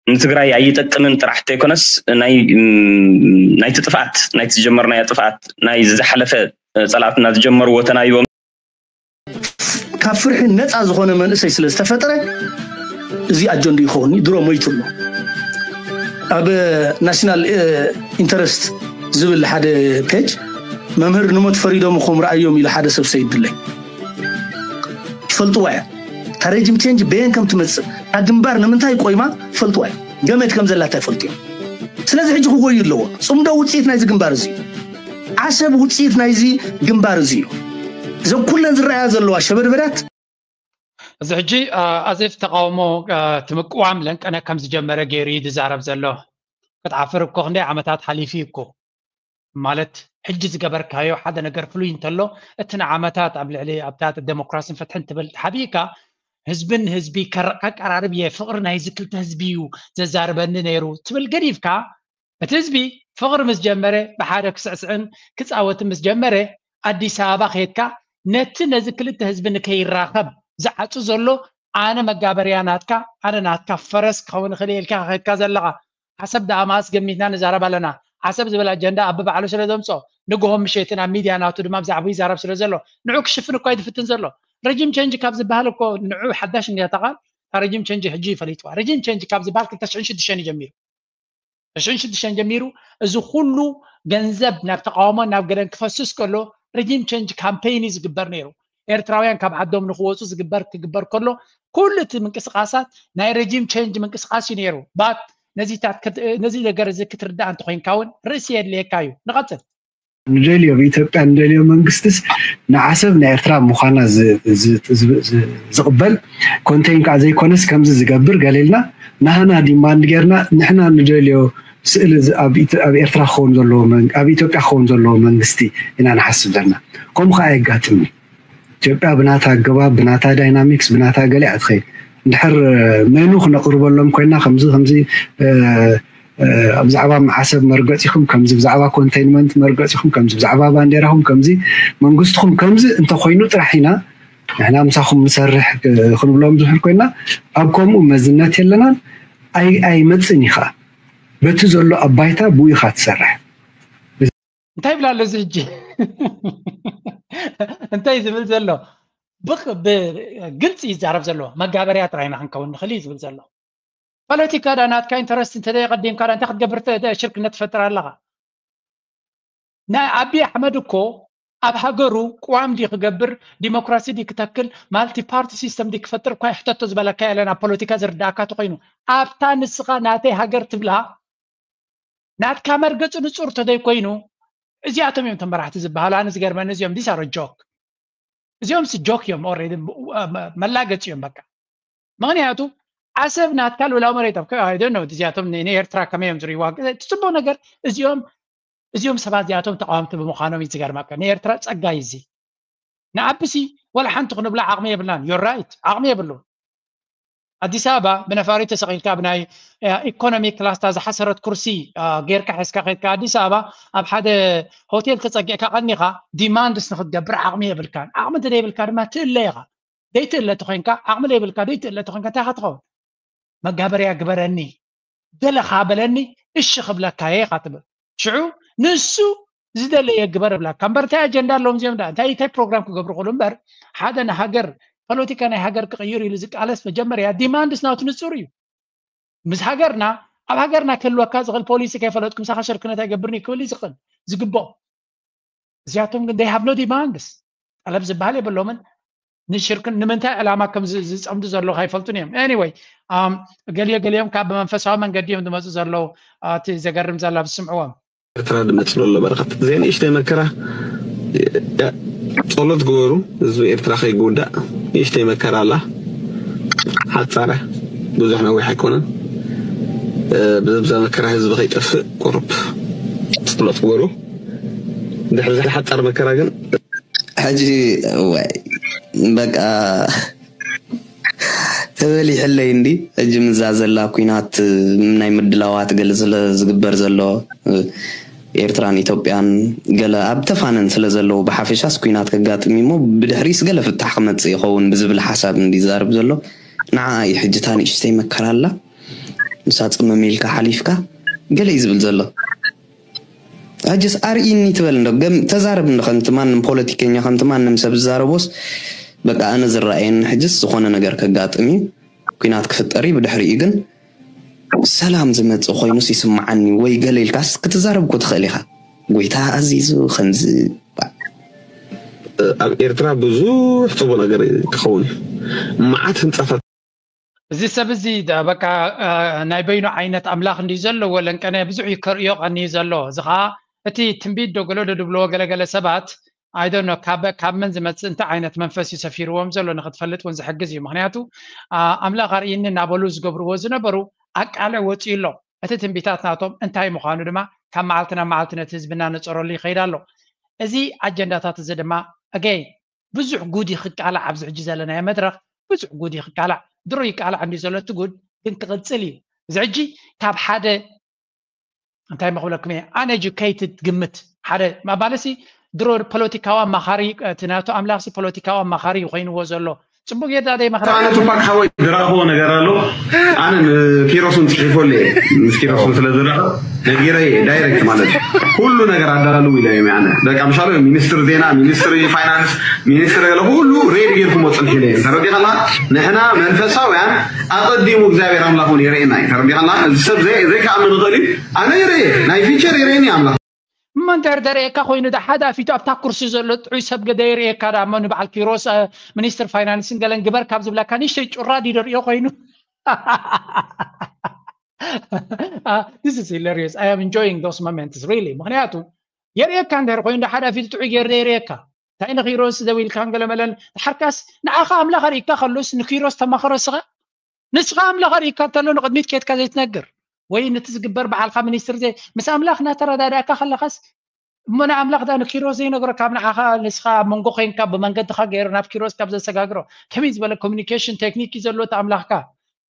نتقراي ايتقمن طرحت يكونس ناي تطفات ناي تجمرنا يا طفات ناي زحلفه صلاتنا تجمر وتنايو كافرح نصا زخونه منسي سلستفطره زي اجندو يخوني درو مويتلو اب ناشونال انترست زبل حدا بيج ممهر نموت فريدوم خم رايوم الى حدا سب سيد لي فلطوا تريجم تشنج بين كم تمص اغنبار نمنتاي قويما فلطوا جمت كم زلاتا فلطي سلازي حجو قويلو صمدو وصيت نايز غنبار زي عسب وصيت نايزي غنبار زي زو كلن زرايا زلوا شبربرات زحجي ازيف تقاومو تمقوام لنك انا كم زجمره غيري دزارب زلو كتعفركو خندي عمتات حليفيكو مالت حجز قبركايو حدا نقر فلوين تلو اتنا عمتات قبل عليه ابتات الديمقراطية فتحن تبل حبيكا هزبي كقراربيه فقرنا يزكلت هزبيو ززاربن نيرو تبل قريفكا بتزبي فقر مسجمره بحاجه كسعسعن كصاوت مسجمره اديس ابا خيتكا نت نزكلت هزبن كيراخب زعصو زلو انا مغابرياناتكا انا ناتكا فرس كون خليلكا خيتكا زلقا حسب داماس قميتنا نزارب لنا حسب زبل اجندا ابب على سلازمصو نغهم مشيتنا ميديا ناتو دما بزعبي زارب سلازلو نعو كشفن كو يدفتن زلو رجيم تشنج كاب زبالكو نعو حداش ان يتقال رجيم تشنج حجي فليتوا رجيم تشنج كاب زبالك تشعين شدشان يجميرو تشعين شدشان جميرو ازو كله ገንዘብ ናብ ተቃውሞ ናብ ገደን ክፈስስ ከሎ ረጂም ቼንጅ ካምፔይን ዝግበር ነይሩ ኤርትራውያን ካብ ዓዶም ንኽወፁ ክግበር ከሎ ኩሉ እቲ ምንቅስቃሳት ናይ ረጂም ቼንጅ ምንቅስቃስ ነይሩ ባት ነዚ ነገር እዚ ክትርዳእ እንተኮይንካ እውን ርእሲ የድልየካ እዩ ንቐፅል ንደልዮ በኢትዮጵያ ንደልዮ መንግስትስ ንዓሰብ ናይ ኤርትራ ምዃና ዝቕበል ኮንቴይን ከዓ ዘይኮነስ ከምዚ ዝገብር ገሌልና ናህና ዲማንድ ጌርና ንሕና ንደልዮ سئل أبي إرترا خون زلوا من أبي توقع خون زلوا من قستي إن أنا حسب لنا قوم خايق قاتمني توقع بناتها جواب بناتها دايناميكس بناتها قلع تخيل نحر منو خنا قرب لهم كنا خمسة بزعبا حسب مرقتكم كمز بزعبا كونتينمنت مرقتكم كمز بزعبا بانديرهم كمزي من قستكم كمز أنت خوينو ترحينا إحنا مساخم مسرح خنو لهم زحر كنا أبكم ومزنات يلنا أي متسني خا بتزلوا أبايتا بوي خات سرح እንታይ ብላ ኣሎ ዝሕጂ እንታይ ዝብል ዘሎ ብግልፂ ይዛረብ ዘሎ መጋበርያ ጥራይና ክንከውን ንኽእል እዩ ዝብል ዘሎ ፖለቲካ ዳ ናትካ ኢንተረስት እንተዘይቀዲምካ ዳ እንታይ ክትገብር ሽርክነት ትፈጥር ኣለኻ ናይ አብይ አሕመድ እኮ ኣብ ሃገሩ ቋም ዲ ክገብር ዲሞክራሲ ዲ ክተክል ማልቲ ፓርቲ ሲስተም ዲ ክፈጥር እኳ ሕተቶ ዝበለካ የለና ፖለቲካ ዝርዳእካ ተኮይኑ ኣብታ ንስኻ ናተይ ሃገር ትብላ ናትካ መርገፁ ንፁር ተዘይኮይኑ እዚኣቶም እዮም ተመራሕቲ ዝበሃሉ ኣነ ዝገርመኒ እዚኦም ዲስ ኣር ጆክ እዚኦም ጆክ እዮም ኦልሬዲ መላገፂ እዮም በቃ ምክንያቱ ዓሰብ ናትካ ልውላው መሬት ኣብከ ኣይ ዶንት ኖ እዚኣቶም ንኤርትራ ከመይ እዮም ዝርእይዋ ፅቡቅ ነገር እዚኦም ሰባት እዚኣቶም ተቃወምቲ ብምዃኖም እዩ ዝገርመካ ንኤርትራ ፀጋይ እዚ ንዓብሲ ወላ ሓንቲ ክንብላ ዓቕሚ የብልናን ዩር ራይት ዓቕሚ የብሉ ኣዲስ ኣበባ ብነፋሪት ተሰቂልካ ብናይ ኢኮኖሚ ክላስታ ዝሓሰረት ኩርሲ ጌርካ ሒዝካ ከድካ ኣዲስ ኣበባ ኣብ ሓደ ሆቴል ተፀጊዕካ ቀኒኻ ዲማንድስ ንክትገብር ዓቕሚ የብልካን ዓቕሚ እንተዘይብልካ ድማ ትእለ ኢኻ ደይትእለ ተኮይንካ ዓቕሚ ዘይብልካ ደይትእለ ተኮይንካ እንታይ ኢኻ ትኸውን መጋበርያ ግበረኒ ደለኻ በለኒ እሺ ክብለካ ኢኻ ትብል ሽዑ ንሱ ዝደለየ ግበር ብላካ እምበር እንታይ ኣጀንዳ ኣለዎም እዚኦም ዳ እንታይ ፕሮግራም ክገብሩ ክእሉ እምበር ሓደ ንሃገር ፖለቲካ ናይ ሃገር ክቅይር ኢሉ ዝቃለስ መጀመርያ ዲማንድስ ናቱ ንፁር እዩ ምስ ሃገርና ኣብ ሃገርና ክህልወካ ዝኽእል ፖሊሲ ከይፈለጥኩም ሳኻ ሽርክነት ኣይገብርኒ ክብል ዝኽእል ዝግብኦ እዚኣቶም ግን they have no demands ጠለብ ዝበሃል የብሎምን ንሽርክን ንምንታይ ዕላማ ከም ዝፀምዱ ዘለዉ ኣይፈልጡን እዮም anyway ገሊኦም ካብ ብመንፈሳዊ መንገዲ እዮም ዝመፁ ዘለዉ እቲ ዘገርም ዘላ ብስምዕዎም ኤርትራ ድመፅሎ ኣሎ በረኸት ዘይ ንእሽተይ መከራ ጸሎት ግበሩ ህዝቢ ኤርትራ ከይጉዳእ ንእሽተይ መከራ ኣላ ሓፃረ ብዙሕ ነዊሕ ኣይኮነን ብዘብዛ መከራ ህዝቢ ከይጠፍእ ቁርብ ጸሎት ግበሩ ድሕሪ ሓፃር መከራ ግን ሕጂ ወይ በቃ ተበሊሕለይ እንዲ ሕጂ ምዛ ዘላ ኩናት ናይ ምድላዋት ገለ ዝግበር ዘሎ ኤርትራን ኢትዮጵያን ገለ ኣብ ተፋነን ስለ ዘለዎ ብሓፈሻስ ኩናት ከጋጥም እሞ ብድሕሪስ ገለ ፍታሕ ክመፅእ ይኸውን ብዝብል ሓሳብ እንዲዛርብ ዘሎ ንዓ ሕጂታ ንእሽተይ መከራ ኣላ ንሳ ፅመም ኢልካ ሓሊፍካ ገለ እዩ ዝብል ዘሎ ሕጂስ ኣርኢኒ ትበል እንዶ ተዛረብ ንኸንቲ ማንም ፖለቲከኛ ከንቲ ማንም ሰብ ዝዛረቦስ በቃ ኣነ ዝረአየኒ ሕጂስ ዝኾነ ነገር ከጋጥም እዩ ኩናት ክፍጠር እዩ ብድሕሪኡ ግን ሰላም ዝመጽእ ኮይኑስ ይስምዓኒ ወይ ገለ ኢልካስ ክትዛረብኩ ትኽእል ኢኻ ጎይታ ኣዚዙ ከምዚ ኣብ ኤርትራ ብዙሕ ፅቡቅ ነገር ክኸውን መዓት ህንፃታት እዚ ሰብ እዚ በቃ ናይ በይኑ ዓይነት ኣምላኽ እንዲ ዘለዎ ለንቀነ ብዙሕ ይከርእዮ ቀኒ ዘሎ እዚ ከዓ እቲ ትንቢት ደገሎ ድብልዎ ገለገለ ሰባት I don't know ካብ መን ዝመፅእ እንታይ ዓይነት መንፈስ እዩ ሰፊርዎም ዘሎ ንክትፈልጥ እውን ዝሕግዝ እዩ ምክንያቱ ኣምላኽ ኣርኢኒ እናበሉ ዝገብርዎ ዝነበሩ ኣቃልዕ ወፂኡ ኣሎ እቲ ትንቢታት ናቶም እንታይ ምዃኑ ድማ ካብ መዓልቲ ናብ መዓልቲ ነቲ ህዝብና ነፀረሉ ይኸይድ ኣሎ እዚ ኣጀንዳታት እዚ ድማ ኣገይ ብዙሕ ጉድ ይክቃላዕ ኣብዚ ሕጂ ዘለናዮ መድረክ ብዙሕ ጉድ ይክቃላዕ ድሮ ይቃላዕ እንዲ ዘሎ እቲ ጉድ ግን ክቕፅል እዩ እዚ ሕጂ ካብ ሓደ እንታይ መክብለኩም እየ uneducated ግምት ሓደ ማባለሲ ድሮ ፖለቲካዊ ኣማኻሪ እቲ ናቱ ኣምላኽሲ ፖለቲካዊ ኣማኻሪ ኮይንዎ ዘሎ ጽቡቅ ጌታ ደይ መኽራ ኣነ ቱፓክ ሓወይ ዝረኸቦ ነገር ኣሎ ኣነ ኪሮስን ፅሒፎለ ምስኪሮስን ስለ ዝረኸ ነጊረ ዳይሬክት ማለት ሁሉ ነገር ኣዳላሉ ኢለ እየ ኣነ ደቂ ምሻሎ ሚኒስትር ዜና ሚኒስትር ፋይናንስ ሚኒስትር ገለ ሁሉ ሬድ ጌርኩም ወፅን ኢለ ተረዲኸና ንሕና መንፈሳውያን ኣቐዲሙ እግዚአብሔር ኣምላኽ እውን የርእየና እዩ ተረዲኸና እዚ ሰብ ዘይከኣምን ንኽእል እዩ ኣነ የርእየ ናይ ፊቸር የርእየኒ ኣምላኽ من تردريكا خوين دا حدا في توب تاكورسي زلو تعي سب غديريكا دا من بعد كيروس منستر فاينانسين قالن جبر كابز بلا كان يشتي رادي دريو خوينو This is hilarious. I am enjoying those moments really. مغنياتو يريكا كان دير خوين دا حدا في تعي يريكا تاين كيروس دويل كان قال ملن حركاس نعاخا املا غريكا خلص نكيروس تما خرسغا نسغا املا غريكا تلو نقدميت كيت كازا يتنقر وين تزقبر بعلقه منستر زي مس املاخنا ترى داك خلخس من املاخ دا كيروز زي نغرا كابنا اخا نسخه منغو خين كاب منغد خا غير ناف كيروز كاب زسغاغرو كميز بلا communication technique يزلوت املاخكا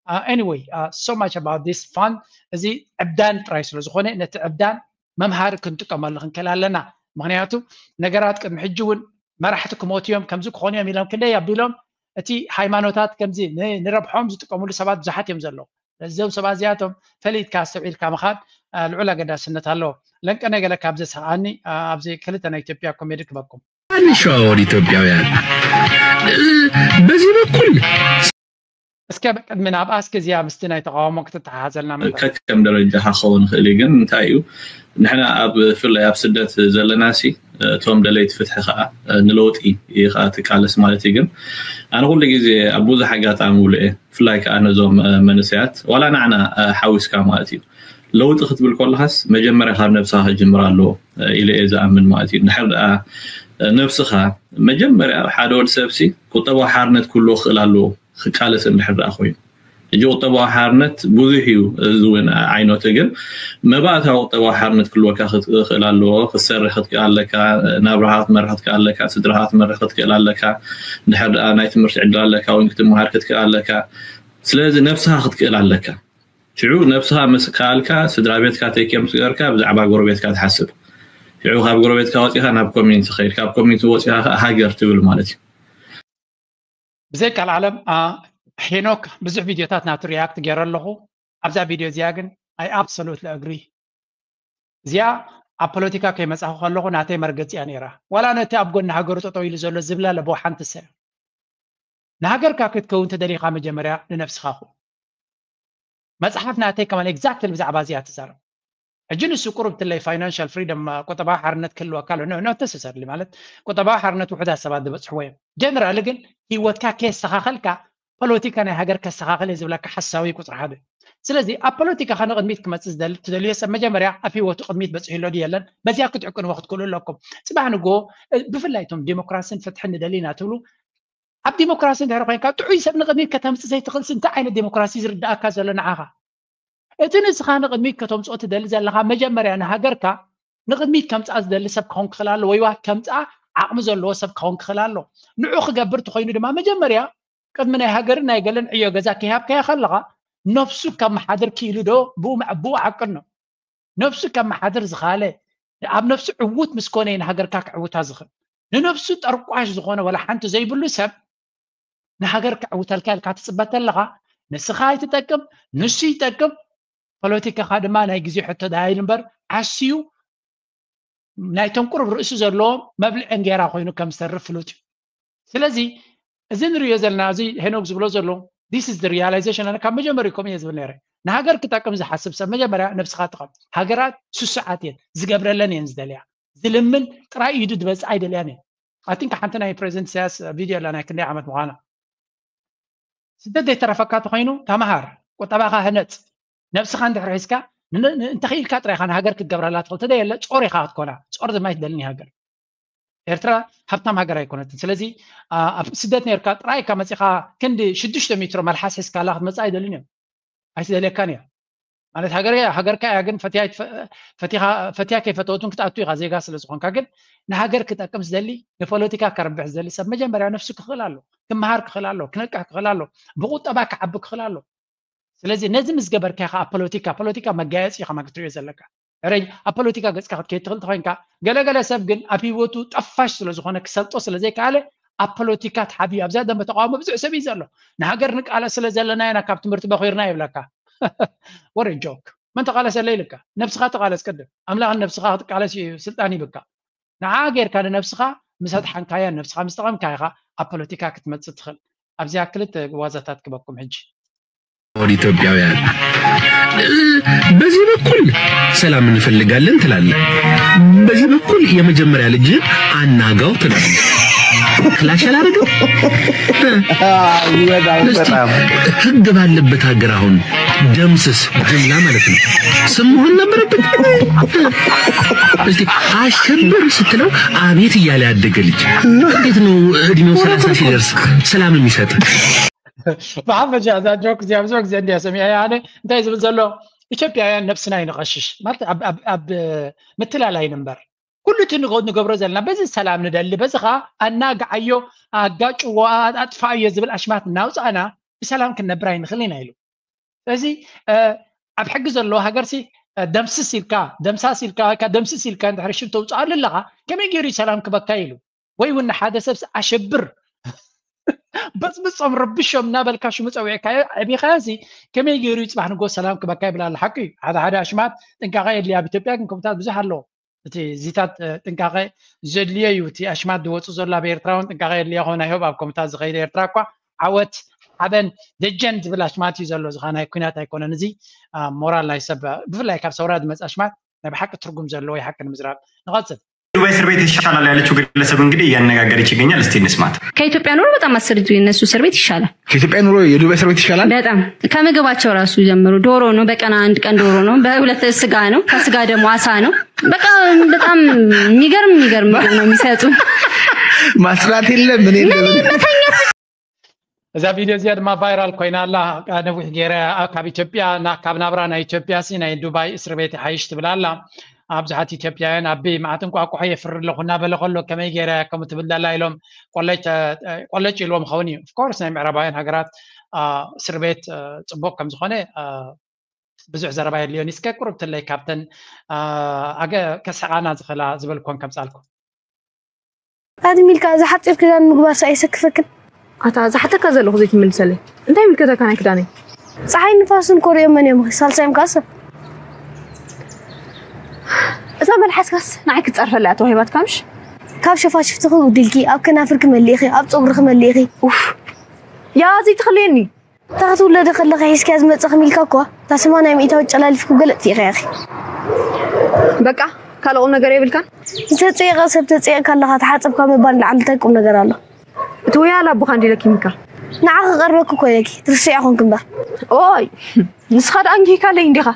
anyway so much about this fun زي ابدان ترايس لزخونه نت ابدان ممهار كنت كمال خنكلالنا مغنياتو نغرات كم حجون مرحتكم اوتيوم كمزو كخونيا ميلام كنده يابيلوم اتي هايمانوتات كمزي نربحهم زتقموا لسبات زحات يمزلو لزوم سبازياتهم فليت كاسب عيل كامخاد العلا قد سنة الله لنك أنا قال لك أبزي سعاني أبزي كلتنا إثيوبيا كوميديك بكم أنا شو أوري إثيوبيا يعني بزي بكل اسكاب من أبقى زيا مستنا يتقاومك تتحازلنا من كم درجة حخون خليجن تايو نحن أب في الله يبسدت زلناسي توم دليت فتح خاء نلوتي يخاتك على سمالتي جن أنا أقول لك إذا أبوز حاجات عمول إيه في الله كأنا زوم منسيات ولا نعنا حوس كاماتي لو تخت بالكل حس مجمرة خار نفسها جمرة له إلى إذا أمن ماتي نحن نفسها مجمرة حدول سبسي كتبوا حارنت كله خلاله خالص نحن أخوين جو طبعا حارنت بوذيو زوين عينو تجن ما بعدها طبعا حارنت كل وقت خلاله خسر خدك قال لك نابرهات مرحت قال لك سدرهات مرحت قال لك نحن نايت مرجع قال لك او انك مهاركت قال لك سلازي نفسها خدك قال لك شعور نفسها مسكالك سدرا بيتك تيكم سيرك بزعبا غربيتك تحسب شعور هاب غربيتك وصيها ناب كومينتي خير كاب كومينتي وصيها هاجر تقول مالتي بزيك العالم حينوك بزح فيديوهات نات رياكت غير له ابزا فيديو زياغن اي ابسولوتلي اجري زيا ابوليتيكا كي مسخ خلو ناتي مرغص يانيرا ولا نتي ابغون هاجر تطويل زلو زبلا لبو حنت سه نهاجر كاكت كون تدريقا مجمريا لنفس خاخو مصحف ناتي كمان اكزاكتلي بزعبا زيات تزار اجن السكور بتلي فاينانشال فريدم قطبا حرنت كل وكاله نو تسسر لي مالت قطبا حرنت وحده سباد بصحوي جنرال لكن هيوتكا كيس سخاخلكا بوليتيكا نه هاجر كسخاخل يزبلك حساوي قطر هذا سلازي ابوليتيكا خنا قدميت كمصز دل تدلي سب مجمريا افي وقت قدميت بصحيلو ديالن بزيا كتعكن وقت كل لكم صباح نغو بفلايتهم ديمقراسين فتحن دلينا تولو اب ديمقراسي داير كان تعي سب نقدميت كتمس زي تخلص انت عين الديمقراسي زرداك زلنا عها اتنس خان نقدميت كتم صوت دل زلها مجمريا نه هاجركا نقدميت كمص از دل سب كون خلال ويوا كمص عقم زلو سب كون خلالو نعو خغبرت خوينو دما مجمريا قد من هاجرنا يقلن عيو غزا كيهاب كي خلقا نفسه كم حدر كيلو دو بو معبو عقلنا نفسه كم حدر زخاله اب نفسه عوت مسكونين هاجر كاك عوت ازخ لنفسه ترقواش زخونه ولا حنت زي بلو سب نهاجر كعوت الكال كاتصبت لغا نسخاي تتقم نسي تقم بوليتيكا خادما ناي غزي حتى داي نمبر عسيو ناي تنقر رئيس زلو مبلع انغيرا خوينو كم سرف فلوت سلازي اذن ريزلنا زي هنوك زبلو زلو this is the realization انا كم مجمركم يزبلني نهاجر كتاكم زي حسب سب مجمرا نفس خاطقم هاجرات سسعاتين زغبرلن ينزدليا زلمن طراي يدد بس ايدلياني I think حنتنا بريزنت ساس فيديو لنا كنا عملت معانا سدد ترفكات خوينو تمهار وطباخا هنت نفسك عند حريسكا انت خيل كاتري خان هاجر كتقبرلا تقول تديل صوري خاط كونا صور ما يدلني هاجر ኤርትራ ሃብታም ሃገር ኣይኮነትን ስለዚ ኣብ ስደት ነርካ ጥራይ ከመፂኻ ክንዲ 6 ሜትሮ መልሓስ ሒዝካላ ክትመፅእ ኣይደልን እዮም ኣይትደልየካን እያ ማለት ሃገርካ እያ ግን ፈቲያ ከይፈተወቱን ክትኣቱ ኢኻ ዜጋ ስለ ዝኾንካ ግን ንሃገር ክጠቅም ዝደሊ ንፖለቲካ ከርብሕ ዝደሊ ሰብ መጀመርያ ነፍሱ ክኽእል ኣሎ ክመሃር ክኽእል ኣሎ ክነቅሕ ክኽእል ኣሎ ብቁጠባ ክዓቢ ክኽእል ኣሎ ስለዚ ነዚ ምስ ገበርካ ኢኻ ፖለቲካ መጋየፂ ኢኻ ማክትሪዮ ዘለካ ري أبوليتيكا قصة كي تقول تخينك جل سبجن أبي وتو طفش سلا زخانة كسلطة سلا زي كاله أبوليتيكا حبي أبزاد دم بتقاوم بزع سبي زلوا نهاجرنك على سلا زلنا أنا كابت مرتبة خيرنا يبلكا وري جوك ما أنت قال سلا لك نفس خاطر قال سكده أملا عن نفس خاطر قال شيء سلطاني بكا نهاجر كان نفسها مسات حنكايا نفسها مستقام كايها أبوليتيكا كتمت تدخل أبزي أكلت وازتات كبكم هجي ኢትዮጵያውያን በዚህ በኩል ሰላም እንፈልጋለን ትላለህ በዚህ በኩል የመጀመሪያ ልጅ አናጋው ትላለህ ክላሽ አላደረገው በጣም ህግ ባለበት ሀገር አሁን ደምስስ ጅምላ ማለት ነው ስሙን ነበረበት እስቲ አሸብር ስትለው አቤት እያለ ያደገ ልጅ እንዴት ነው እድሜው 30 ሲደርስ ሰላም የሚሰጥ محمد هذا جوك زي زوك زي عندي اسمي يعني انت اذا بتزلو ايثيوبيا نفسنا ينقشش مالت اب مثل على نمبر كل تنغود نغبر زلنا بز السلام ندل بزخا انا قعيو اقاጭ واطفا يزبل اشمات ناوص انا بسلام كنبراين خلينا يلو ስለዚህ اب حق زلو هاجرسي دمسس سيلكا تحرشب توصل لها كما يجري سلام كبكايلو وي ون حدا سبس اشبر بس ربشهم نابل كاشو مصوي ابي خازي كم يجري يصبح نقول سلام كبكاي بلا الحقي هذا اشمات تنقاقي اللي بتوبيا كمتات بزح له تي زيتات تنقاقي زدليه يوتي اشمات دوصو زلا بيرتراون تنقاقي اللي هنا يهب اب كمتات زغير يرتراكوا عوت حبن دجنت بلا اشمات يزلو زخانا كينات ايكون نزي مورال لا يسب بفلاي كاب سوراد مص اشمات بحق ترجم زلو يحق المزراب نغصت በእስር ቤት ይሻላል ያለችው ግለሰብ እንግዲህ ያነጋገረች ይገኛል እስቲ እንስማት ከኢትዮጵያ ኑሮ በጣም አስርጁ የነሱ እስር ቤት ይሻላል ከኢትዮጵያ ኑሮ የዱባይ እስር ቤት ይሻላል በጣም ከምግባቸው ራሱ ጀምሮ ዶሮ ነው በቀን አንድ ቀን ዶሮ ነው በሁለት ስጋ ነው ከስጋ ደግሞ አሳ ነው በቃ በጣም የሚገርም ነው የሚሰጡ ማስራት የለም ምን እዛ ቪዲዮ ዚያድ ማ ቫይራል ኮይናላ ነብህ ገራ አካብ ኢትዮጵያ ና ካብ ናብራ ና ኢትዮጵያ ሲ ናይ ዱባይ እስር ቤት ሓይሽት ብላላ ኣብዛሓት ኢትዮጵያውያን ኣቤ ማዕጥን ቋቁሖ የፍር ለኹና በለኸሎ ከመይ ገራ ከም ትብላላ ኢሎም ቆለጭ ኢሎም ኸውን እዩ ኦፍ ኮርስ ናይ ምዕራባውያን ሃገራት እስር ቤት ጽቡቅ ከም ዝኾነ ብዙሕ ዘረባ የልዮን እስከ ቁርብ ትለይ ካፕተን ኣገ ከሰዓና ዝኸላ ዝበልኮን ከም ጻልኩ ኣድሚልካ ዝሓጽር ክዳን ምግባር ሳይሰክፈክን أتا زحتى كذا لو خذيت من السلة أنت يمكن كذا كان كداني صحيح نفاسن كوريا من يوم سالسايم كاسب إذا بالحس كاس نعيك تعرف لا توهيبات كامش كاف شوفها شفت خو دلكي أب كنافرك مليخي أب صبرك مليخي أوف يا زي تخليني تاخذ ولا دخل لك حيس كاز متخميل كاكوا تسمعنا يميت وجلال فيكو قلت يا أخي بقى كلا قلنا قريب الكان تتصيغ سبتتصيغ كلها تحاسب كم يبان لعلتك قلنا قرالله تويا لا بخاندي لك كيميكال نعاق قربك كويك ترسي اخون كمبا اوي نسخد انجي كالي انديخا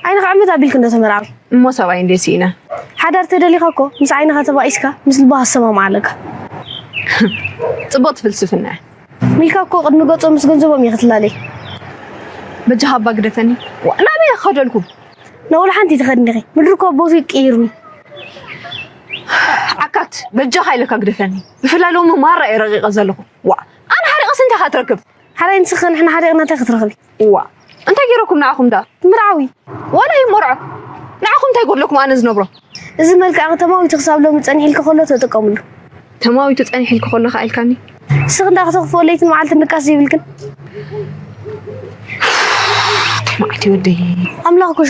عين عمد ابيلك انت مرعي مو سوا اندي سينا حدرت دليخاكو مس عينها تبايسكا مثل بها السما معلك صبط فلسفنا ميلكاكو قد نقطو مس غنزبهم يختلالي بجها باقدتني وانا ما يخدلكم نقول حنتي تخدني مدركو بوزي قيرني عكات بجها لك اقدفني بفلالو مره يرغي زلكم وا انا حريقس انت خاطركب حرين سخن احنا حريقنا تخرخبي وا انت غيركم نعكم دا مرعوي ولا يمرع نعكم تقول لكم انا زنبره اذا ملك تماوي تخساب لو مصني لك خلو تتقملو تماوي تصني لك خلو خايلكاني سخن دا تخفو ليت معلت النقاس يبلكن ما تودي املاكو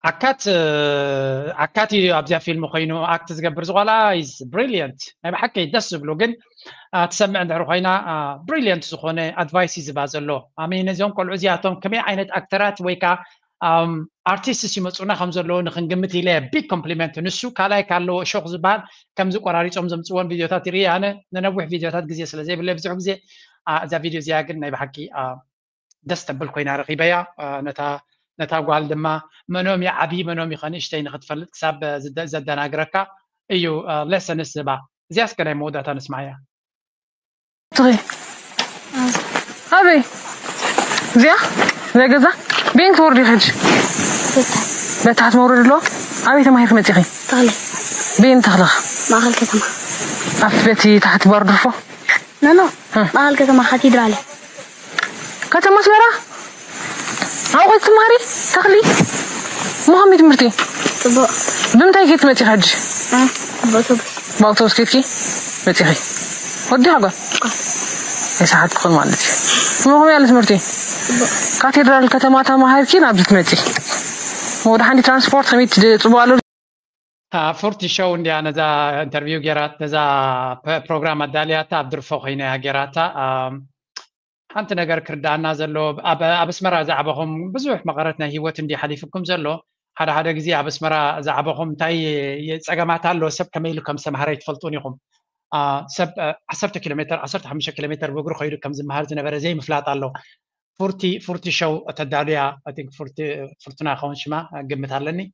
عكاتي أبزع فيلم خينو أكت زجبر زغلا is brilliant أنا بحكي دس بلوجن تسمع عند روحينا brilliant زخونة advices بازلو أمين زيهم كل عزياتهم كمية عينة أكترات ويكا artists يمسونا خمسة لو نخنجمتي له big compliment نسو كلاي كلو شوق زبال كم زو قراري صوم زمسوان فيديوهات ريا أنا ننوع فيديوهات جزية سلزي بالله بزعم جزية إذا فيديو زياجن أنا بحكي دس تبلكوينا رقيبيا نتا قال دما منوم يا عبي منوم يخنشتين خدفلت كسب زدنا أجركا أيو لسه نسبة زياس كنا موضة تنسمعها طيب أبي زي جزا بين توري خج بتاعت مورد له أبي تما هيك متيخي طالع بين تخلق ما خل كتما أفبتي تحت برد فو لا ما خل كتما خاتي درالي كتما سيرة أوقات تماري تخلي محمد مرتي طبق بمتى كيت متي حج باوتوبس كيتكي متي خي ودي حاجة ساعات تدخل مالتي المهم يا مرتي كاتدرال الكتمات ما هاي كي نابزت متي وده عندي ترانسبورت خميت تبالو فورتي شو عندي أنا ذا انترفيو جرات ذا برنامج دالياتا عبد الرفوق هنا جراتا حنت نجار كردانا زلو أبسمرا زعبهم بزوح مقارتنا هيوت عندي حليفكم زلو هذا جزء أبسمرا زعبهم تاي يتساقمات على سب كميلو كم سمهرة يتفلتونيهم سب 10 كيلومتر 15 كيلومتر بقول خير كم زمهرة نبرة زي مفلات على 40 شو تداليا I think 40 خونش ما قمت علني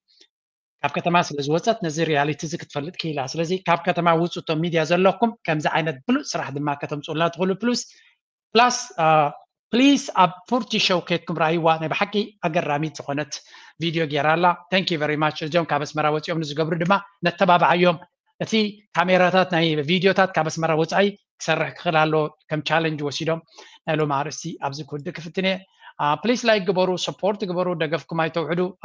كاب كتما سلزوزات نزير رياليتي زي كتفلت كيلا سلزي كاب كتما وصوتو ميديا زلوكم كم زعينة بلوس راح دما كتم صولات غلو بلوس بلس بليز اب 40 شو كيتكم رايوا نبحكي اجر راميت زخونت فيديو جيرالا ثانك يو فيري ماتش اليوم كابس مراوت يوم نزغبر دما نتبابع يوم اتي كاميراتات ناي فيديوتات كابس مراوت اي كسرح خلالو كم تشالنج وسيدوم نالو مارسي ابز كود كفتني بليز لايك جبرو سبورت جبرو دغفكم اي توعدو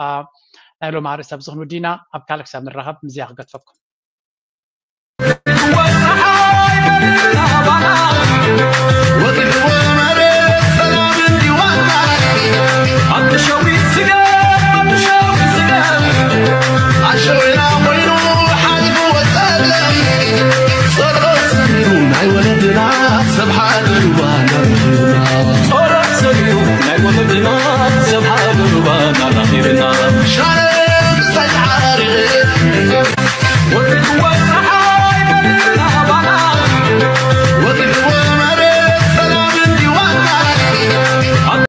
نالو مارس ابزخنو دينا اب كالك سام الرهب مزياق قد فكم وقعوا